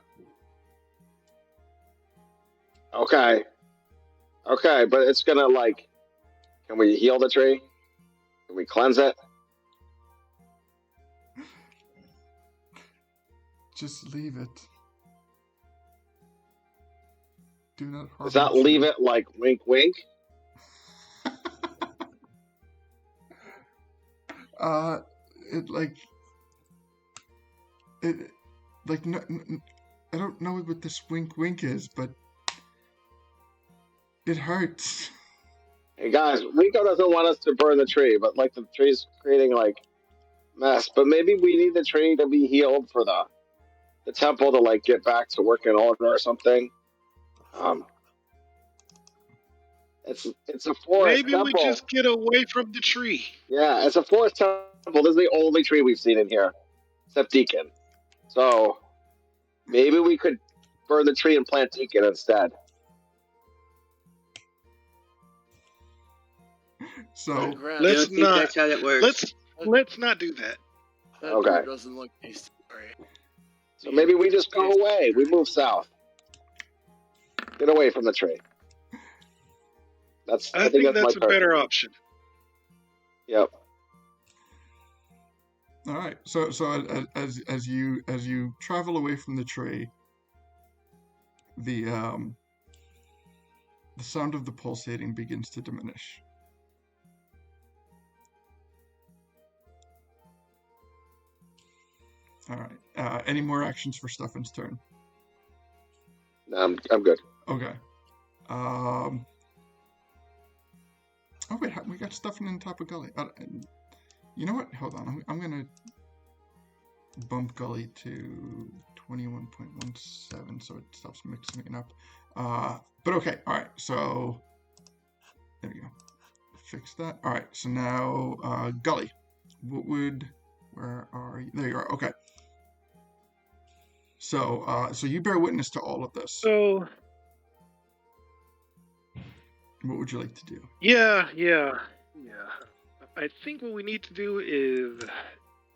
Okay, but it's gonna can we heal the tree? Can we cleanse it? Just leave it. Do not harm Does that the leave tree. it like wink, wink? It no, I don't know what this wink wink is, but it hurts. Hey guys, Rico doesn't want us to burn the tree, but like the tree's creating like mess. But maybe we need the tree to be healed for the temple to like get back to working order or something. It's a forest Maybe temple. we just get away from the tree. Yeah, it's a forest temple. This is the only tree we've seen in here, except Deacon. So maybe we could burn the tree and plant Deacon instead. So That grass, I Let's don't think not- that's how that works. Let's not do that. that Okay. dirt doesn't look tasty. Right? So maybe we just go away. We move south. Get away from the tree. I think that's my a turn. better option. Yep. all right. So as you travel away from the tree, the sound of the pulsating begins to diminish. All right. Any more actions for Stefan's turn? I'm good. Okay. Oh wait, we got Stefan in Tapu Gully. You know what? Hold on. I'm gonna bump Gully to 21.17 so it stops mixing it up. But okay. All right. So there we go. Fix that. All right. So now Gully. Where are you? There you are. Okay. So you bear witness to all of this. So What would you like to do? yeah. I think what we need to do is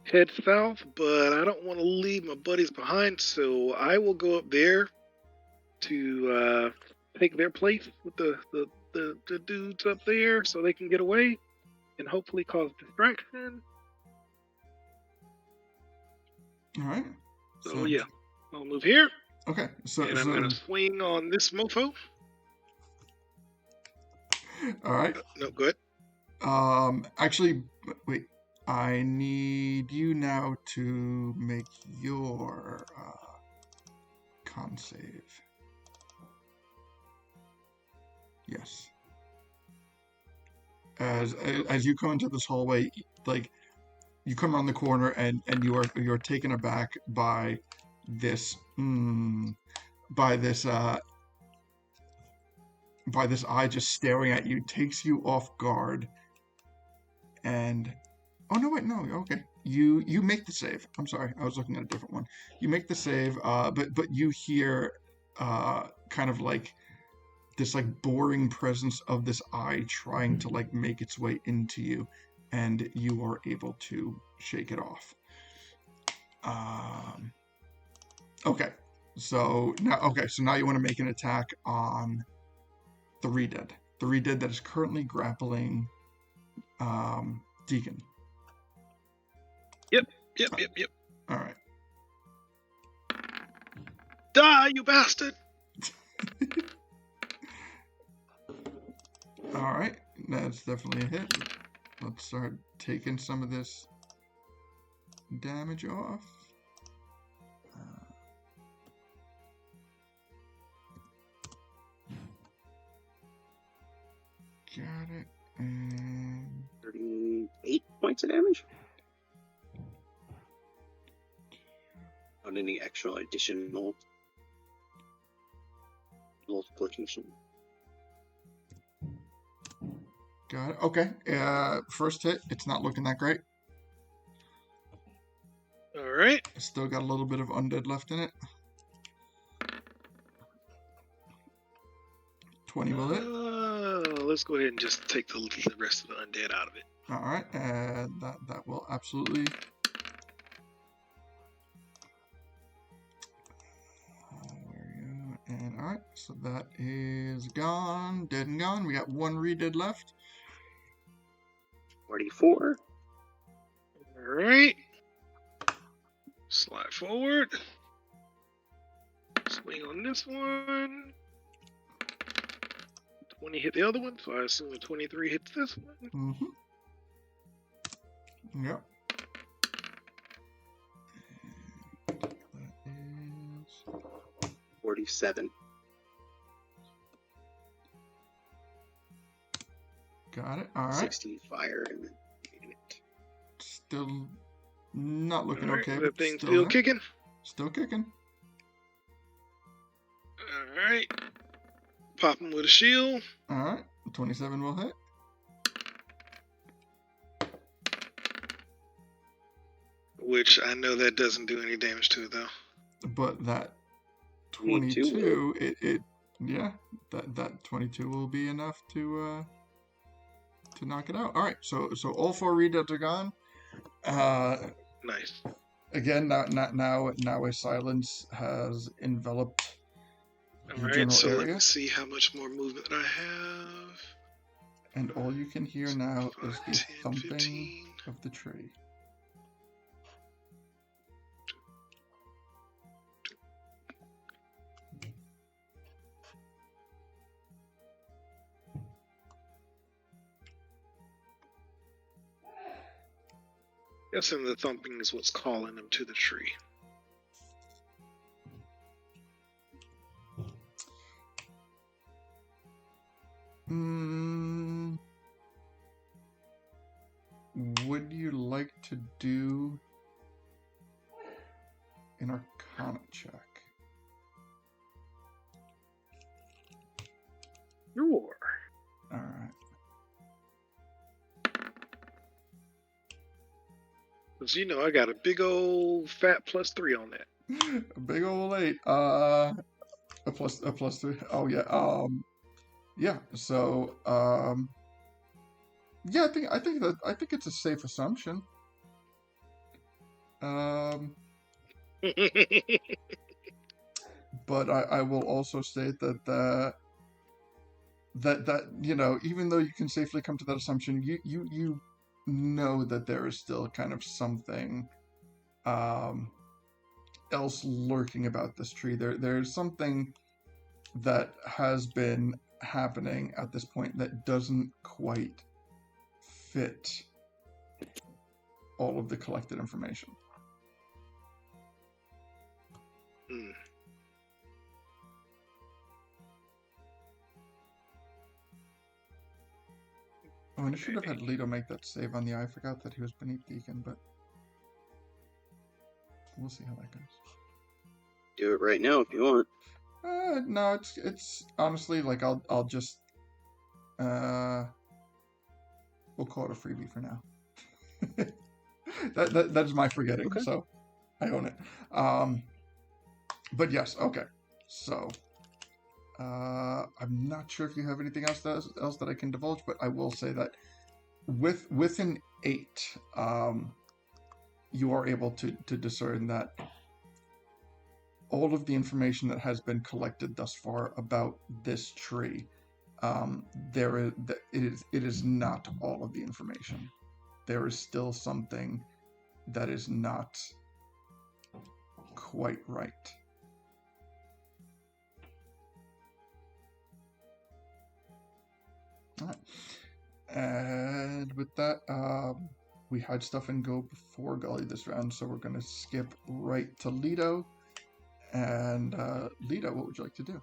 head south, but I don't want to leave my buddies behind, so I will go up there to take their place with the dudes up there so they can get away and hopefully cause distraction. All right. So yeah, I'll move here, Okay. So and I'm going to swing on this mofo. all right. No, good. Actually, wait. I need you now to make your con save. Yes. As you come into this hallway, like you come around the corner and you're taken aback by this by this eye just staring at you, takes you off guard. And oh no, wait, no, okay. You make the save. I'm sorry, I was looking at a different one. You make the save, but you hear kind of like this like boring presence of this eye trying to like make its way into you, and you are able to shake it off. Okay. So now you want to make an attack on the Redead. The Redead that is currently grappling Deacon. Yep. All right. Die, you bastard! All right. That's definitely a hit. Let's start taking some of this damage off. Got it. And 38 points of damage. On any extra additional multiplication. got it. Okay. First hit. It's not looking that great. All right. It's still got a little bit of undead left in it. 20 will hit. Let's go ahead and just take the rest of the undead out of it. All right, and that will absolutely. Where are you? And all right, so that is gone, dead and gone. We got one Redead left. 44. Alright. Slide forward. Swing on this one. 20 hit the other one, so I assume a 23 hits this one. Mm-hmm. Yep. That is 47. got it. All right. 16 fire and then it. Still not looking Alright, okay, that but thing's still still there. kicking. Still kicking. Alright. Pop him with a shield. All right. 27 will hit. Which I know that doesn't do any damage to it, though. But that 22 22, that 22 will be enough to knock it out. All right, so all 4 readouts are gone. Nice. Again, now a silence has enveloped the Alright, general so let area, me see how much more movement I have. and all you can hear now is 5, the 10, thumping 15. of the tree. Guessing the thumping is what's calling them to the tree. Would you like to do an Arcana check? Sure. All right. Because you know I got a big old fat +3 on that. A big old 8. A plus 3. Oh yeah. Yeah. So yeah, I think it's a safe assumption. But I will also state that you know, even though you can safely come to that assumption, you know that there is still kind of something else lurking about this tree. There's something that has been happening at this point that doesn't quite fit all of the collected information. Hmm. Oh, and I should have had Leto make that save on the eye. I forgot that he was beneath Deacon, but we'll see how that goes. Do it right now if you want. No, it's honestly like I'll just we'll call it a freebie for now. that is my forgetting, Okay. so I own it. But yes, okay. So I'm not sure if you have anything else that I can divulge, but I will say that with an 8, you are able to discern that all of the information that has been collected thus far about this tree, it is not all of the information. There is still something that is not quite right. All right. And with that, we had stuff in go before Gully this round, so we're going to skip right to Leto. And Leto, what would you like to do?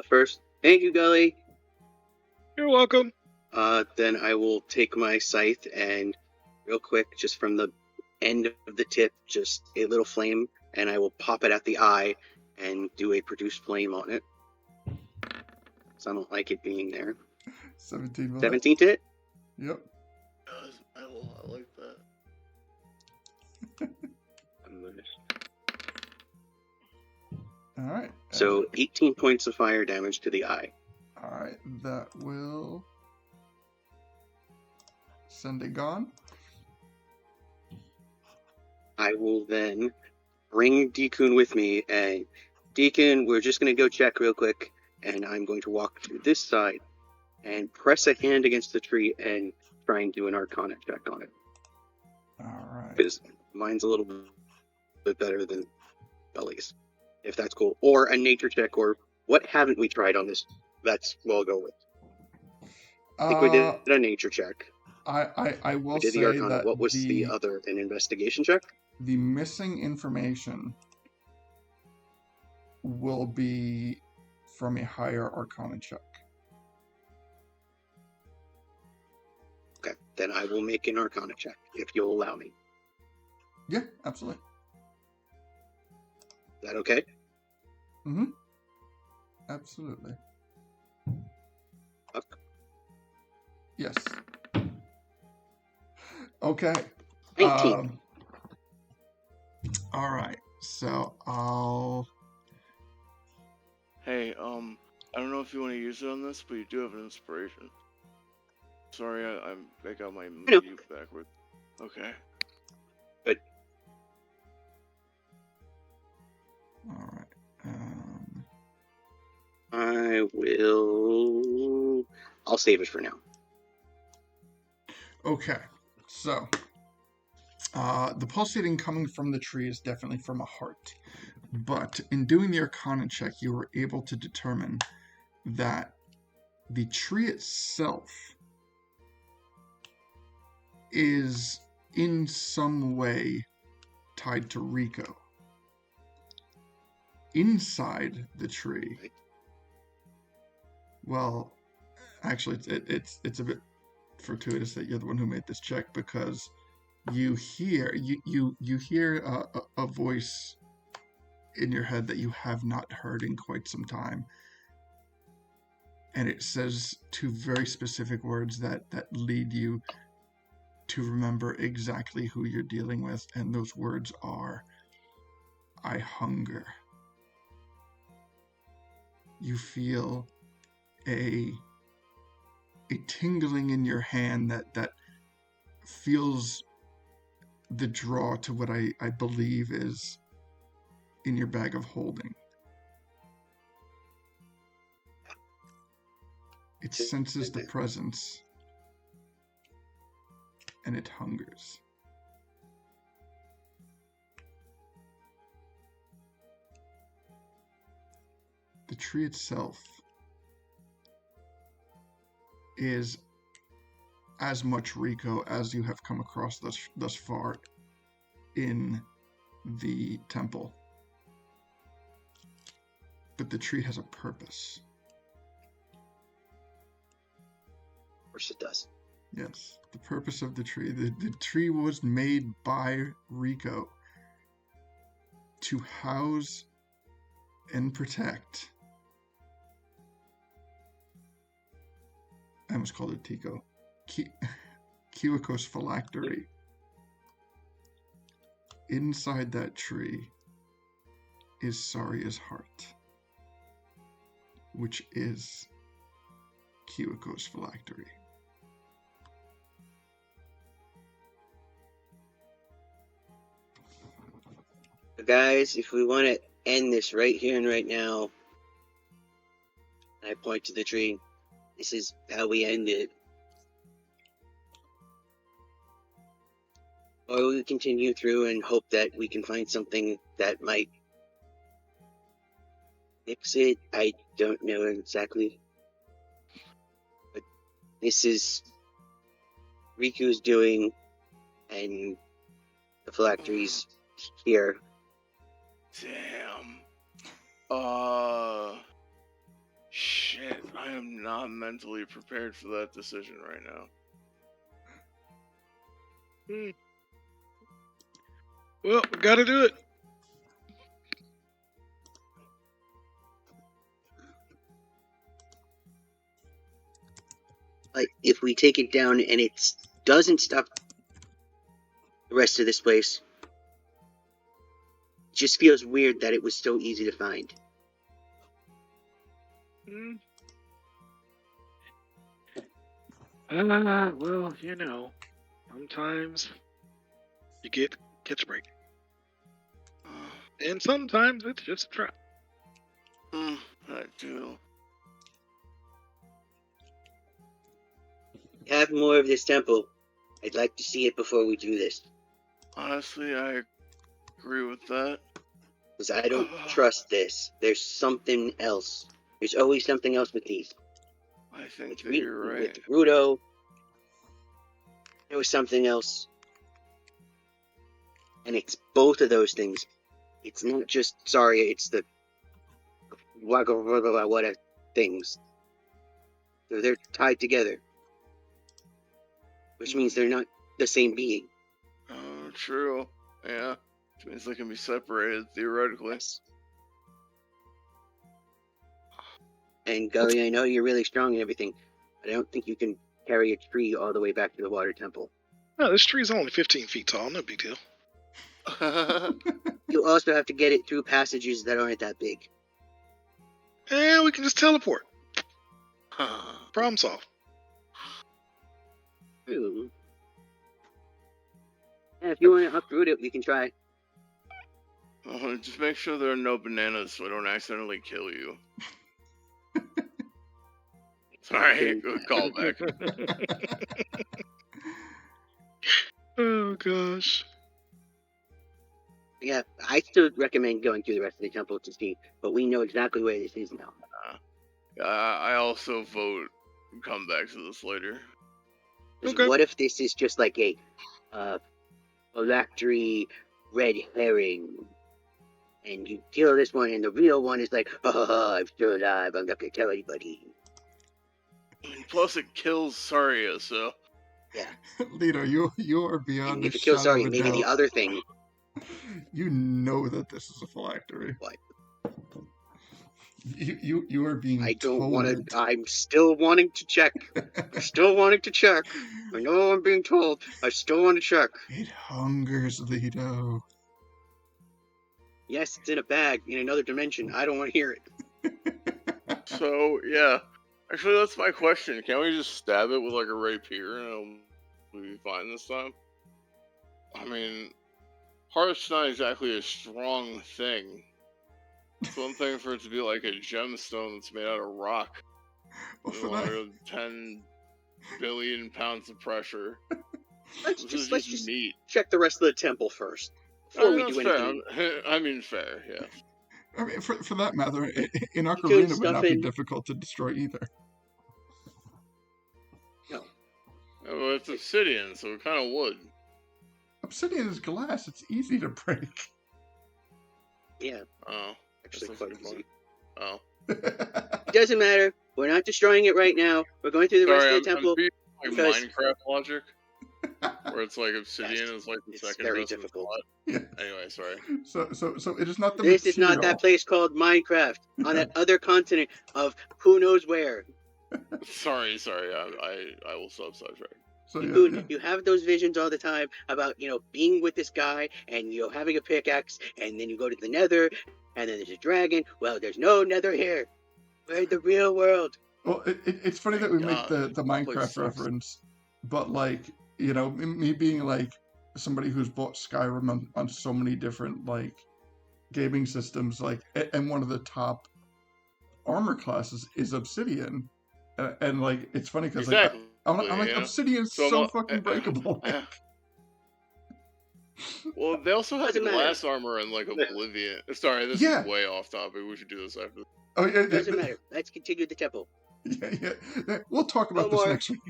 First, thank you, Gully. You're welcome. Then I will take my scythe and, real quick, just from the end of the tip, just a little flame, and I will pop it at the eye and do a produce flame on it. So I don't like it being there. 17 will 17 to hit? Yep. I like that. All right. So 18 points of fire damage to the eye. All right, that will send it gone. I will then bring Deacon with me, and Deacon, we're just going to go check real quick, and I'm going to walk to this side and press a hand against the tree and try and do an Arcana check on it. All right. Because mine's a little bit better than Belly's, if that's cool. Or a nature check, or what haven't we tried on this? That's what I'll go with. I think we did a nature check. I will We did say the Arcana. that What was the other? An investigation check? the missing information will be from a higher Arcana check. Okay, then I will make an Arcana check, if you'll allow me. Yeah, absolutely. Is that okay? Mm-hmm. Absolutely. Okay. Yes. Okay. 19. All right. So I'll. Hey, I don't know if you want to use it on this, but you do have an inspiration. Sorry, I got my know. move backward. Okay. Good. All right. I'll save it for now. Okay. So the pulsating coming from the tree is definitely from a heart. But in doing the Arcana check, you were able to determine that the tree itself is in some way tied to Rico. Inside the tree, well, actually, it's a bit fortuitous that you're the one who made this check, because you hear a voice in your head that you have not heard in quite some time, and it says two very specific words that lead you to remember exactly who you're dealing with, and those words are, "I hunger." You feel a tingling in your hand that feels the draw to what I believe is in your bag of holding. It senses the presence, and it hungers. The tree itself is as much Rico as you have come across thus far in the temple. But the tree has a purpose. Of course it does. Yes, the purpose of the tree. The tree was made by Rico to house and protect. I almost called it Tico. Kiwako's phylactery. Inside that tree is Saria's heart, which is Kiwako's phylactery. So guys, if we want to end this right here and right now, I point to the tree. This is how we end it. Or we continue through and hope that we can find something that might fix it. I don't know exactly. But this is Riku's doing, and the phylactery's here. Damn. Shit. I am not mentally prepared for that decision right now. Well, we gotta do it. But if we take it down and it doesn't stop the rest of this place, it just feels weird that it was so easy to find. Well, you know, sometimes you catch a break, and sometimes it's just a trap. I do. have more of this temple. I'd like to see it before we do this. Honestly, I agree with that. Because I don't trust this. There's something else. There's always something else with these. I think that you're right. With Rudo, there was something else. And it's both of those things. It's not just, sorry, it's the what things. So they're tied together. Which means they're not the same being. Oh, true. Yeah. Which means they can be separated, theoretically. Yes. And Gully, I know you're really strong and everything, but I don't think you can carry a tree all the way back to the water temple. No, this tree's only 15 feet tall. No big deal. You also have to get it through passages that aren't that big. And we can just teleport. Problem solved. True. Yeah, if you want to uproot it, we can try. Just make sure there are no bananas so I don't accidentally kill you. Sorry, good callback. Oh, gosh. Yeah, I still recommend going through the rest of the temple to see, but we know exactly where this is now. I also vote come back to this later. 'Cause Okay. what if this is just like a phylactery red herring? And you kill this one, and the real one is like, oh, I'm still alive, I'm not going to tell anybody. Plus, it kills Saria, so. Yeah. Leader, you are beyond And the if it kills shadow Sorry, of a maybe the doubt. other thing. You know that this is a phylactery. What? You are being I don't told. want to. I'm still wanting to check. I'm still wanting to check. I know I'm being told. I still want to check. It hungers, Lido. Yes, it's in a bag in another dimension. I don't want to hear it. So, yeah. Actually, that's my question. Can't we just stab it with, like, a rapier and it'll be fine this time? I mean, heart's not exactly a strong thing. It's one thing for it to be like a gemstone that's made out of rock. Well, With for that, 10 billion pounds of pressure. Let's This is just meat. check the rest of the temple first before we That's do fair. anything. I mean, fair, yeah. I mean, for that matter, in could Ocarina it would stuff not be in- difficult to destroy either. No. Well, it's obsidian, so it kind of would. Obsidian is glass. It's easy to break. Yeah, Oh. actually That's quite actually easy. Oh. It doesn't matter. We're not destroying it right now. We're going through the rest Sorry, of the temple. I'm being like because- Minecraft logic. Where it's like obsidian Yes, is like the it's second very best difficult. slot. Yeah. Anyway, sorry. So it is not the This is not material. that place called Minecraft on that other continent of who knows where. Sorry. I will subsidize. So You have those visions all the time about, being with this guy and, having a pickaxe, and then you go to the nether, and then there's a dragon. Well, there's no nether here. We're in the real world. Well, it's funny that we make the That place Minecraft sucks. reference, but like, me being like somebody who's bought Skyrim on so many different like gaming systems, like, and one of the top armor classes is Obsidian, and like it's funny because Exactly. I'm like yeah. Obsidian is So so I'm- fucking breakable. Well, they also have Doesn't matter. glass armor and like Oblivion. Sorry, this Yeah. is way off topic. We should do this after. Oh yeah, It doesn't matter. Let's continue the temple. Yeah. We'll talk about No this more. next week.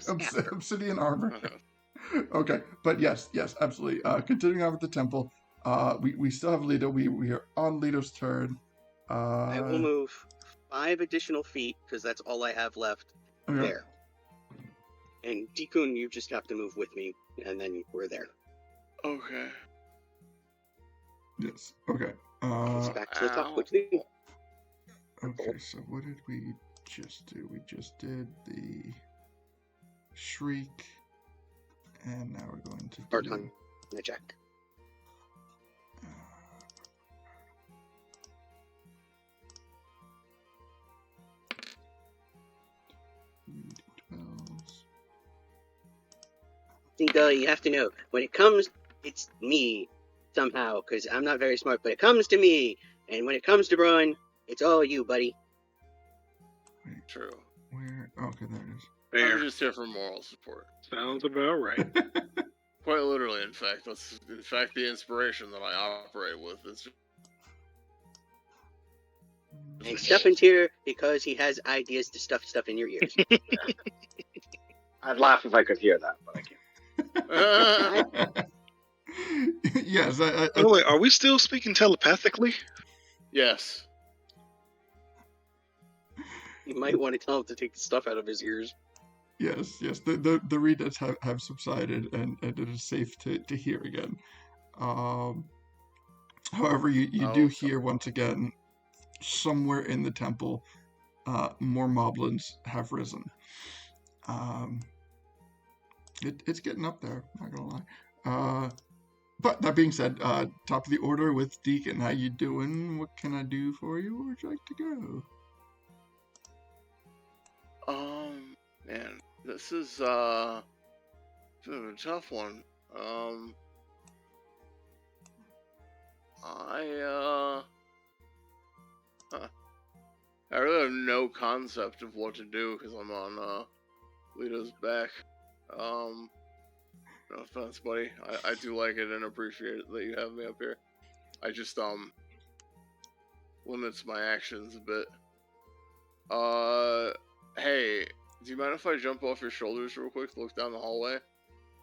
After. Obsidian armor. Uh-huh. Okay, but yes, absolutely. Continuing on with the temple, we still have Lido. We are on Lido's turn. I will move 5 additional feet because that's all I have left Okay. there. And Deekun, you just have to move with me, and then we're there. Okay. Yes. Okay. It's back to the top ow. quickly. Okay. So what did we just do? We just did the shriek, and now we're going to do. Archon. The check. Cinco, you have to know, when it comes, it's me, somehow, because I'm not very smart, but it comes to me, and when it comes to Bruin, it's all you, buddy. True. Where? Okay, there it is. There. I'm just here for moral support. Sounds about right. Quite literally, in fact. That's in fact the inspiration that I operate with. It's And Stuffin's here because he has ideas to stuff stuff in your ears. I'd laugh if I could hear that, but I can't. Yes. By the way, are we still speaking telepathically? yes. You might want to tell him to take the stuff out of his ears. Yes. The readers have subsided, and it is safe to hear again. However, you do hear once again, somewhere in the temple, more moblins have risen. It's getting up there, not gonna lie. But that being said, top of the order with Deacon. How you doing? What can I do for you? Where would you like to go? Man, this is a bit of a tough one. I really have no concept of what to do because I'm on Lito's back. No offense, buddy. I do like it and appreciate it that you have me up here. I just limits my actions a bit. Hey, do you mind if I jump off your shoulders real quick, look down the hallway,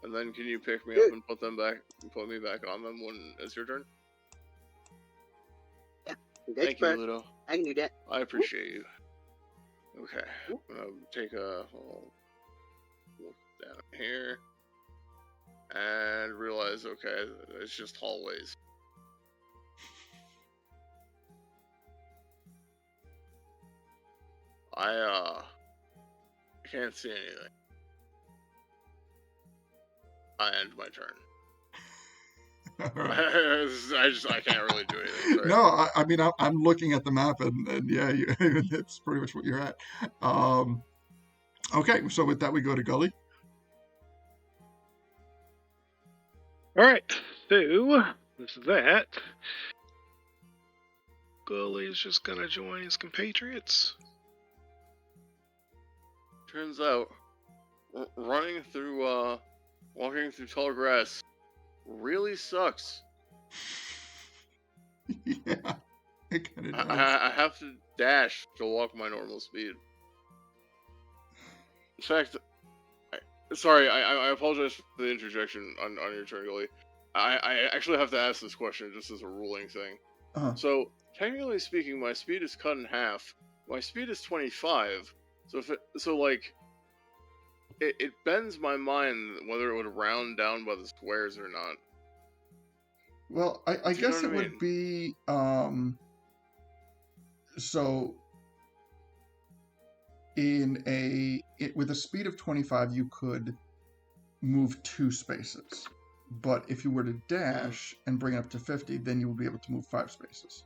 and then can you pick me up and put me back on them when it's your turn? Yeah. Thank you, Lito. I can do that. I appreciate you. Okay, I'm gonna take a look down here and realize, okay, it's just hallways. I can't see anything. I end my turn. Right. I can't really do anything. Sorry. No, I mean, I'm looking at the map, and yeah, it's pretty much what you're at. Okay, so with that, we go to Gully. All right. So with that, Gully's just gonna join his compatriots. Turns out, walking through tall grass really sucks. Yeah, it kind of does. I have to dash to walk my normal speed. In fact, I apologize for the interjection on your turn, Gully. I actually have to ask this question just as a ruling thing. Uh-huh. So, technically speaking, my speed is cut in half. My speed is 25. It bends my mind whether it would round down by the squares or not. Well, I guess it would be so with a speed of 25 you could move 2 spaces, but if you were to dash and bring it up to 50, then you would be able to move 5 spaces.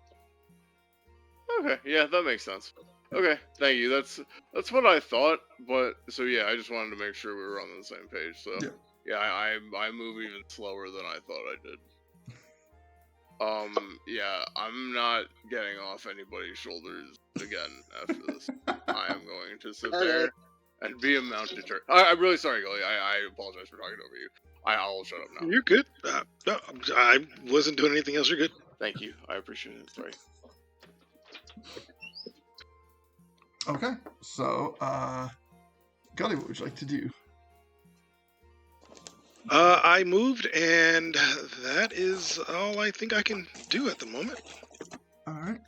Okay, yeah, that makes sense. Okay, thank you. That's what I thought, but so yeah, I just wanted to make sure we were on the same page. So yeah, I move even slower than I thought I did. Yeah, I'm not getting off anybody's shoulders again after this. I am going to sit there and be a mounted turtle. I'm really sorry, Gully. I apologize for talking over you. I'll shut up now. You're good. No, I wasn't doing anything else. You're good. Thank you. I appreciate it. Sorry. Okay, so Gully, what would you like to do? I moved, and that is all I think I can do at the moment. All right,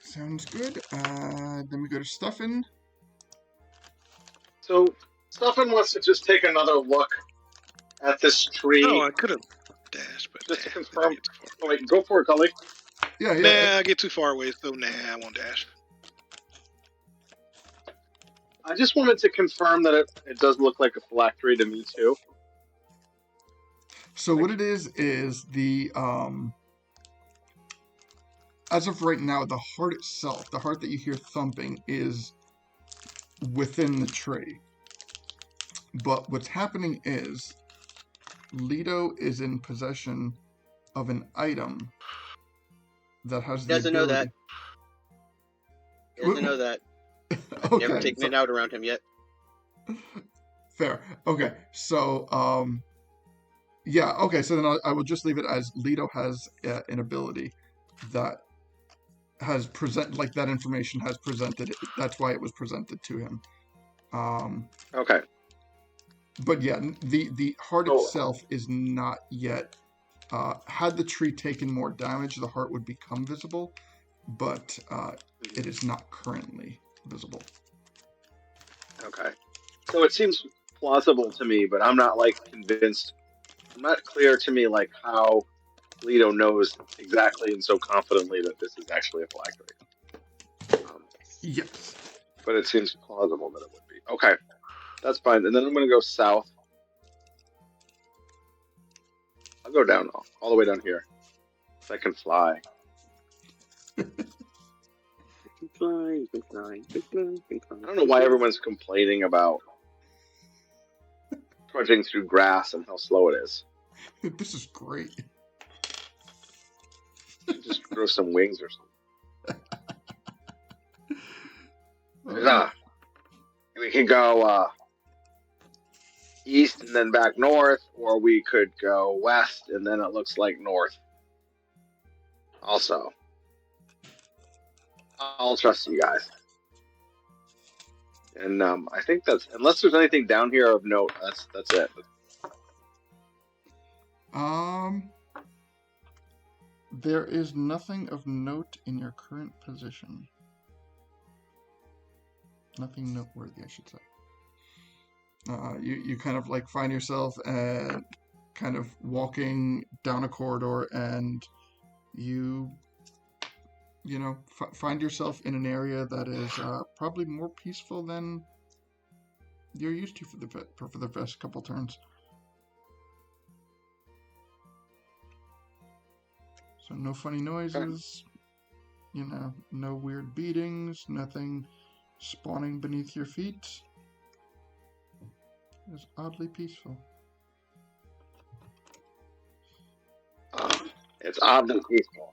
sounds good. Then we go to Stuffin. So Stuffin wants to just take another look at this tree. Oh, I could have dashed, but Just to confirm. Oh, wait, go for it, Gully. Yeah. Nah, I get too far away, so nah, I won't dash. I just wanted to confirm that it does look like a phylactery to me too. So what it is the as of right now, the heart itself, the heart that you hear thumping, is within the tree. But what's happening is Leto is in possession of an item that has the Doesn't know ability... that. Doesn't know that. Okay. Never taken it out around him yet. Fair. Okay. So, yeah. Okay. So then I will just leave it as Leto has an ability that has like that information has presented. That's why it was presented to him. Okay. But yeah, the heart So- itself is not yet. Had the tree taken more damage, the heart would become visible, but it is not currently visible. Okay. So it seems plausible to me, but I'm not like convinced. I'm not clear to me like how Leto knows exactly and so confidently that this is actually a phylactery. Yes. But it seems plausible that it would be. Okay. That's fine. And then I'm going to go south. I'll go down all the way down here. So I can fly. You can fly, you can fly, you can fly, you can fly. I don't know why everyone's complaining about trudging through grass and how slow it is. This is great. Just grow some wings or something. We can go east and then back north, or we could go west and then it looks like north. Also, I'll trust you guys. And I think that's, unless there's anything down here of note, that's it. There is nothing of note in your current position. Nothing noteworthy, I should say. You kind of like find yourself kind of walking down a corridor, and you find yourself in an area that is probably more peaceful than you're used to for the first couple turns. So no funny noises, no weird beatings, nothing spawning beneath your feet. It's oddly peaceful. It's oddly peaceful.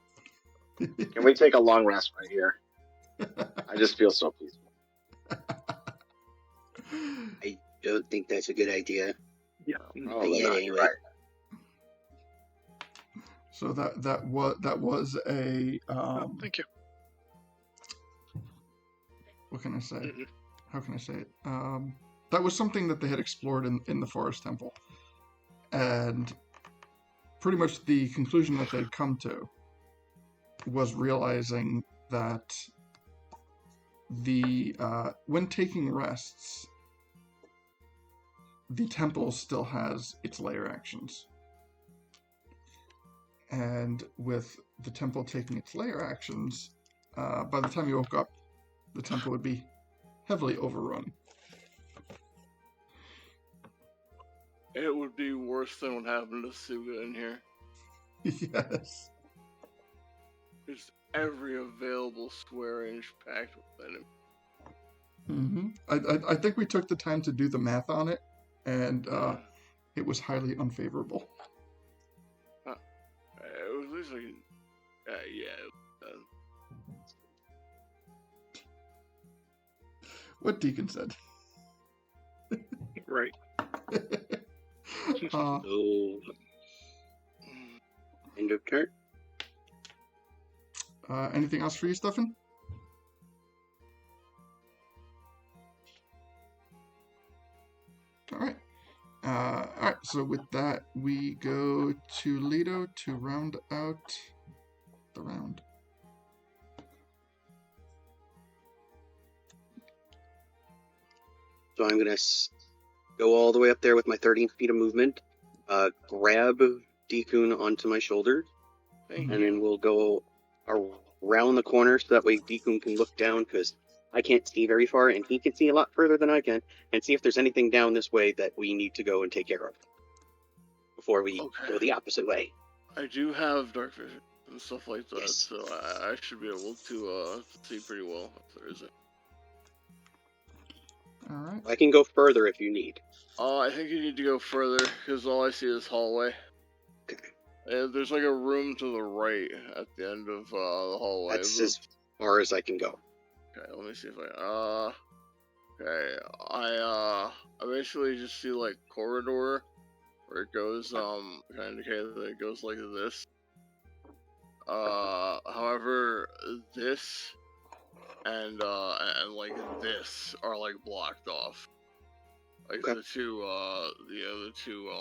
Can we take a long rest right here? I just feel so peaceful. I don't think that's a good idea. Yeah. Oh, But yeah, no, anyway. right. So that was a Thank you. what can I say? Mm-mm. How can I say it? That was something that they had explored in the Forest Temple, and pretty much the conclusion that they'd come to was realizing that when taking rests, the temple still has its layer actions. And with the temple taking its layer actions, by the time you woke up, the temple would be heavily overrun. It would be worse than what happened to Suga in here. Yes. Just every available square inch packed with enemy. Mm-hmm. I think we took the time to do the math on it, and it was highly unfavorable. It was at least like, yeah. What Deacon said. Right. So, end of turn. Anything else for you, Stefan? All right. All right. So with that, we go to Leto to round out the round. So I'm going to go all the way up there with my 13 feet of movement, grab Deekun onto my shoulder, and then we'll go around the corner so that way Deekun can look down, because I can't see very far and he can see a lot further than I can, and see if there's anything down this way that we need to go and take care of before we go the opposite way. I do have dark vision and stuff like that, Yes. so I should be able to see pretty well if there is it. All right. I can go further if you need. I think you need to go further, because all I see is hallway. Okay. There's like a room to the right at the end of the hallway. That's as far as I can go. Okay, let me see if I okay, I basically just see like corridor where it goes kind of indicate that it goes like this. However, this and like this are like blocked off. Like Okay. the other two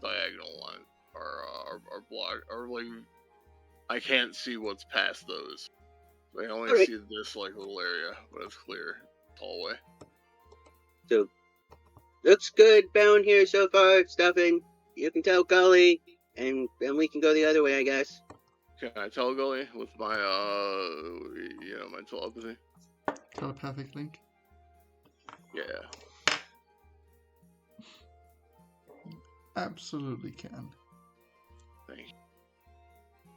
diagonal lines are blocked, or like I can't see what's past those. I only Alright. see this like little area, but it's clear hallway. So, looks good down here so far, Stuffing. You can tell Gully, and then we can go the other way, I guess. Can I tell Gully with my my telepathy? Telepathic link. Yeah. Absolutely can. Thank you.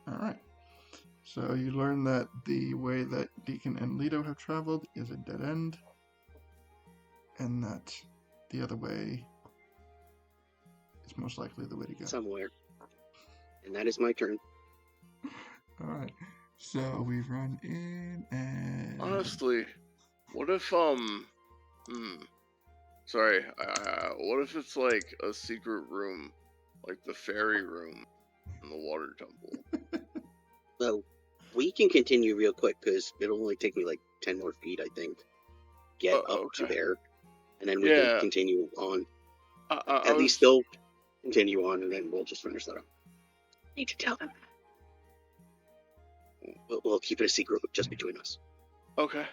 All right. So you learn that the way that Deacon and Leto have traveled is a dead end, and that the other way is most likely the way to go. Somewhere. And that is my turn. All right. So we run in and Honestly, what if sorry, what if it's like a secret room, like the fairy room in the water temple? So, we can continue real quick, because it'll only take me like 10 more feet, I think. Get up to Okay. there. And then we Yeah. can continue on. I At was- least still continue on, and then we'll just finish that up. Need to tell them. We'll keep it a secret just between us. Okay.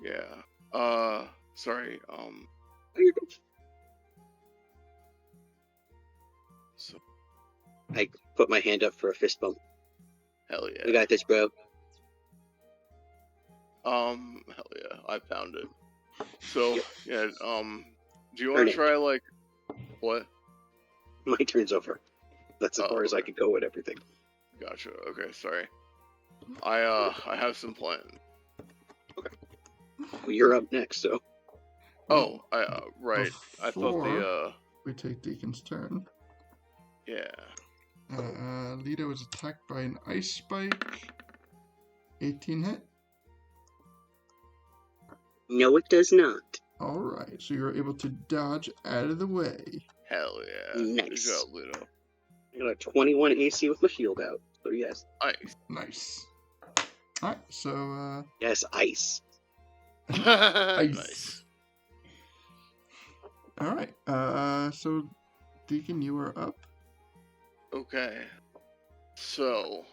Yeah. Sorry. Oh, you're good. So, I put my hand up for a fist bump. hell yeah. We got this, bro. Hell yeah. I found it. So, Yep. yeah, do you want Turn to it. try, like, what? My turn's over. That's as Oh, far as I okay. could go with everything. Gotcha. Okay, sorry. I have some plans. Well, you're up next, so. Oh, right. I thought Before we take Deacon's turn. yeah. Leto is attacked by an ice spike. 18 hit. No, it does not. Alright, so you're able to dodge out of the way. Hell yeah. Nice. Good job, Ludo. I got a 21 AC with my shield out. So, yes. Nice. Nice. Alright, so, Yes, ice. Nice. Alright, so, Deacon, you are up. Okay. So.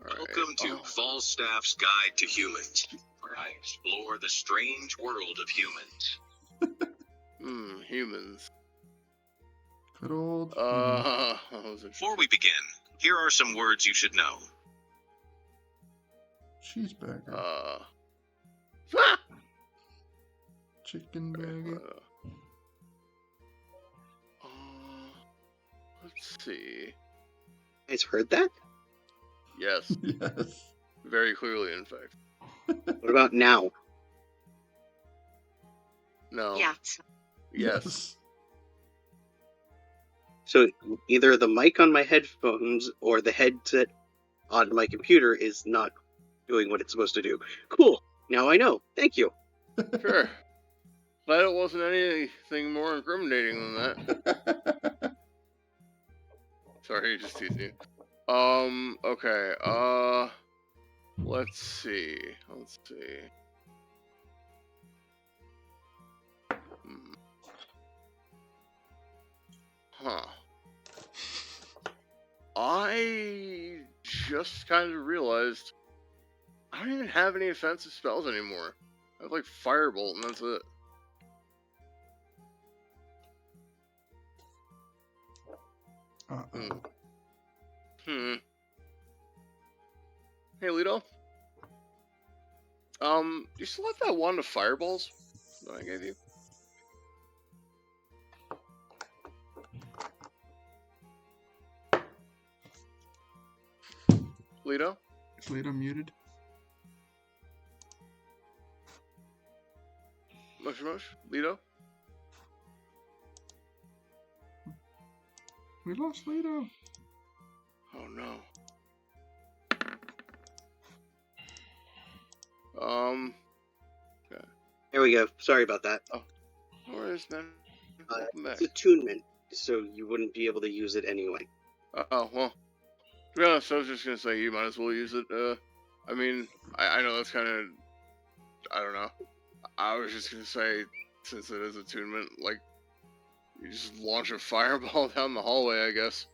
Welcome to Falstaff's Guide to Humans, where I explore the strange world of humans. Humans. Good old. That was Before we begin, here are some words you should know. Cheeseburger. Chicken burger. Let's see. Guys heard that? Yes, Yes. very clearly, in fact. What about now? No. Yeah. Yes. So either the mic on my headphones or the headset on my computer is not doing what it's supposed to do. Cool. Now I know. Thank you. Sure. Glad it wasn't anything more incriminating than that. Sorry, just teasing you. Okay, let's see. Huh. I just kind of realized I don't even have any offensive spells anymore. I have like Firebolt and that's it. Hey, Lito. You still have that wand of fireballs that I gave you? Lito? Is Leto muted? Mush? Lito? We lost Leto. Oh no. Okay. There we go. Sorry about that. No worries, man. Welcome back. It's attunement, so you wouldn't be able to use it anyway. Oh, well. To be honest, I was just gonna say you might as well use it. I mean, I know that's kind of, I don't know. I was just gonna say, since it is attunement, like, you just launch a fireball down the hallway, I guess.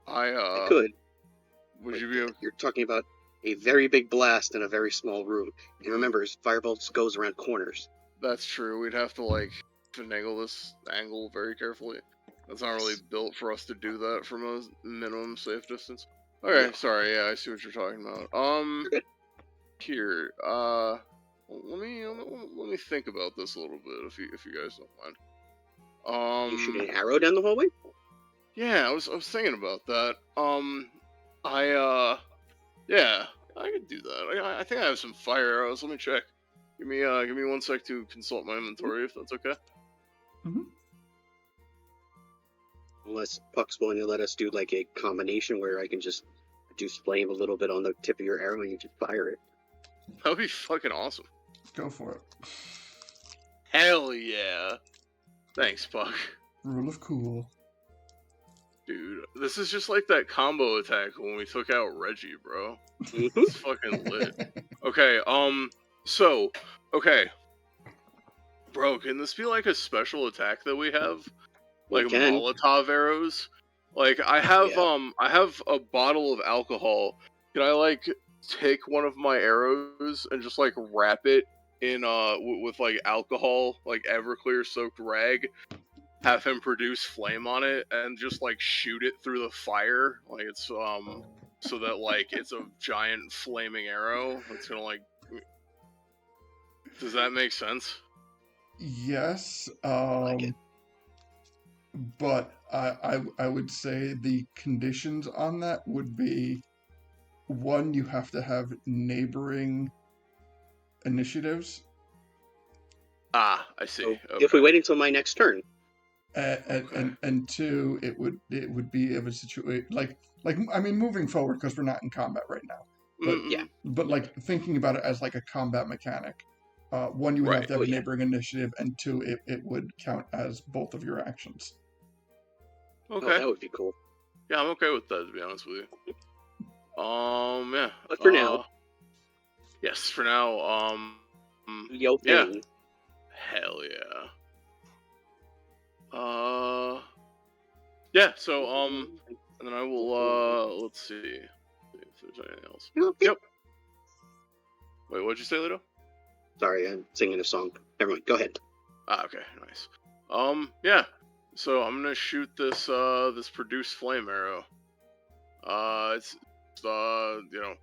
I could. Would but you be able? You're talking about a very big blast in a very small room. And remember, fireballs goes around corners. That's true. We'd have to, like, finagle this angle very carefully. That's not really built for us to do that from a minimum safe distance. Okay, Yeah. sorry, yeah, I see what you're talking about. good. Here, let me think about this a little bit, if you guys don't mind. You shoot an arrow down the hallway? Yeah, I was thinking about that. Yeah, I could do that. I think I have some fire arrows. Let me check. Give me 1 sec to consult my inventory, if that's okay. Unless Puck's willing to let us do like a combination where I can just reduce flame a little bit on the tip of your arrow and you just fire it. That'd be fucking awesome. Go for it. Hell yeah. Thanks, Puck. Rule of cool. Dude, this is just like that combo attack when we took out Reggie, bro. It's fucking lit. Okay, okay. Bro, can this be like a special attack that we have? Like Molotov arrows? Like, I have a bottle of alcohol. Can I, like, take one of my arrows and just, like, wrap it in, with like, alcohol, like, Everclear soaked rag, have him produce flame on it, and just, like, shoot it through the fire? Like, it's, so that, like, it's a giant flaming arrow. It's gonna, like... Does that make sense? Yes, like it. but I would say the conditions on that would be, one, you have to have neighboring initiatives. Ah, I see. So Okay. if we wait until my next turn. And two, it would be of a situation like I mean, moving forward, because we're not in combat right now. But but like thinking about it as like a combat mechanic. One, you would have to have a neighboring initiative, and two, it would count as both of your actions. Okay. Oh, that would be cool. Yeah, I'm okay with that, to be honest with you. Yeah. But for now. Yes, for now, Yo yeah. thing. Hell yeah. Yeah, so, and then I will, let's see if there's anything else. Yep. Wait, what'd you say, Ludo? Sorry, I'm singing a song. Never mind, go ahead. Ah, okay, nice. Yeah. So I'm gonna shoot this this produced flame arrow. It's you know,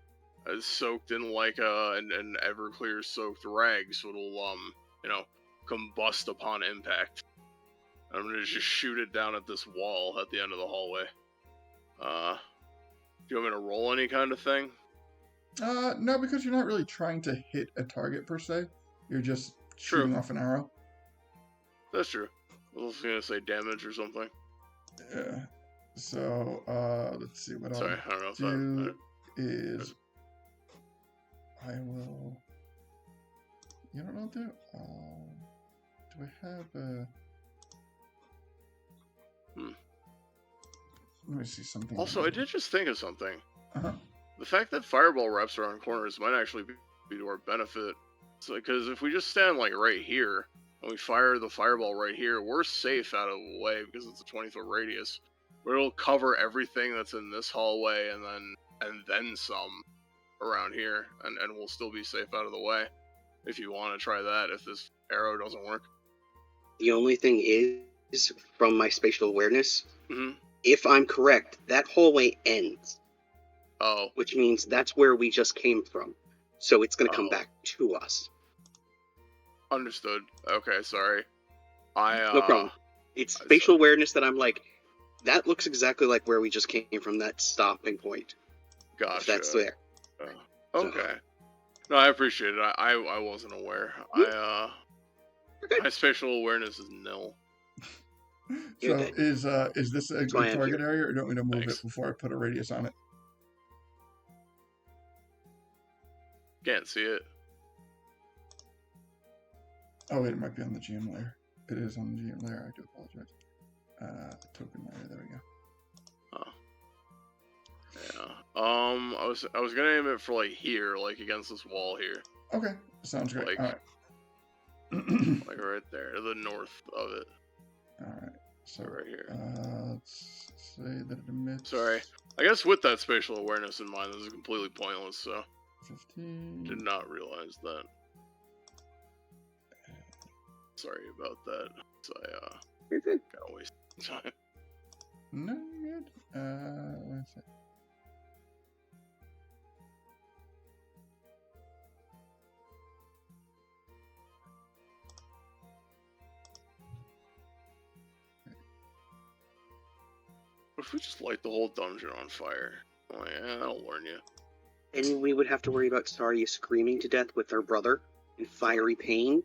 it's soaked in like an Everclear soaked rag, so it'll you know, combust upon impact. I'm gonna just shoot it down at this wall at the end of the hallway. Do you want me to roll any kind of thing? No, because you're not really trying to hit a target per se. You're just shooting off an arrow. That's true. I was gonna say damage or something. Yeah. So, let's see what Sorry, I don't know if that is I will. You know what I'll do? Do I have a? Let me see something. Also, I did just think of something. Uh-huh. The fact that fireball wraps around corners might actually be to our benefit. Because if we just stand like right here and we fire the fireball right here, we're safe out of the way because it's a 20-foot radius. But it'll cover everything that's in this hallway and then some around here, and we'll still be safe out of the way. If you want to try that, if this arrow doesn't work. The only thing is, from my spatial awareness, Mm-hmm. if I'm correct, that hallway ends. Oh. Which means that's where we just came from. So it's going to come back to us. Understood. Okay, sorry. No problem. It's spatial awareness that I'm like, that looks exactly like where we just came from, that stopping point. Gotcha. If that's there. Okay. No, I appreciate it. I wasn't aware. My spatial awareness is nil. So is this a good target area, or don't we need to move it before I put a radius on it? Can't see it. Oh wait, it might be on the GM layer. It is on the GM layer. I do apologize. Token layer. There we go. Oh. Yeah. I was gonna aim it for like here, like against this wall here. Okay, sounds great. Like, All right. like right there, to the north of it. All right. So right here. Let's say that it emits. Sorry. I guess with that spatial awareness in mind, this is completely pointless. So 15. did not realize that. Sorry about that. So You're good. gotta waste time. No, you're good. Let's see. What if we just light the whole dungeon on fire? Oh yeah, that'll warn you. And we would have to worry about Saria screaming to death with her brother in fiery pain,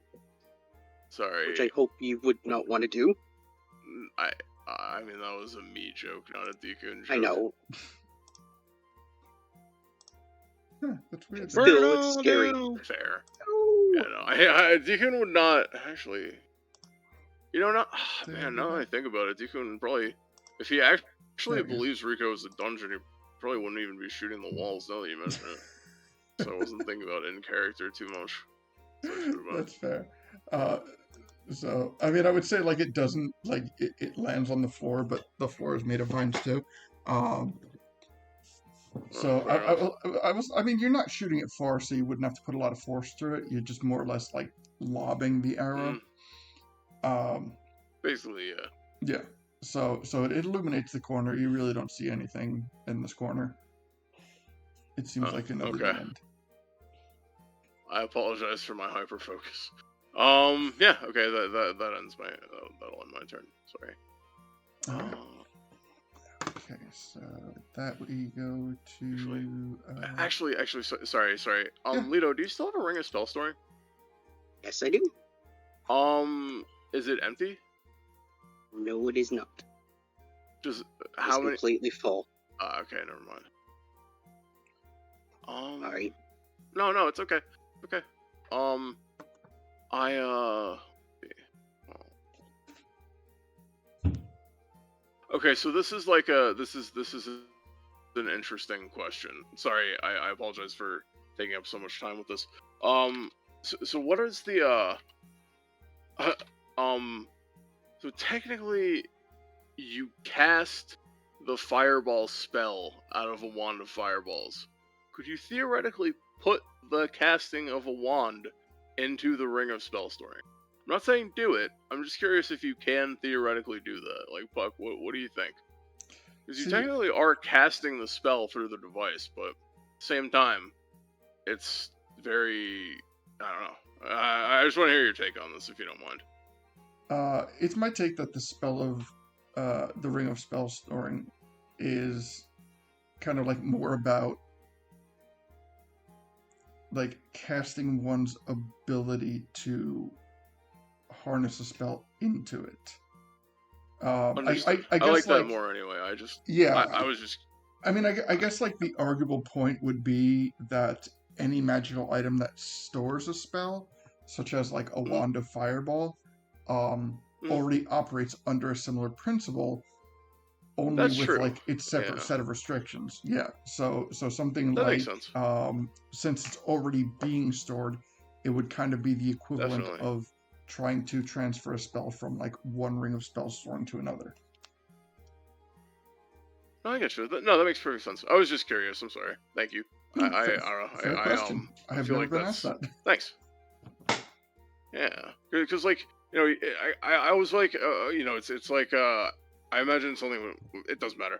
Sorry. which I hope you would not want to do. I mean, that was a me joke, not a Deacon joke. I know. Huh, that's weird. Burn Still, it it's all scary. down. Fair. Oh. Yeah, no, Deacon would not actually. You know, not man. Now that I think about it, Deacon would probably, if he actually Maybe. believes Rico is a dungeon, he probably wouldn't even be shooting the walls. Now that you mention it, so I wasn't thinking about it in character too much. So I should've been. That's fair. So I mean, I would say like it doesn't like it lands on the floor, but the floor is made of vines too. So I mean, you're not shooting it far, so you wouldn't have to put a lot of force through it. You're just more or less like lobbing the arrow. Basically, yeah. Yeah. So it illuminates the corner. You really don't see anything in this corner. It seems like another okay. end. I apologize for my hyper focus. Yeah. Okay. That ends my. That'll end my turn. Sorry. Okay. Okay, so that we go to. Actually, sorry. Yeah. Lito, do you still have a ring of spell storing? Yes, I do. Is it empty? No, it is not. Just It's how many? completely full. Okay, never mind. All right. No, it's okay. Okay. Okay, so this is like this is an interesting question. Sorry, I apologize for taking up so much time with this. So what is the so technically you cast the fireball spell out of a wand of fireballs. Could you theoretically put the casting of a wand into the ring of spell storing? I'm not saying do it. I'm just curious if you can theoretically do that. Like, Puck, what do you think? Because you technically are casting the spell through the device, but at the same time, it's very... I don't know. I just want to hear your take on this, if you don't mind. It's my take that the spell of the Ring of Spell Storing is kind of like more about like casting one's ability to harness a spell into it. I guess I like that more anyway. I was just. I mean, I guess like the arguable point would be that any magical item that stores a spell, such as like a wand of fireball, already operates under a similar principle, only That's with true. like its separate set of restrictions. Yeah. So something that like makes sense. Since it's already being stored, it would kind of be the equivalent Definitely. of trying to transfer a spell from like one ring of spell storing to another. No, I get you. No, that makes perfect sense. I was just curious. I'm sorry. Thank you. Fair question. I have feel never like been asked that. Thanks. Yeah, because like I was like it's like I imagine something. It doesn't matter.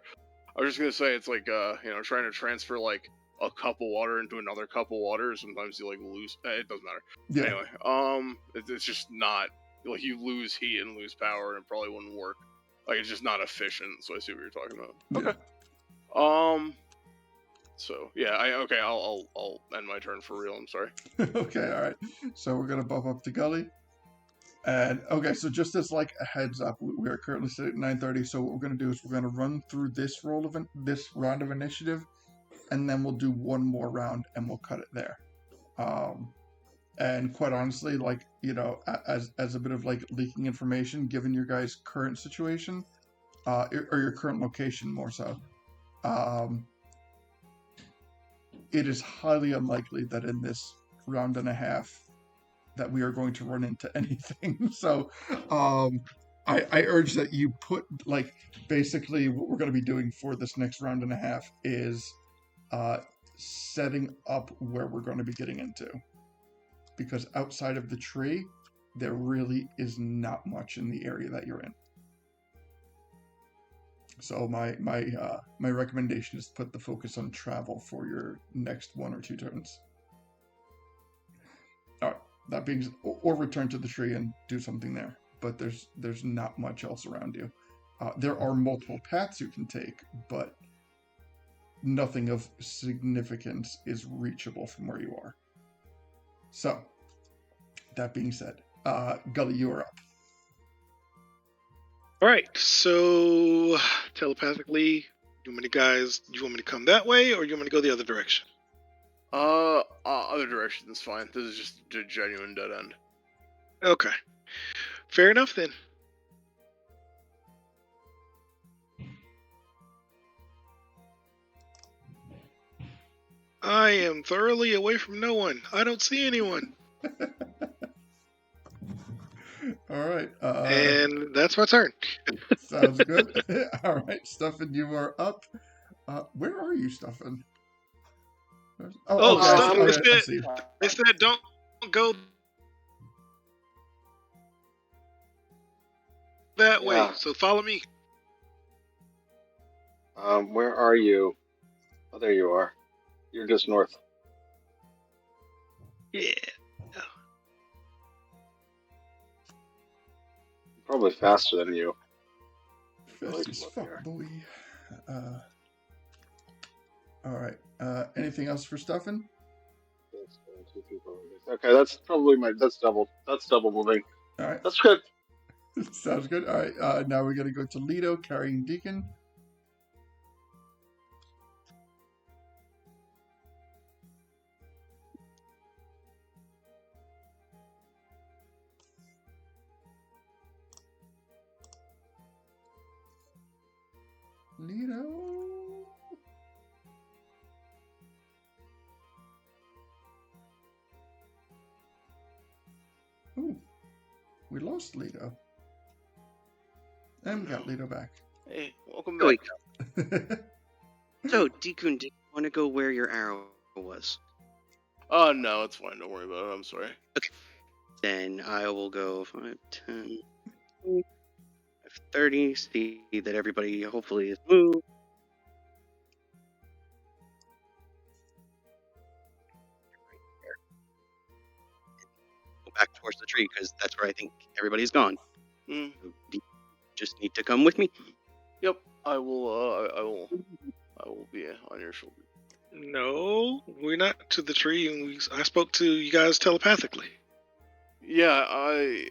I was just gonna say it's like trying to transfer like a cup of water into another cup of water. Sometimes you like lose. It doesn't matter. Yeah. Anyway, it's just not like you lose heat and lose power, and it probably wouldn't work. Like it's just not efficient. So I see what you're talking about. Yeah. Okay. So yeah, I'll end my turn for real. I'm sorry. Okay, all right. So we're gonna bump up to Gully, and okay. So just as like a heads up, we are currently sitting at 9:30. So what we're gonna do is we're gonna run through this round of initiative, and then we'll do one more round, and we'll cut it there. And quite honestly, like, as a bit of like leaking information, given your guys' current situation, or your current location more so, it is highly unlikely that in this round and a half that we are going to run into anything. So, I urge that you put, like, basically what we're going to be doing for this next round and a half is setting up where we're going to be getting into. Because outside of the tree, there really is not much in the area that you're in. So my recommendation is to put the focus on travel for your next 1 or 2 turns. All right, that being, or return to the tree and do something there. But there's not much else around you. There are multiple paths you can take, but nothing of significance is reachable from where you are. So, that being said, Gully, you are up. All right, so telepathically, you want me to come that way, or you want me to go the other direction? Other direction is fine. This is just a genuine dead end. Okay, fair enough then. I am thoroughly away from no one. I don't see anyone. All right. And that's my turn. Sounds good. All right, Stuffin, you are up. Where are you, Stuffin? Oh, okay, Stuffin, I see. they said don't go that way, so follow me. Where are you? Oh, there you are. You're just north. Yeah. Probably faster than you. Fast as fuck, boy. All right. Anything else for Stuffin? Okay, that's probably that's double moving. All right. That's good. Sounds good. All right. Now we're gonna go to Leto carrying Deacon. Leto. Ooh, we lost Leto. And we got Leto back. Hey, welcome There we back. go. So, Deekun, do you want to go where your arrow was? No, it's fine. Don't worry about it. I'm sorry. Okay. Then I will go 5, 10, 30. See that everybody hopefully is moved. Go back towards the tree because that's where I think everybody's gone. Mm. So, do you just need to come with me? Yep, I will be on your shoulder. No, we're not to the tree, and I spoke to you guys telepathically. Yeah, I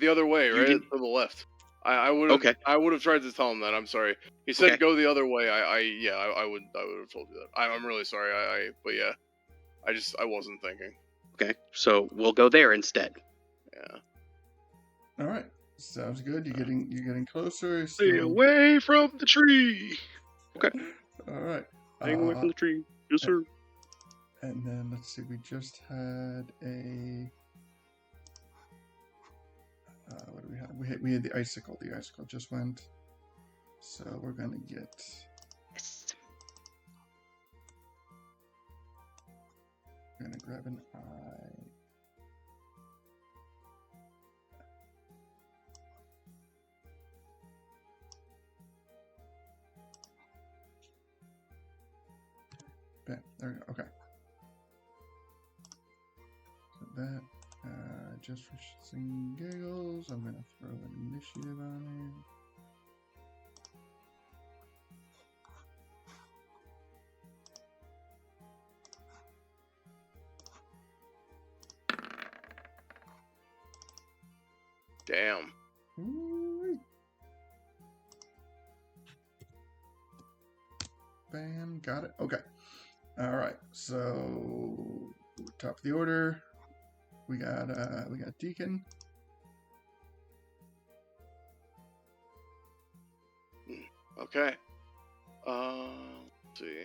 the other way, You right? didn't- To the left. I would have. Okay. I would have tried to tell him that. I'm sorry. He said Okay. go the other way. I would have told you that. I'm really sorry. But yeah, I wasn't thinking. Okay, so we'll go there instead. Yeah. All right. Sounds good. You're getting closer. Stay away from the tree. Okay. All right. Staying away from the tree. Yes, sir. And then let's see. We just had a. What do we have? We had the icicle. The icicle just went. So we're gonna get. Yes. We're gonna grab an eye. Bam. There we go. Okay. So that, just for shits and giggles, I'm gonna throw an initiative on Damn. there. Ooh. Bam. Got it. Okay. All right. So top of the order. We got Deacon. Okay. Let's see.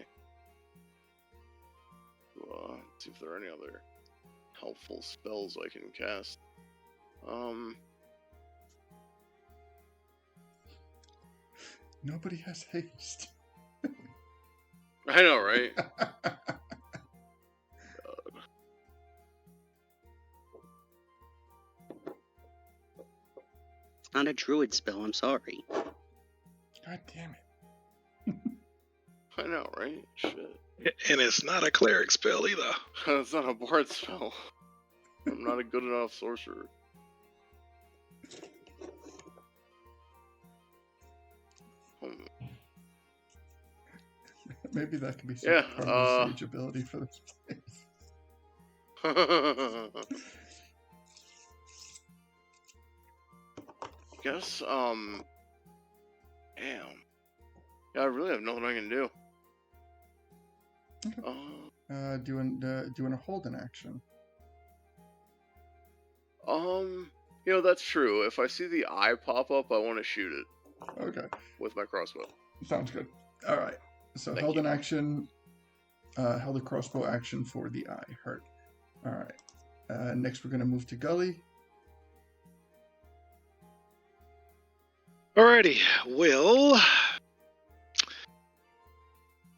See if there are any other helpful spells I can cast. Nobody has haste. I know, right? It's not a druid spell, I'm sorry. God damn it. I know, right? Shit. And it's not a cleric spell either. It's not a bard spell. I'm not a good enough sorcerer. Maybe that can be some Yeah, part of the sage ability for this place. Guess, damn. Yeah, I really have nothing I can do. Okay. Do you want to hold an action? That's true. If I see the eye pop up, I want to shoot it. Okay. With my crossbow. Sounds good. All right. So held an action, held a crossbow action for the eye hurt. All right. Next, we're gonna move to Gully. Alrighty, well,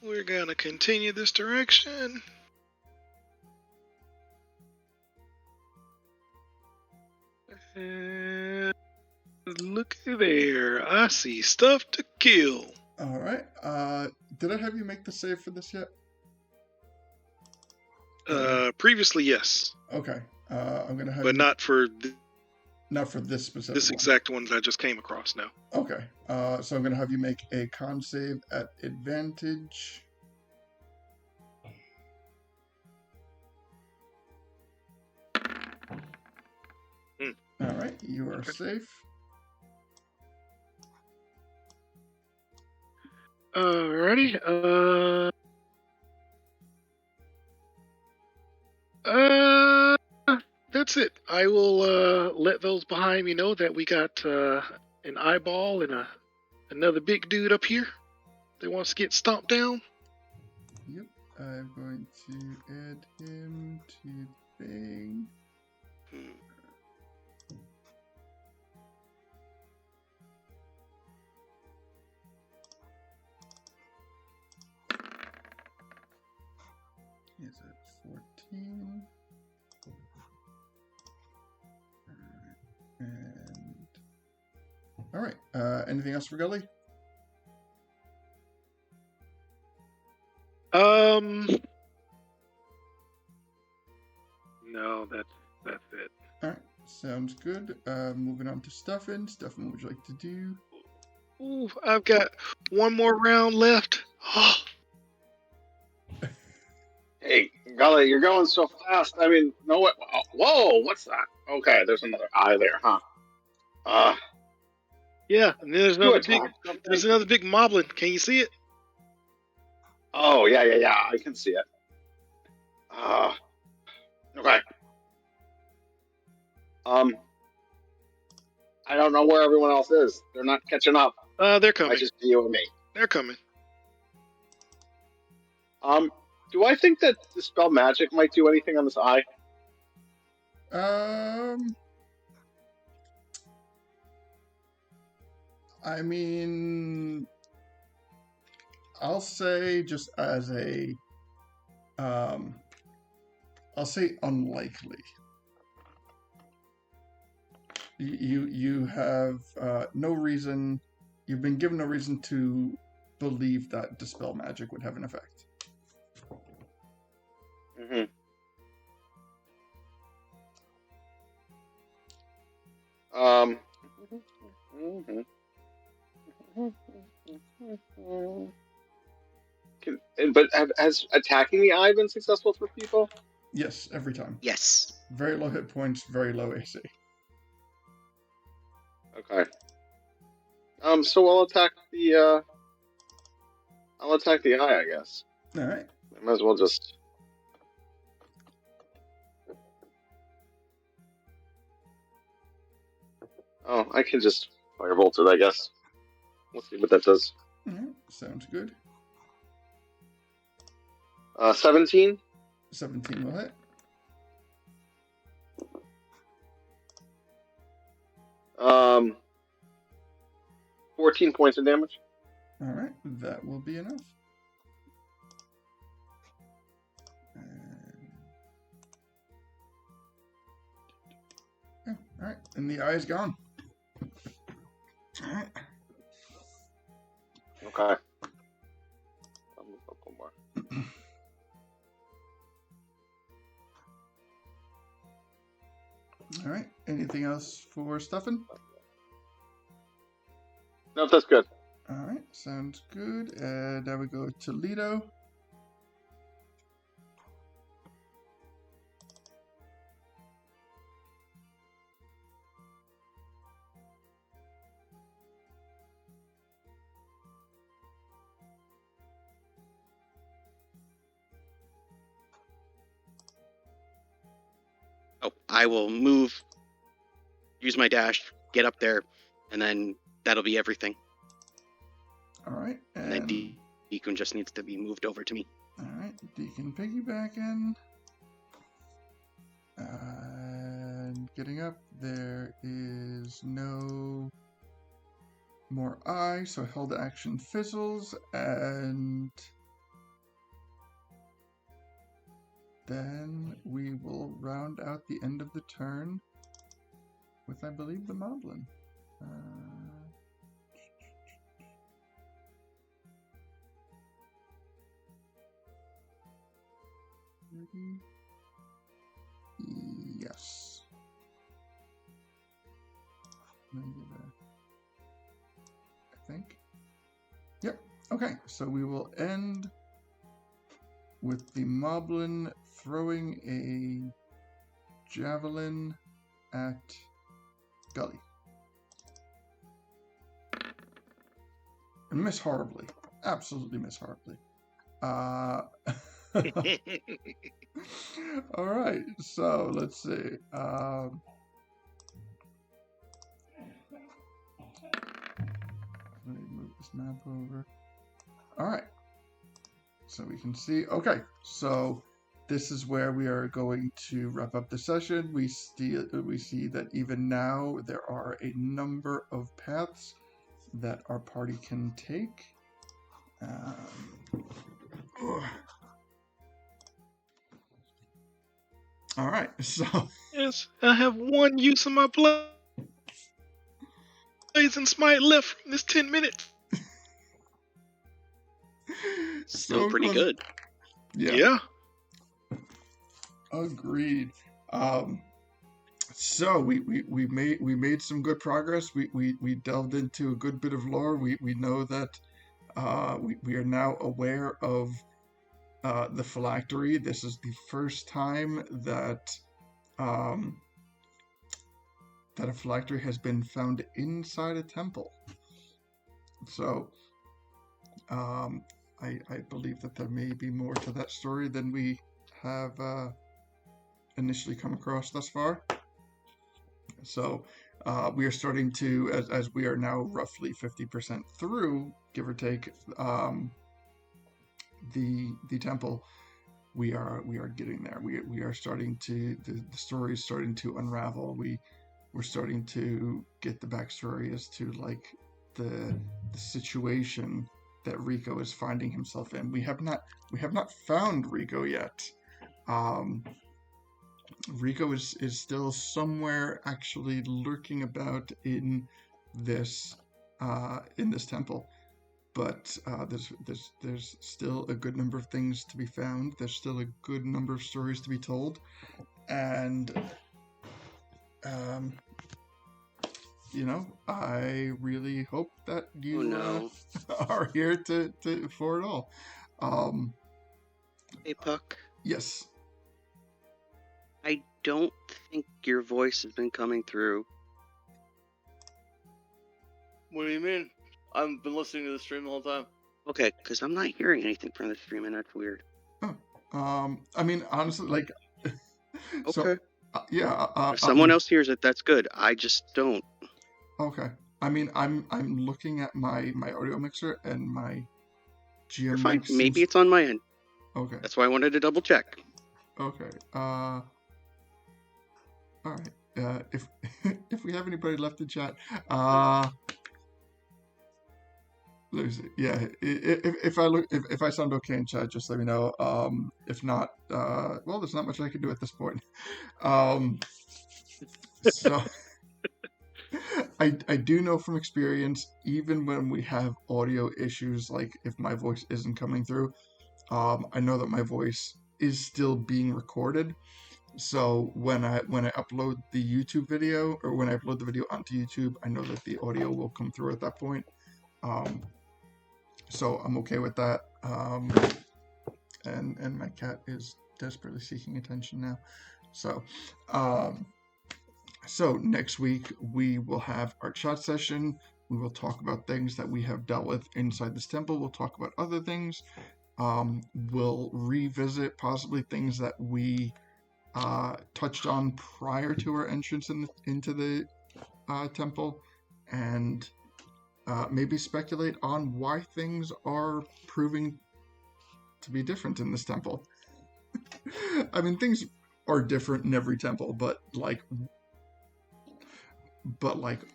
we're gonna continue this direction. And looky there, I see stuff to kill. All right. Did I have you make the save for this yet? Previously, yes. Okay. I'm gonna have. But not for not for this specific. This exact one that I just came across now. Okay. So I'm gonna have you make a con save at advantage. All right. You are safe. Alrighty. That's it. I will let those behind me know that we got an eyeball and another big dude up here that wants to get stomped down. Yep. I'm going to add him to thing. Is it 14? And all right. Anything else for Gully? No, that's it. All right. Sounds good. Moving on to Stuffin. Stuffin, what would you like to do? Ooh, I've got one more round left. Hey, Gully, you're going so fast. I mean, no what? Whoa, what's that? Okay, there's another eye there, huh? Yeah, and there's another big moblin. Can you see it? Oh, yeah. I can see it. Okay. I don't know where everyone else is. They're not catching up. They're coming. Might just be you and me. They're coming. Do I think that Dispel Magic might do anything on this eye? I mean, I'll say just as a, I'll say unlikely. You have no reason, you've been given no reason to believe that Dispel Magic would have an effect. Mm-hmm. But has attacking the eye been successful for people? Yes, every time. Yes. Very low hit points, very low AC. Okay. So I'll attack the eye, I guess. All right. I might as well just. Oh, I can just firebolt it, I guess. We'll see what that does. Alright, sounds good. 17. 17 will hit. Um, 14 points of damage. Alright, that will be enough. Alright, and the eye is gone. Alright. Okay. I'll move up one more. Alright, anything else for Stuffin? No, that's good. Alright, sounds good. And now we go to Lido. Oh, I will move, use my dash, get up there, and then that'll be everything. Alright, And then Deacon just needs to be moved over to me. Alright, Deacon piggybacking. And getting up, there is no more eye, so held action fizzles, and then we will round out the end of the turn with, I believe, the Moblin. Yes. I think. Yep. Okay, so we will end with the Moblin throwing a javelin at Gully. And miss horribly. Absolutely miss horribly. Alright, so let's see. Let me move this map over. Alright. So we can see. Okay, so this is where we are going to wrap up the session. We see that even now there are a number of paths that our party can take. All right, so Yes, I have one use of my blades and smite left from this 10 minutes. Still pretty good. Yeah. Agreed. So we made some good progress. We delved into a good bit of lore. We know that we are now aware of the phylactery. This is the first time that that a phylactery has been found inside a temple. So I believe that there may be more to that story than we have initially come across thus far. So we are starting to, as we are now roughly 50% through, give or take, the temple. We are getting there. We are starting to, the story is starting to unravel. We're starting to get the backstory as to like the situation that Rico is finding himself in. We have not found Rico yet. Rico is still somewhere actually lurking about in this temple, but there's still a good number of things to be found. There's still a good number of stories to be told, and I really hope that you are here for it all. Hey, Puck. Yes. I don't think your voice has been coming through. What do you mean? I've been listening to the stream the whole time. Okay, because I'm not hearing anything from the stream, and that's weird. Oh, I mean, honestly, like, okay, so, yeah. if someone else hears it, that's good. I just don't. Okay. I mean, I'm looking at my audio mixer and my You're GM fine. mic Maybe seems it's on my end. okay. That's why I wanted to double check. Okay. All right. If if we have anybody left in chat, let me see. Yeah. If I sound okay in chat, just let me know. If not, well, there's not much I can do at this point. So I do know from experience, even when we have audio issues, like if my voice isn't coming through, I know that my voice is still being recorded. So when I upload the YouTube video, or when I upload the video onto YouTube, I know that the audio will come through at that point. So I'm okay with that. And my cat is desperately seeking attention now. So so next week we will have our chat session. We will talk about things that we have dealt with inside this temple. We'll talk about other things. We'll revisit possibly things that we touched on prior to our entrance into the temple, and maybe speculate on why things are proving to be different in this temple. I mean, things are different in every temple, but like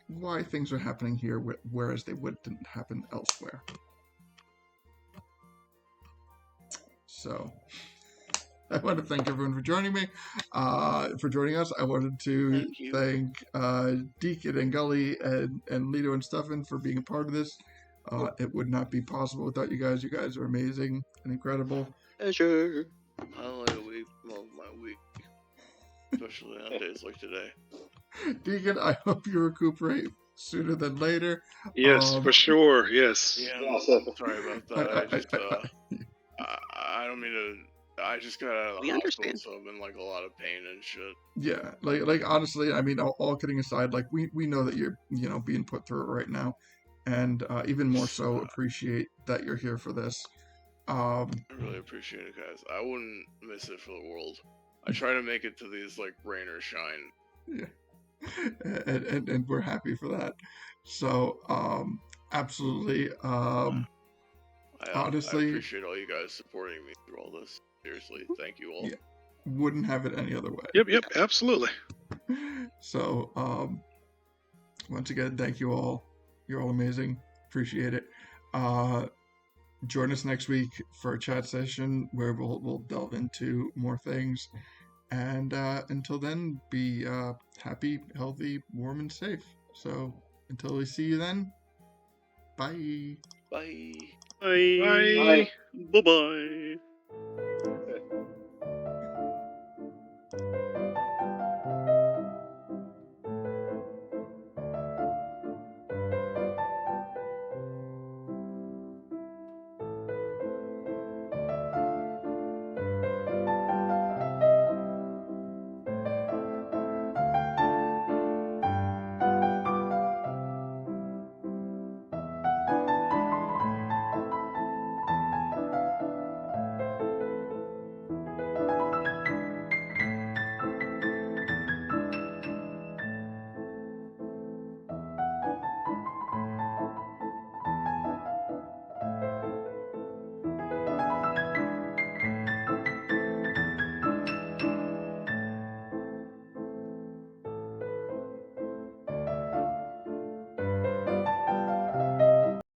why things are happening here whereas they wouldn't happen elsewhere. So I want to thank everyone for joining me, for joining us. I wanted to thank Deacon and Gully and Lito and Stefan for being a part of this. It would not be possible without you guys. You guys are amazing and incredible. Pleasure. I like a week, love my week, especially on days like today. Deacon, I hope you recuperate sooner than later. Yes, for sure. Yes. Yeah, sorry about that. I don't mean to. I just got out of the hospital, understand. so I'm in like a lot of pain and shit. Yeah, like honestly, I mean, all kidding aside, like we know that you're being put through it right now, and even more so appreciate that you're here for this. I really appreciate it, guys. I wouldn't miss it for the world. I try to make it to these like rain or shine. Yeah. And we're happy for that. So absolutely. Honestly, I appreciate all you guys supporting me through all this. Seriously, thank you all. Yeah, wouldn't have it any other way. Yep, absolutely. So once again, thank you all. You're all amazing. Appreciate it. Join us next week for a chat session where we'll delve into more things. And until then, be happy, healthy, warm, and safe. So until we see you then, bye. Bye. Bye. Bye. Bye-bye.